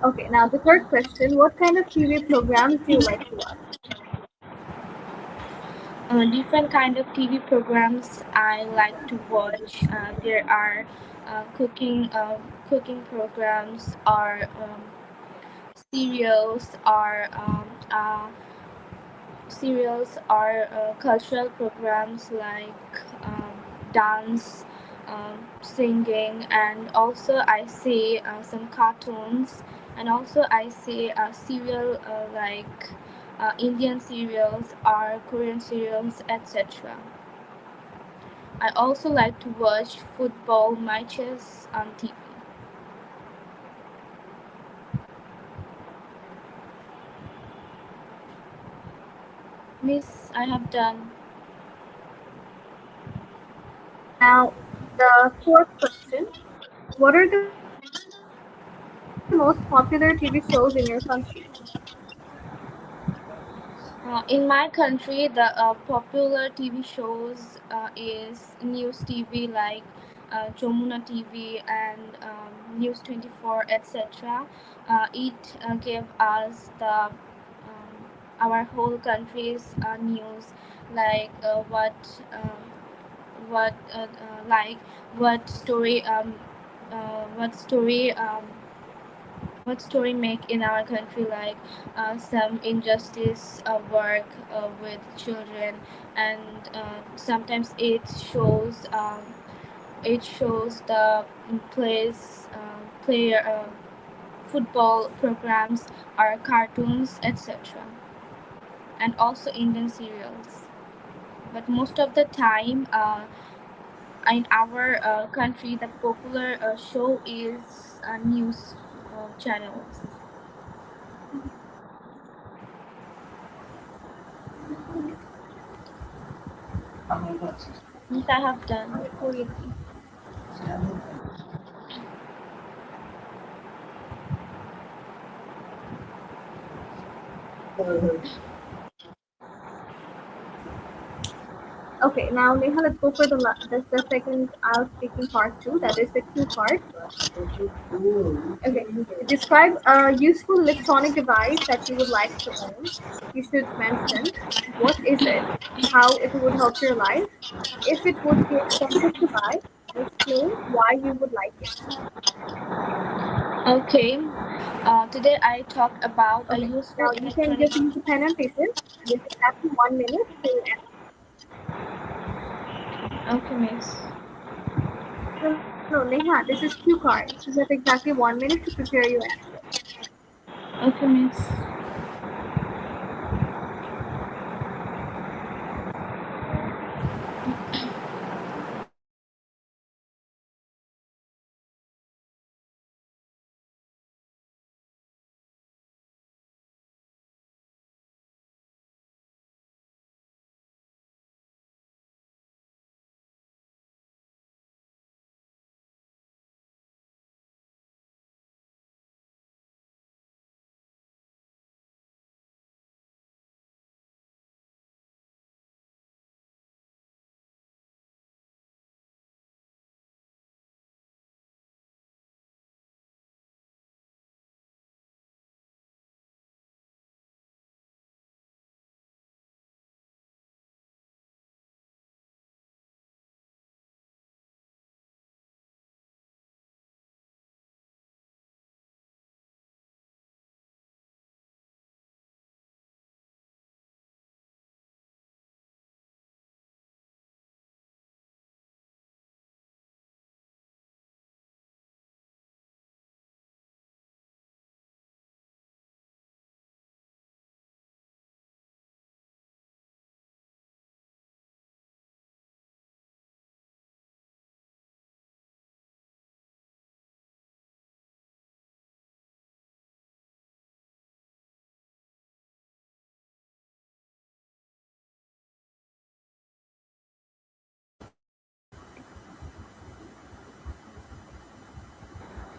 Okay, now the third question, what kind of TV programs do you like to watch? Different kind of TV programs I like to watch. There are cooking programs or serials or cultural programs like dance, singing, and also I see some cartoons, and also I see serial like Indian serials or Korean serials, etc. I also like to watch football matches on TV. Miss, I have done. Now, the fourth question, what are the most popular TV shows in your country? In my country, the popular TV shows is news TV like Jomuna TV and News 24, etc. It gave us our whole country's news, like what like what story what story what story make in our country, like some injustice work with children, and sometimes it shows the plays player football programs or cartoons, etc., and also Indian serials. But most of the time in our country, the popular show is news channels. Yes, I have done. Okay, now Neha, let's go for the second IELTS speaking part two, that is the Q part. Okay, describe a useful electronic device that you would like to own. You should mention what is it, how it would help your life, if it would be expensive to buy, and explain why you would like it. Okay. Today I talked about a Okay, useful now you can electronic. just use a pen and paper. You have exactly 1 minute to answer. Okay, miss. No, no, Neha, this is Q card. You have exactly 1 minute to prepare your answer. Okay, miss.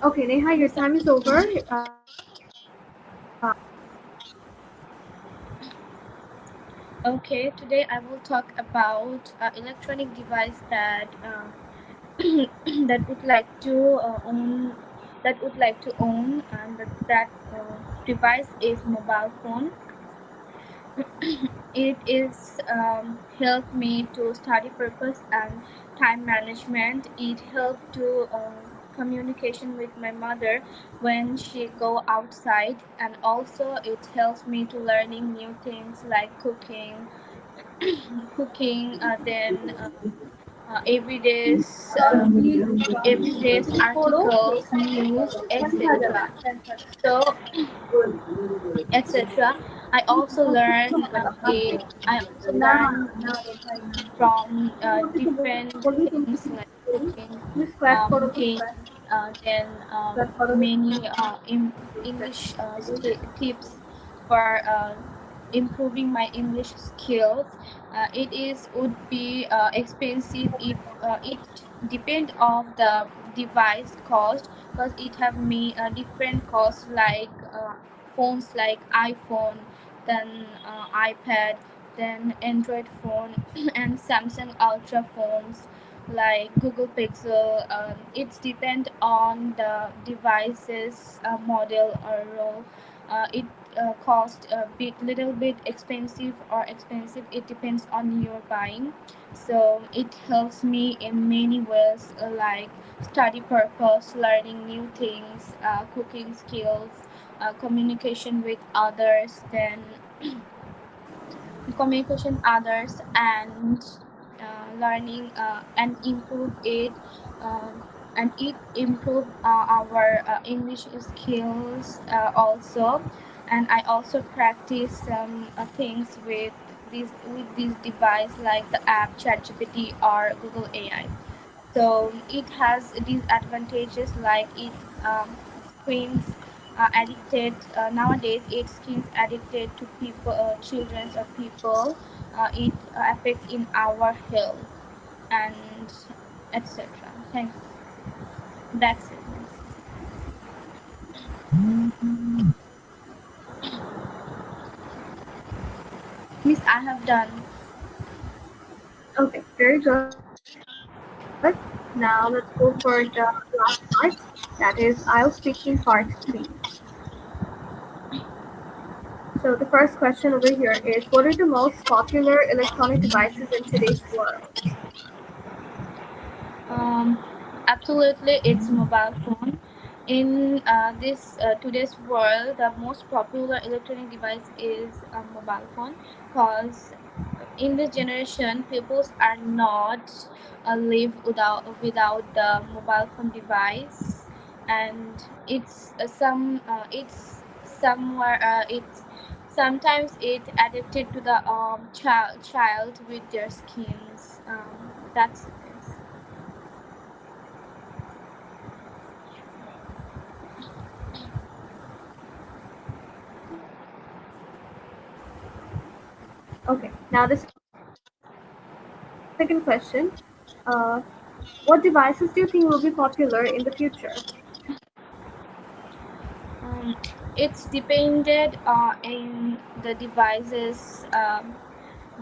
Okay, Neha, your time is over. Okay, today I will talk about electronic device that that would like to own, and that device is mobile phone. It is helped me to study purpose and time management. It helped to communication with my mother when she go outside, and also it helps me to learning new things like then everyday's articles, news, etc. So etc. I also learn I also learn from different things like cooking, then many English tips for improving my English skills. It is would be expensive if it depend of the device cost, because it have me different costs like phones like iPhone, then iPad, then Android phone, and Samsung Ultra phones like Google Pixel. It's depend on the device's model or role. It cost a little bit expensive or expensive. It depends on your buying. So it helps me in many ways, like study purpose, learning new things, cooking skills, communication with others, then communication others, and learning and improve it, um, and it improve our English skills also. And I also practice some things with this device like the app ChatGPT or Google AI. So it has these advantages like it screens addicted nowadays it screens addicted to people, children or people. It affects in our health and etc. Thanks. That's it. Miss, I have done. Okay, very good. Now let's go for the last part. That is IELTS speaking part 3. So the first question over here is, what are the most popular electronic devices in today's world? Um, Absolutely, it's mobile phone. In this today's world, the most popular electronic device is a mobile phone, because in this generation, people are not live without the mobile phone device, and it's somewhere it's sometimes it addicted to the child with their skins. That's it. Okay, now the second question. Uh, what devices do you think will be popular in the future? Um, it's depended in the devices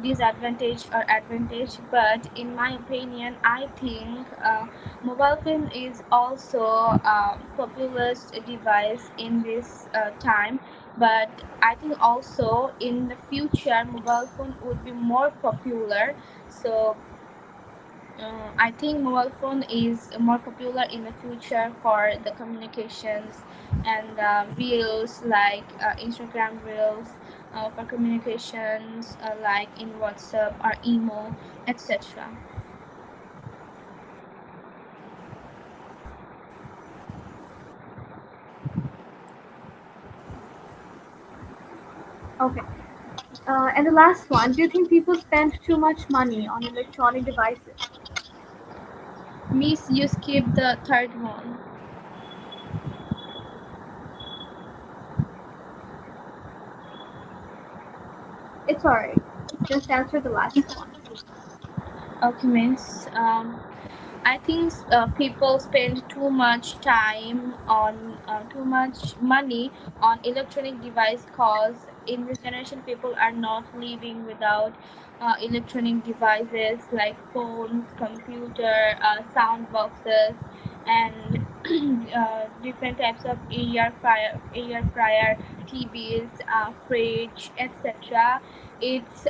disadvantage or advantage, but in my opinion I think mobile phone is also a popular device in this time, but I think also in the future mobile phone would be more popular. So I think mobile phone is more popular in the future for the communications and reels like Instagram reels, for communications like in WhatsApp or email, etc. Okay. And the last one, do you think people spend too much money on electronic devices? Miss, you skip the third one. It's alright. Just answer the last one. Okay, Miss. I think people spend too much time on too much money on electronic device cause in this generation people are not living without electronic devices like phones, computer, sound boxes, and different types of air fryer, TVs, fridge, etc. It's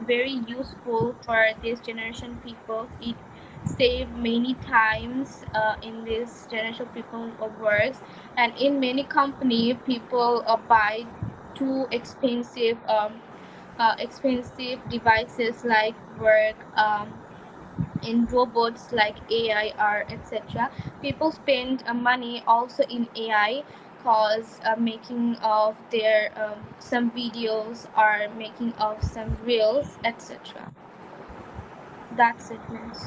very useful for this generation people. It save many times in this generation people of works, and in many company people buy too expensive devices like work in robots like AI or etc. People spend money also in AI cause making of their some videos or making of some reels etc. That's it, miss.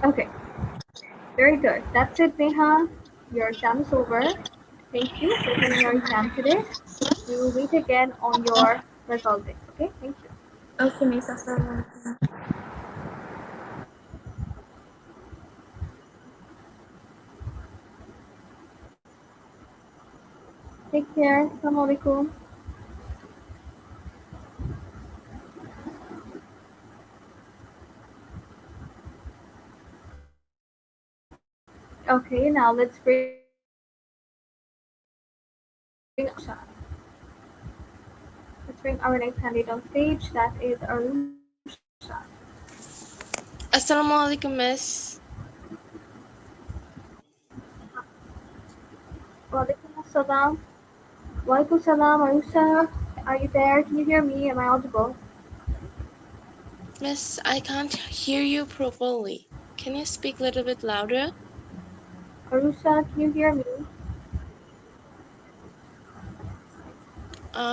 Okay, very good. That's it, Neha. Your exam is over. Thank you for attending your exam today. We will meet again on your result day. Okay, thank you. Okay, miss. Assalamualaikum. Take care. Assalamualaikum. Okay, now let's bring let's bring our next candidate on stage. That is Arusha. Assalamualaikum, Miss. Walaikum assalam. Walaikum salam, Arusha. Are you there? Can you hear me? Am I audible? Miss, I can't hear you properly. Can you speak a little bit louder? Arusha, can you hear me?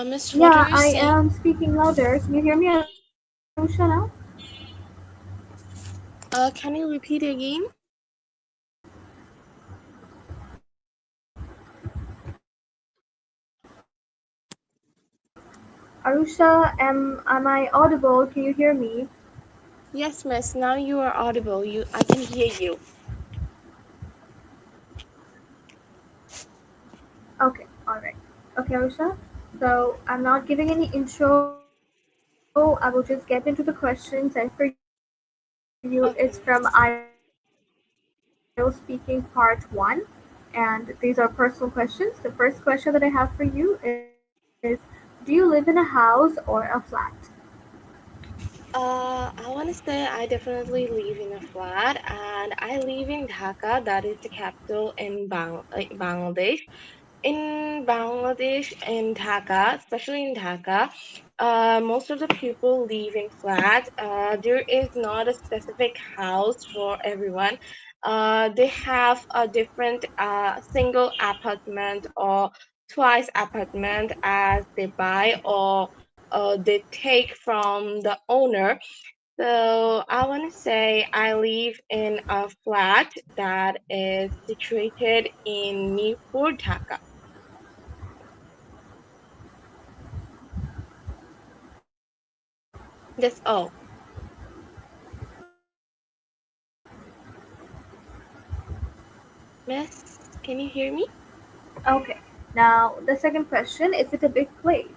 Miss, what are Yeah, you I saying? am speaking louder. Can you hear me, Arusha, now? Can you repeat again? Arusha, am I audible? Can you hear me? Yes, Miss. Now you are audible. I can hear you. Okay, alright. Okay, Arusha. So I'm not giving any intro. I will just get into the questions. And for you, it's from IELTS Speaking Part Okay, 1. Miss. And these are personal questions. The first question that I have for you is do you live in a house or a flat? I want to say I definitely live in a flat, and I live in Dhaka, that is the capital in Bangladesh. In Bangladesh, in Dhaka, especially in Dhaka, most of the people live in flats. There is not a specific house for everyone. They have a different single apartment or twice apartment as they buy or they take from the owner. So I want to say I live in a flat that is situated in Nipur, Dhaka. That's all. Miss, can you hear me? Okay. Now, the second question, is it a big place?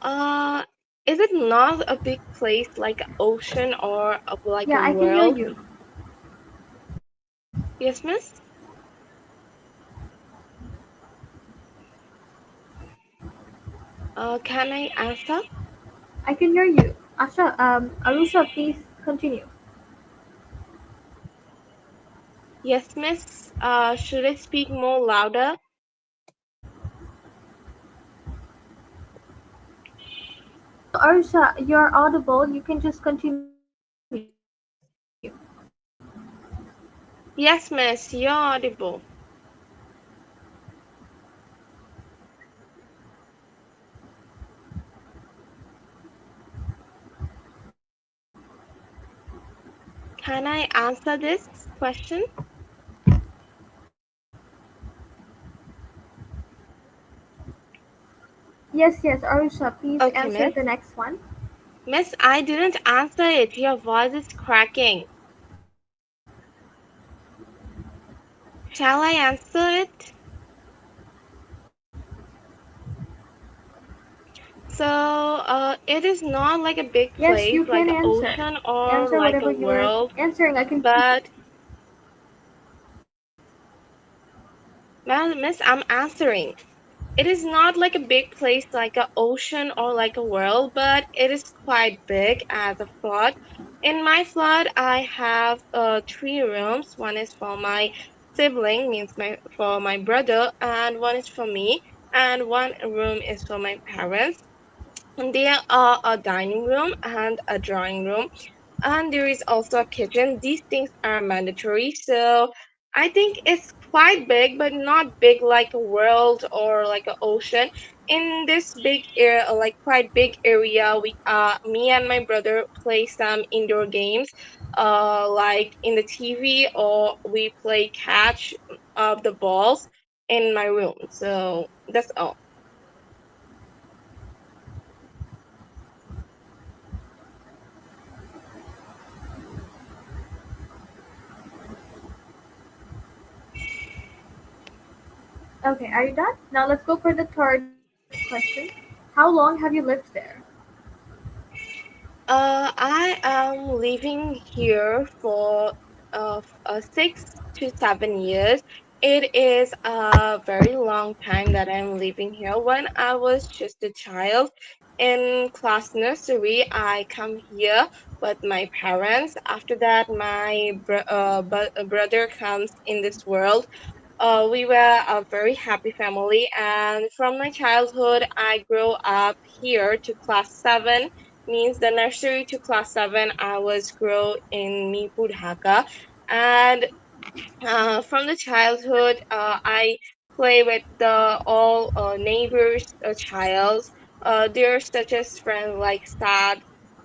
Uh, is it not a big place like an ocean or like a Yeah, I can hear world? you. Yes, miss? Can I answer? I can hear you. Arusha, please continue. Yes, miss. Should I speak more louder? No, Arusha, you're audible. You can just continue. Yes, miss. You're audible. Can I answer this question? Yes, yes, Arusha, Okay, please Miss. answer the next one. Miss, I didn't answer it. Your voice is cracking. Shall I answer it? So, it is not like a big Yes, place, you like can an answer. ocean or Answer like a whatever you're world, answering. I can keep it. but well, Miss, I'm answering. It is not like a big place like an ocean or like a world, but it is quite big as a flood. In my flood, I have three rooms. One is for my sibling, means my for my brother, and one is for me, and one room is for my parents. And there are a dining room and a drawing room, and there is also a kitchen. These things are mandatory. So I think it's quite big, but not big like a world or like an ocean. In this big area, like quite big area, we me and my brother play some indoor games, like in the TV, or we play catch of the balls in my room. So that's all. Okay, are you done? Now let's go for the third question. How long have you lived there? I am living here for 6 to 7 years. It is a very long time that I'm living here. When I was just a child in class nursery, I come here with my parents. After that, my brother comes in this world. We were a very happy family, and from my childhood, I grew up here to class 7. Means the nursery to class 7, I was grow in Mipur, Dhaka, and from the childhood, I play with the all neighbors' childs. There's such as friends like Sad,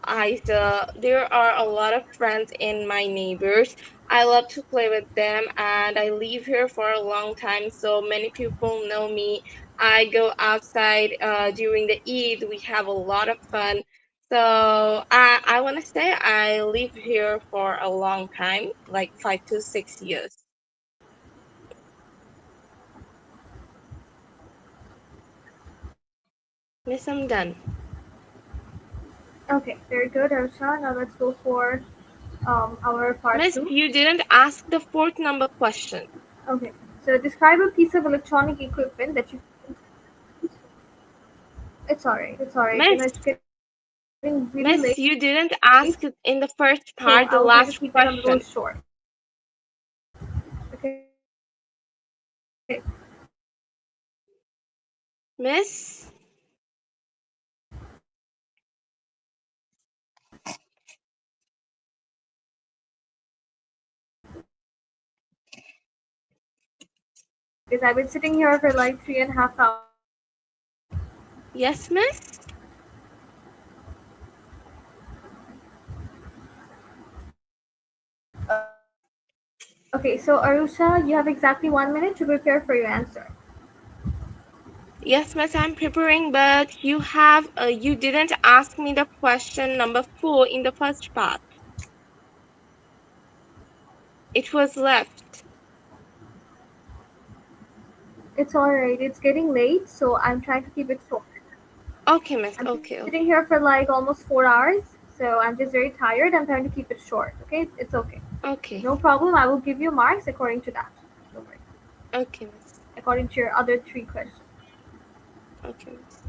Isa. There are a lot of friends in my neighbors. I love to play with them, and I live here for a long time, so many people know me. I go outside during the Eid. We have a lot of fun. So I want to say I live here for a long time, like 5 to 6 years. Miss, I'm done. Okay, very good, Arusha. Now let's go for our part Miss, two. you didn't ask the fourth number question. Okay, so describe a piece of electronic equipment that you. It's alright. You know, Miss, it's getting really late, Miss, you so didn't I will ask try to it keep in it the a little first short. part, the last question. Okay, Miss, because I've been sitting here for like 3.5 hours. yes, Miss. Okay, so Arusha, you have exactly 1 minute to prepare for your answer. Yes, Miss, I'm preparing, but you didn't ask me the question number 4 in the first part. It was left. It's alright. It's getting late, so I'm trying to keep it short. Okay, Miss. I'm Okay, sitting here okay, for like almost 4 hours, so I'm just very tired. I'm trying to keep it short. Okay, it's okay. okay, No problem. I will give you marks according to that. Don't worry. okay, Miss. According to your other three questions. Okay, Miss.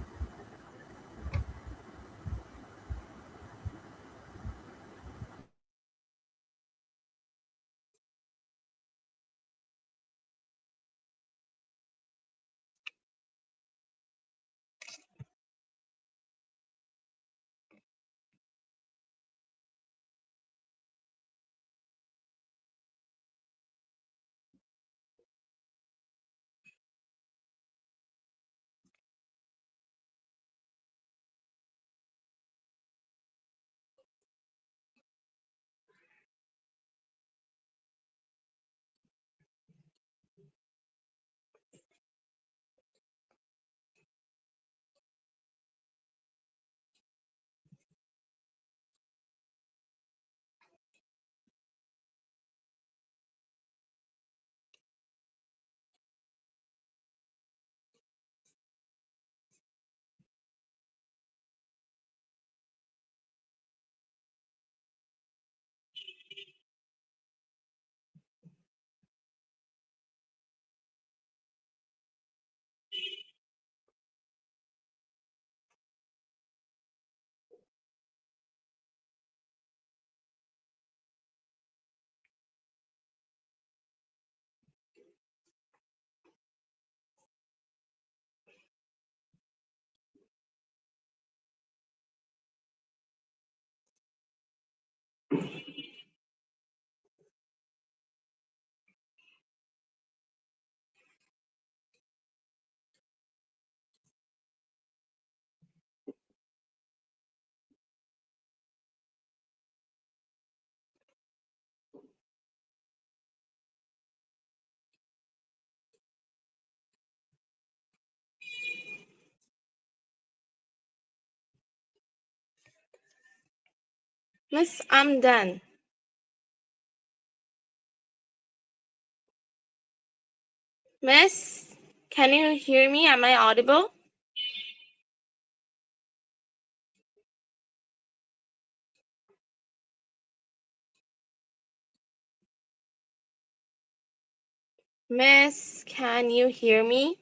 Miss, I'm done. Miss, can you hear me? Am I audible? Miss, can you hear me?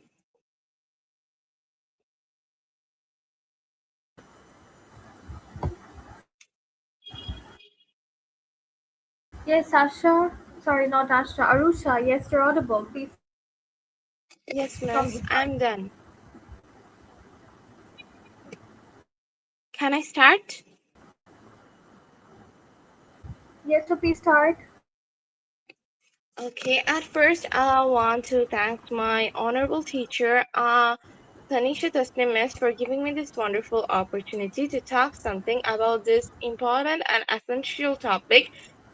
Yes, Asha. Sorry, not Asha. Arusha. Yes, you're audible. Please from the Yes, start. miss, I'm done. Can I start? Yes, so please start. Okay, at first, I want to thank my honorable teacher, Tanisha Tasnim Miss, for giving me this wonderful opportunity to talk something about this important and essential topic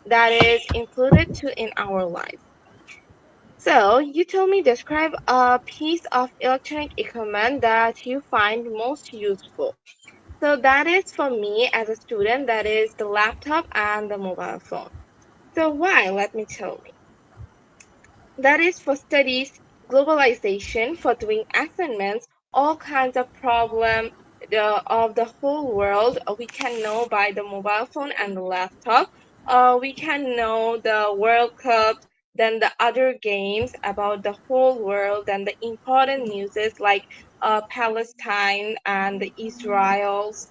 that is included to in our life. So, you told me describe a piece of electronic equipment that you find most useful. So, that is for me as a student, that is the laptop and the mobile phone. So, why? Let me tell you. That is for studies, globalization, for doing assignments, all kinds of problem of the whole world we can know by the mobile phone and the laptop. We can know the World Cup, then the other games about the whole world, and the important news like Palestine and the Israel's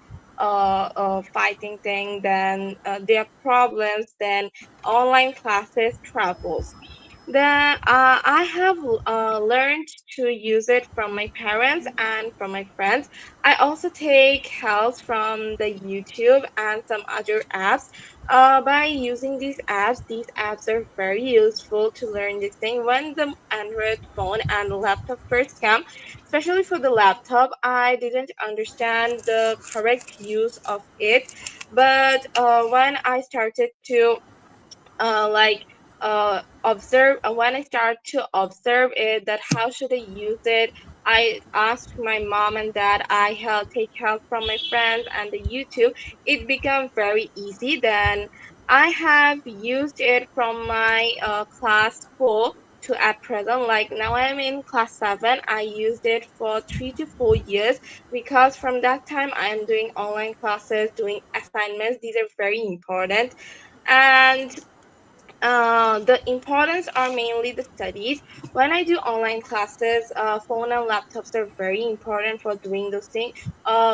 fighting thing, then their problems, then online classes, travels. Then I have learned to use it from my parents and from my friends. I also take help from the YouTube and some other apps. By using these apps are very useful to learn this thing. When the Android phone and laptop first came, especially for the laptop, I didn't understand the correct use of it. But when I started to observe when I start to observe it, that how should I use it, I asked my mom and dad, I help take help from my friends and the YouTube. It became very easy. Then I have used it from my class 4 to at present. Like now I'm in class 7. I used it for 3 to 4 years, because from that time I am doing online classes, doing assignments. These are very important. And the importance are mainly the studies. When I do online classes, phone and laptops are very important for doing those things.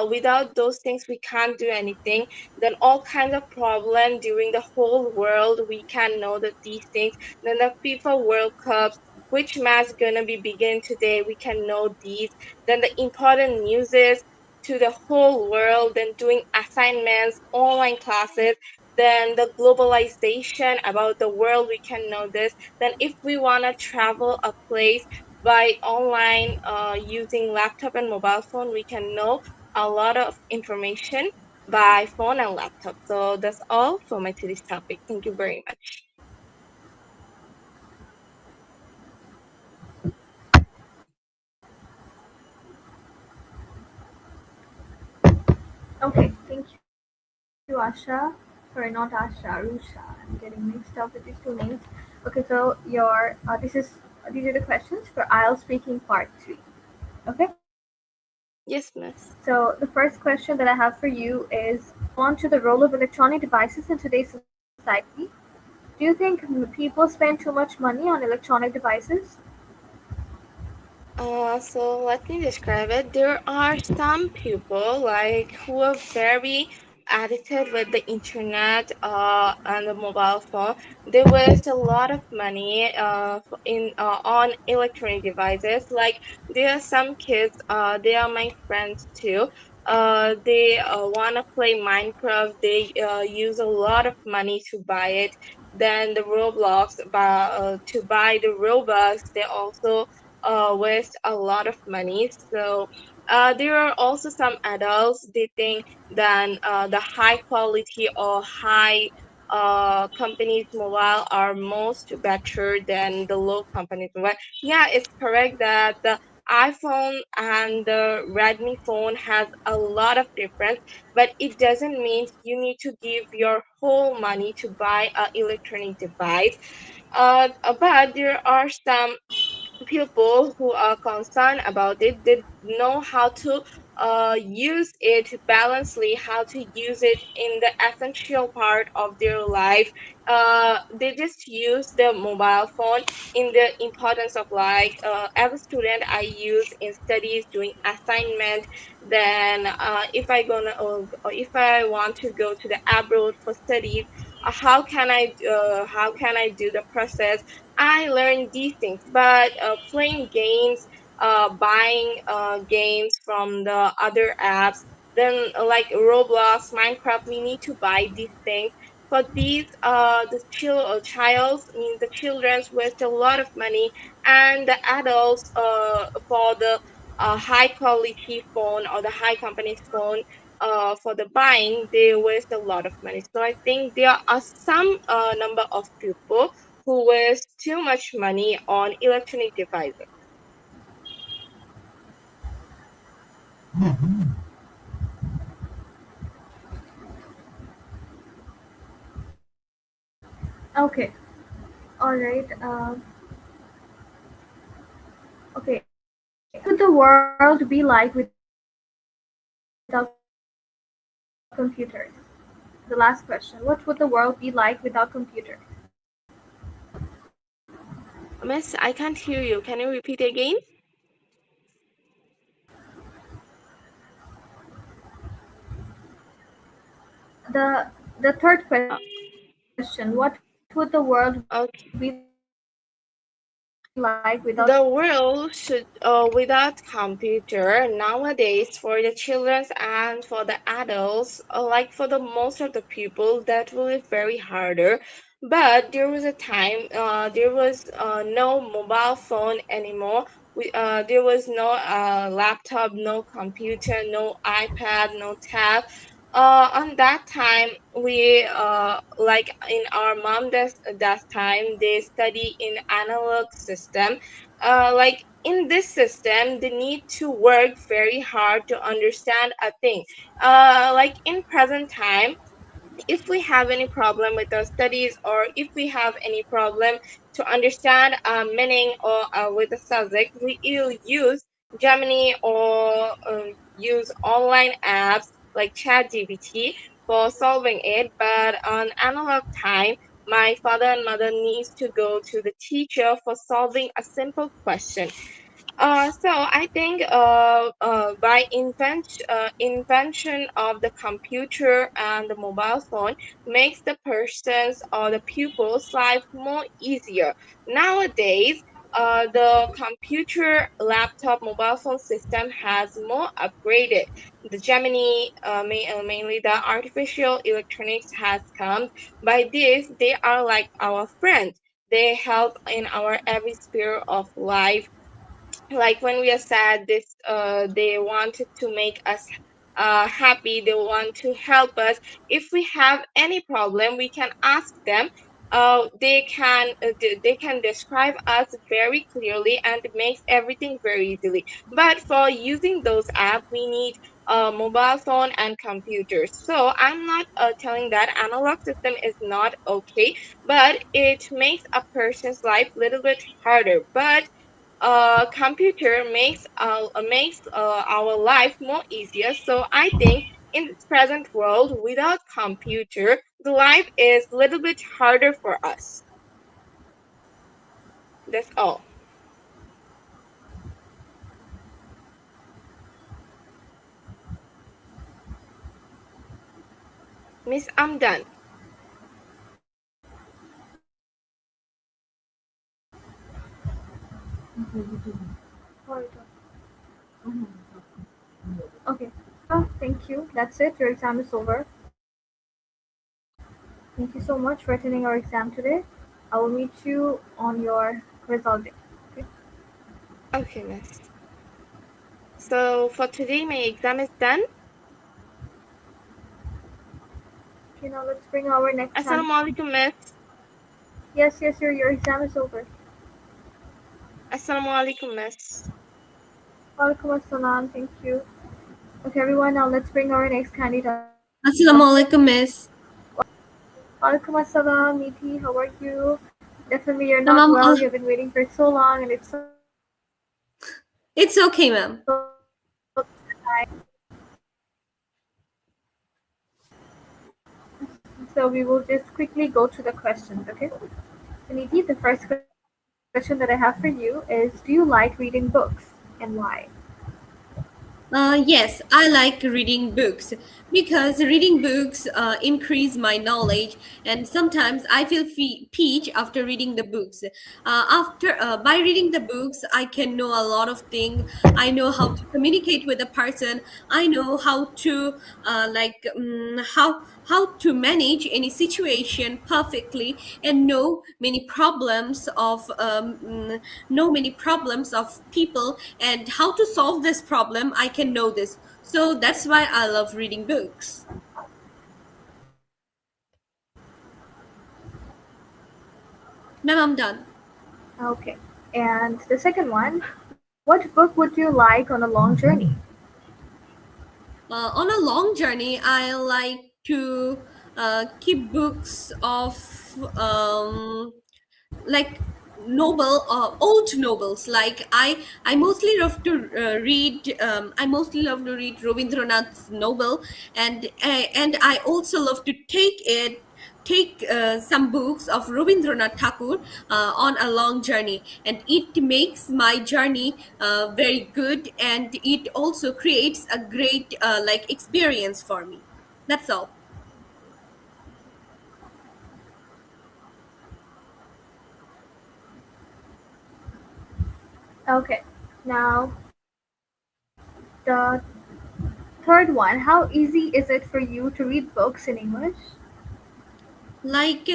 Without those things, we can't do anything. Then all kinds of problem during the whole world, we can know that these things. Then the FIFA World Cups, which match gonna be begin today, we can know these. Then the important news is to the whole world. Then doing assignments, online classes, then the globalization about the world, we can know this. Then if we want to travel a place by online using laptop and mobile phone, we can know a lot of information by phone and laptop. So that's all for my today's topic. Thank you very much. Okay, thank you, Asha. Sorry, not Asha, Arusha. I'm getting mixed up with these two names. Okay, so these are the questions for IELTS speaking part 3. Okay. Yes, So the miss. first question that I have for you is, moving on to the role of electronic devices in today's society. Do you think people spend too much money on electronic devices? So let me describe it. There are some people like who are very addicted with the internet and the mobile phone. They waste a lot of money in on electronic devices. Like there are some kids. They are my friends too. They wanna play Minecraft. They use a lot of money to buy it. Then the Roblox, to buy the Robux, they also waste a lot of money. So there are also some adults, they think that the high quality or high companies mobile are most better than the low companies mobile. Yeah, it's correct that the iPhone and the Redmi phone has a lot of difference, but it doesn't mean you need to give your whole money to buy an electronic device. But there are some people who are concerned about it. They know how to use it balancely, how to use it in the essential part of their life. They just use the mobile phone in the importance of, like, as a student I use in studies doing assignment. Then if I want to go to the abroad for studies, how can I do the process. I learned these things, but playing games, buying games from the other apps, then like Roblox, Minecraft, we need to buy these things. For these, I mean the childrens waste a lot of money, and the adults, for the high quality phone or the high company's phone, for the buying, they waste a lot of money. So I think there are some number of people who waste too much money on electronic devices. Okay. All right. Okay. What would the world be like without computers? The last question. What would the world be like without computers? Miss, I can't hear you. Can you repeat again? The Uh, third question. What would the world be like without okay. computers? The world should, without computer nowadays, for the children and for the adults, like for the most of the people, that will be very harder. But there was a time, there was no mobile phone anymore. There was no laptop, no computer, no iPad, no tab. On that time, we like in our mom that time, they study in analog system. Like in this system, they need to work very hard to understand a thing. Like in present time, if we have any problem with our studies, or if we have any problem to understand a meaning, or with the subject, we will use Gemini, or use online apps like ChatGPT for solving it. But on analog time, my father and mother needs to go to the teacher for solving a simple question. So I think by invention of the computer and the mobile phone makes the person's or the pupil's life more easier. Nowadays, the computer, laptop, mobile phone system has more upgraded. The Gemini, mainly the artificial electronics, has come. By this, they are like our friends. They help in our every sphere of life. Like when we are sad, this they wanted to make us happy. They want to help us. If we have any problem, we can ask them. They can describe us very clearly, and it makes everything very easily. But for using those apps, we need a mobile phone and computers. So I'm not telling that analog system is not okay, but it makes a person's life a little bit harder. But computer makes our life more easier. So I think in this present world, without computer, the life is a little bit harder for us. That's all. Miss, I'm done. Okay. Thank you. That's it. Your exam is over. Thank you so much for attending our exam today. I will meet you on your result day. Okay. Okay, miss. So for today, my exam is done. Okay. Now let's bring our next Assalamu challenge. alaikum, miss. Yes. Your exam is over. Assalamu alaikum, miss. Walaikum assalam. Thank you. Okay, everyone. Now let's bring our next candidate up here. Assalamu alaikum, miss. Walaikum assalam, Niti. How are you? Definitely, you're not Ma'am, well. You've been waiting for so long, and it's so time. it's okay, ma'am. So we will just quickly go to the questions, okay? So Niti, the first question that I have for you is: do you like reading books, and why? Yes, I like reading books because reading books increase my knowledge, and sometimes I feel peach after reading the books. After By reading the books, I can know a lot of things. I know how to communicate with a person. I know how to how to manage any situation perfectly, and know many problems of people and how to solve this problem. I can know this, so that's why I love reading books. Ma'am, I'm done. Okay. And the second one: what book would you like on a long journey? On a long journey, I like to keep books of um, like old novels. Like I mostly love to read Rabindranath's novel, and I also love to take some books of Rabindranath Tagore on a long journey, and it makes my journey very good, and it also creates a great experience for me. That's all. Okay. Now the third one: how easy is it for you to read books in English? Like,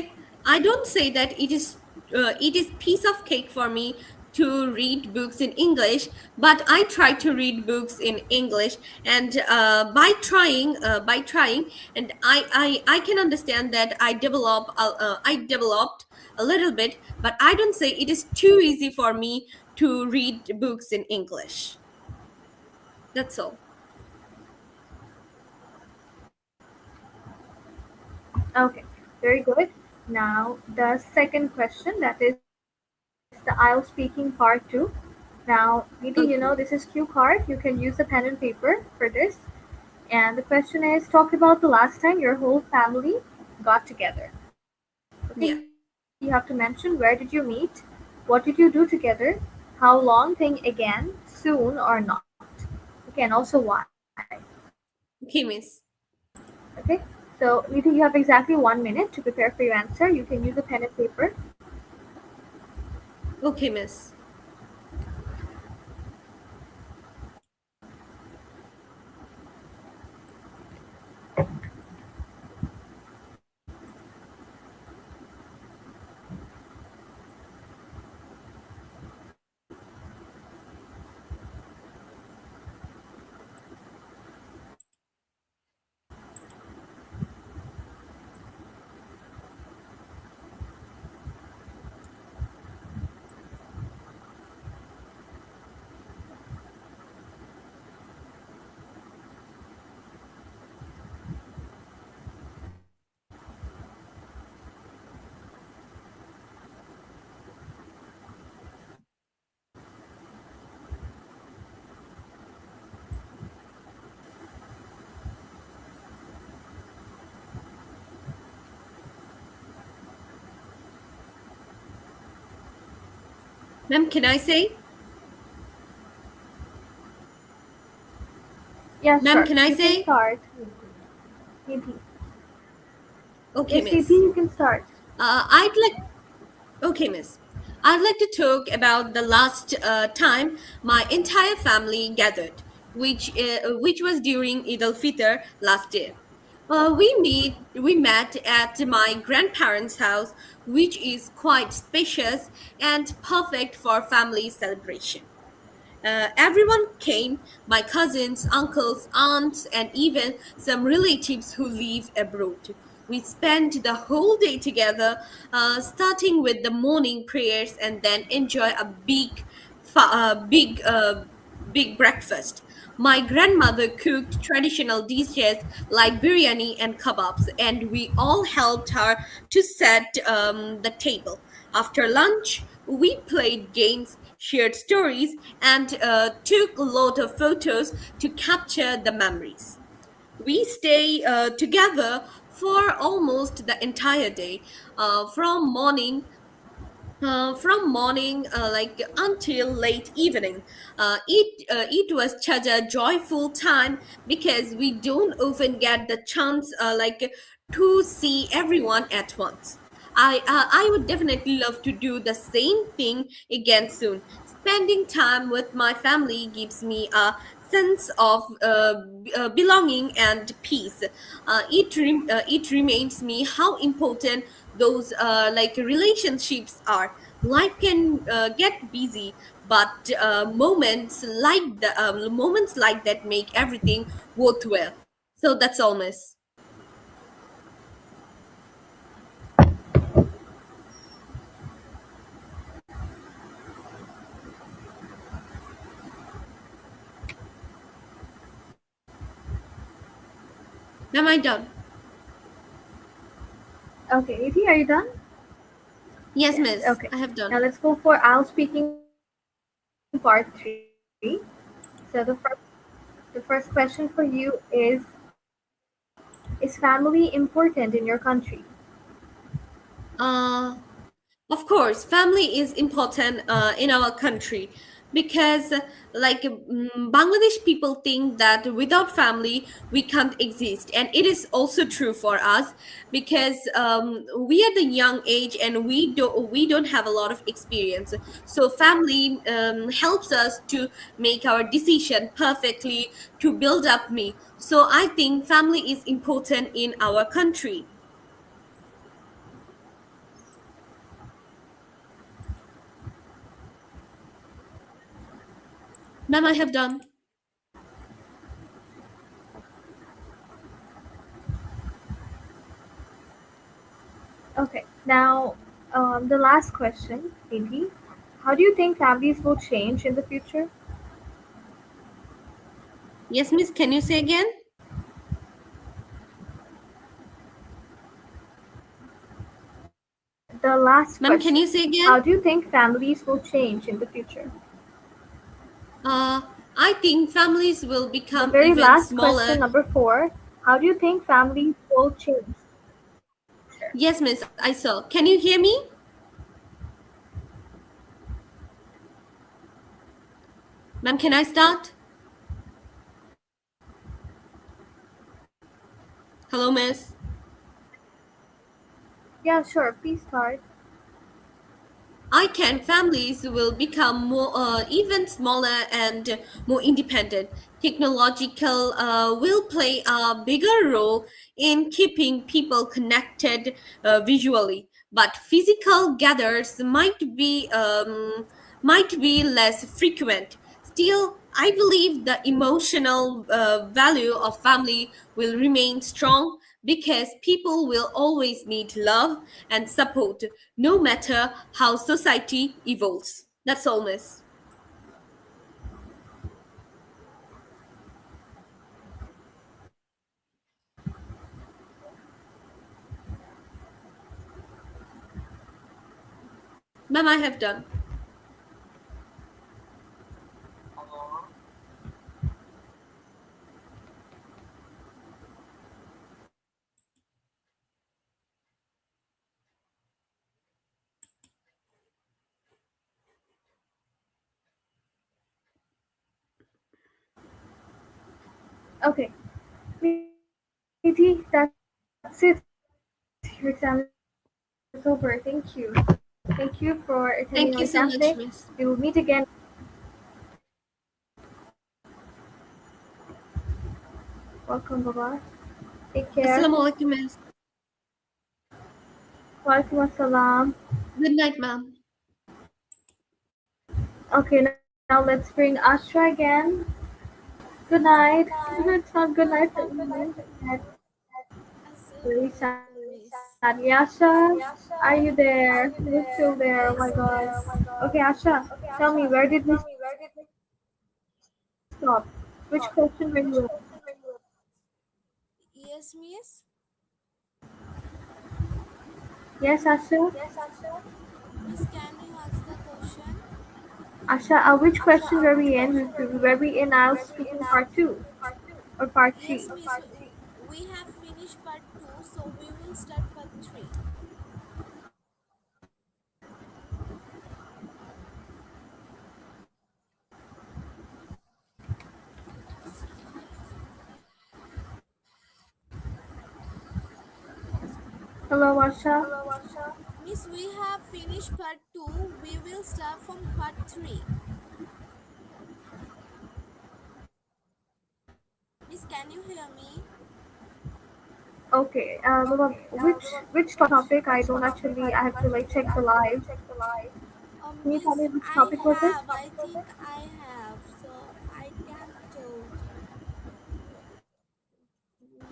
I don't say that it is piece of cake for me to read books in English, but I try to read books in English, and by trying, and I can understand that I developed a little bit, but I don't say it is too easy for me to read books in English. That's all. Okay, very good. Now, the second question, that is the IELTS speaking part 2. Now, Niti, this is Okay. cue card. You can use a pen and paper for this. And the question is: talk about the last time your whole family got together. Okay, you have to Yeah. mention where did you meet, what did you do together, how long, thing again, soon or not. Okay, and also why. Okay, miss. Okay, so Niti, you have exactly 1 minute to prepare for your answer. You can use a pen and paper. Okay, miss. Ma'am, can I say? Yeah, Ma'am, sure. can I You can say? start, Niti. Okay, Yes, Niti, miss. you can start. I'd like, okay, miss. I'd like to talk about the last time my entire family gathered, which was during Eid al-Fitr last year. We met at my grandparents' house, which is quite spacious and perfect for family celebration. Everyone came: my cousins, uncles, aunts, and even some relatives who live abroad. We spent the whole day together, starting with the morning prayers and then enjoy a big big breakfast. My grandmother cooked traditional dishes like biryani and kebabs, and we all helped her to set the table. After lunch, we played games, shared stories, and took a lot of photos to capture the memories. We stay together for almost the entire day, from morning like until late evening. It was such a joyful time because we don't often get the chance to see everyone at once. I would definitely love to do the same thing again soon. Spending time with my family gives me a sense of belonging and peace. It reminds me how important those relationships are. Life can get busy, but moments like that make everything worthwhile. So that's all, miss. Am I done? Okay, Iti, are you done? Yes, Yes. miss, Okay. I have Now done. let's go for Al speaking part three. So the first question for you is family important in your country? uh Of course, family is important in our country because, Bangladesh people think that without family we can't exist, and it is also true for us because we are the young age and we don't have a lot of experience. So family helps us to make our decision perfectly to build up me. So I think family is important in our country. Ma'am, I have done. Okay. Now, the last question, Indy. How do you think families will change in the future? Yes, miss. Can you say again? The last Ma'am, can question. you say again? How do you think families will change in the future? Uh, I think families will The become very even last smaller. question, number four. How do you think families will change? Yes, miss, I saw. Can you hear me? Ma'am, can I start? Hello, miss. Yeah, sure. Please start. I can families will become more even smaller and more independent. Technological will play a bigger role in keeping people connected visually, but physical gathers might be less frequent. Still, I believe the emotional value of family will remain strong because people will always need love and support no matter how society evolves. That's all, miss. Ma'am, I have done. Okay. Nidhi, that's it. Your exam is over. Thank you. Thank you for attending our exam today. We will meet again Thank you next so time. much, miss. Welcome, Baba. Take care. Assalamu alaikum, miss. Walaikum assalam. Good night, ma'am. Okay, now let's bring Ashra again. Good night. It's not good night for me. It's really sad. Yasha, are you there? You're still there. Oh my god. Okay, Asha, tell me, where did we stop? Stop. Which question were you in? Yes, miss. Yes, Asha? Miss, can you ask the question? Asha, which question were we in? Were we in I was speaking part 2 or part Yes, 3? miss. We have finished part two, so we will start part three. Hello, Asha? Miss, we have finished part two. We will start from part three. Miss, can you hear me? Okay, which topic? I don't actually, I have to like check the live. Can you tell Miss, me which topic was it? I think I have, so I can told you.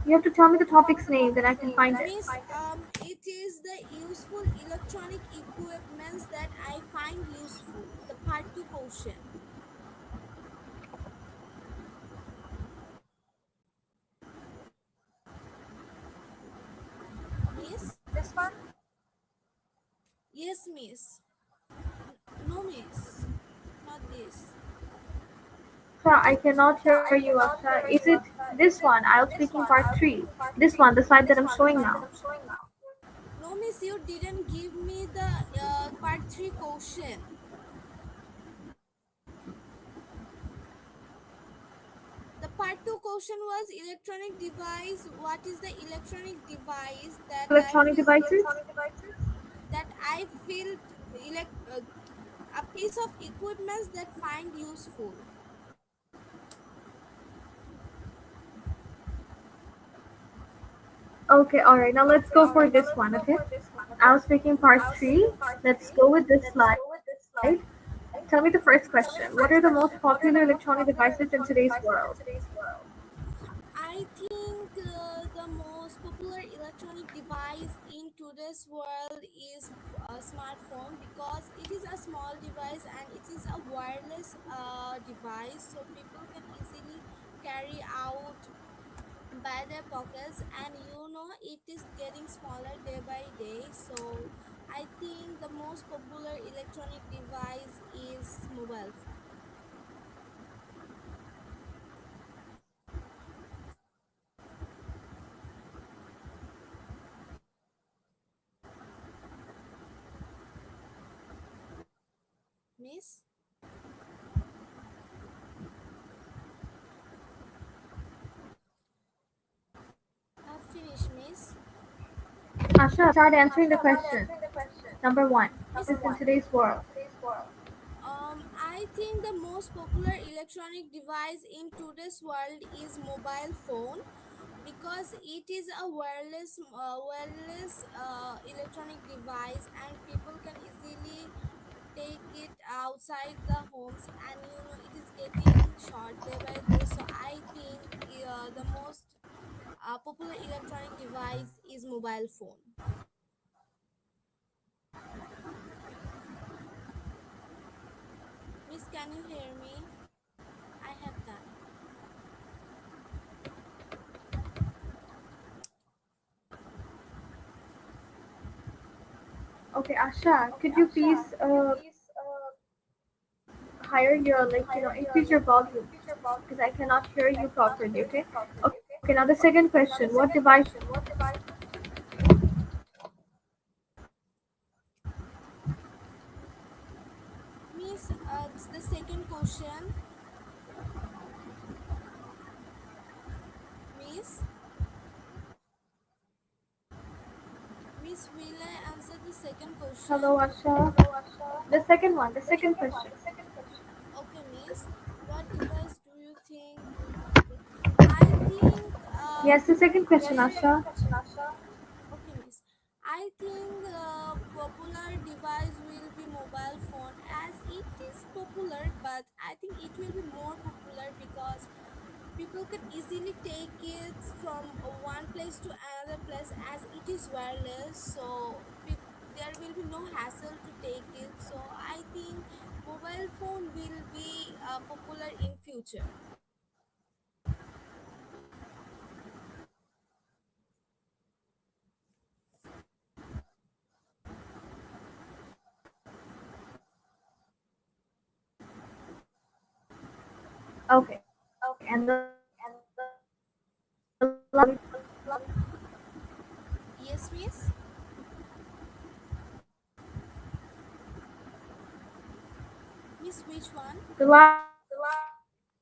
You have to tell me the topic's name, then I can find it. Miss, it is the useful electronic equipments that I find useful. The part two question. Miss? Yes, miss. No, miss. Not this. Asha, I cannot hear you, Asha. Is it this one? I was speaking part 3. This one, the side that I'm showing now. No, miss, you didn't give me the part three question. The part two question was electronic device. What is the electronic device that I Electronic feel devices? that I feel a piece of equipment that find useful? Okay, alright, now let's go for this one, okay? I was speaking part 3. Let's go with this slide. Tell me the first question. What are the most popular electronic devices in today's world? I think the most popular electronic device in today's world is a smartphone because it is a small device and it is a wireless device, so people can easily carry out by their pockets, and it is getting smaller day by day. So I think the most popular electronic device is mobile phone. Miss, I've finished, miss. Asha, start answering the question. Number 1. Miss, This in today's world. I think the most popular electronic device in today's world is mobile phone because it is a wireless electronic device, and people can easily take it outside the homes, and it is getting short day by day. So I think the most popular electronic device is mobile phone. Miss, can you hear me? I have done. Okay, Asha, could you please higher your, like, increase your volume because I cannot hear you properly, okay? Okay, now the second question. What device? Miss, the second question. Miss, Miss, will I answer the second question? Hello, Asha. The second question. Okay, Miss. What device do you think will be popular? I think, Yes, the second question, Asha. okay, Miss. I think popular device will be mobile phone as it is popular, but I think it will be more popular because people can easily take it from one place to another place as it is wireless, so there will be no hassle to take it. So I think mobile phone will be popular in future. Okay, and the last question, do you think people spend too much money on electronic devices? Yes, miss. Miss, which one? The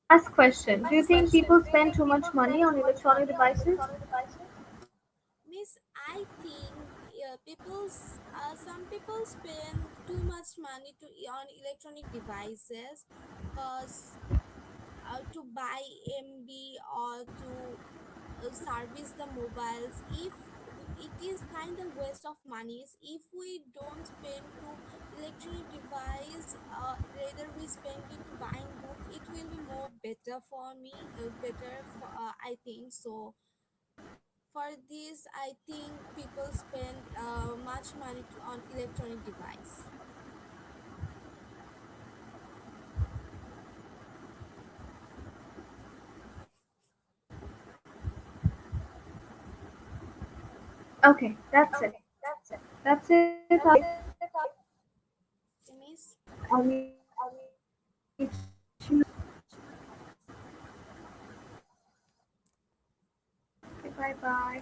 last question, do you think people spend too much money on electronic devices? Miss, I think some people spend too much money on electronic devices, cause to buy MB or to service the mobiles. If it is kind of waste of monies if we don't spend to electronic device, rather we spend it to buying book, it will be more better for me, better for I think so. For this I think people spend much money on electronic device. Okay, that's it. That's it. Miss, I'll meet you Okay, bye bye.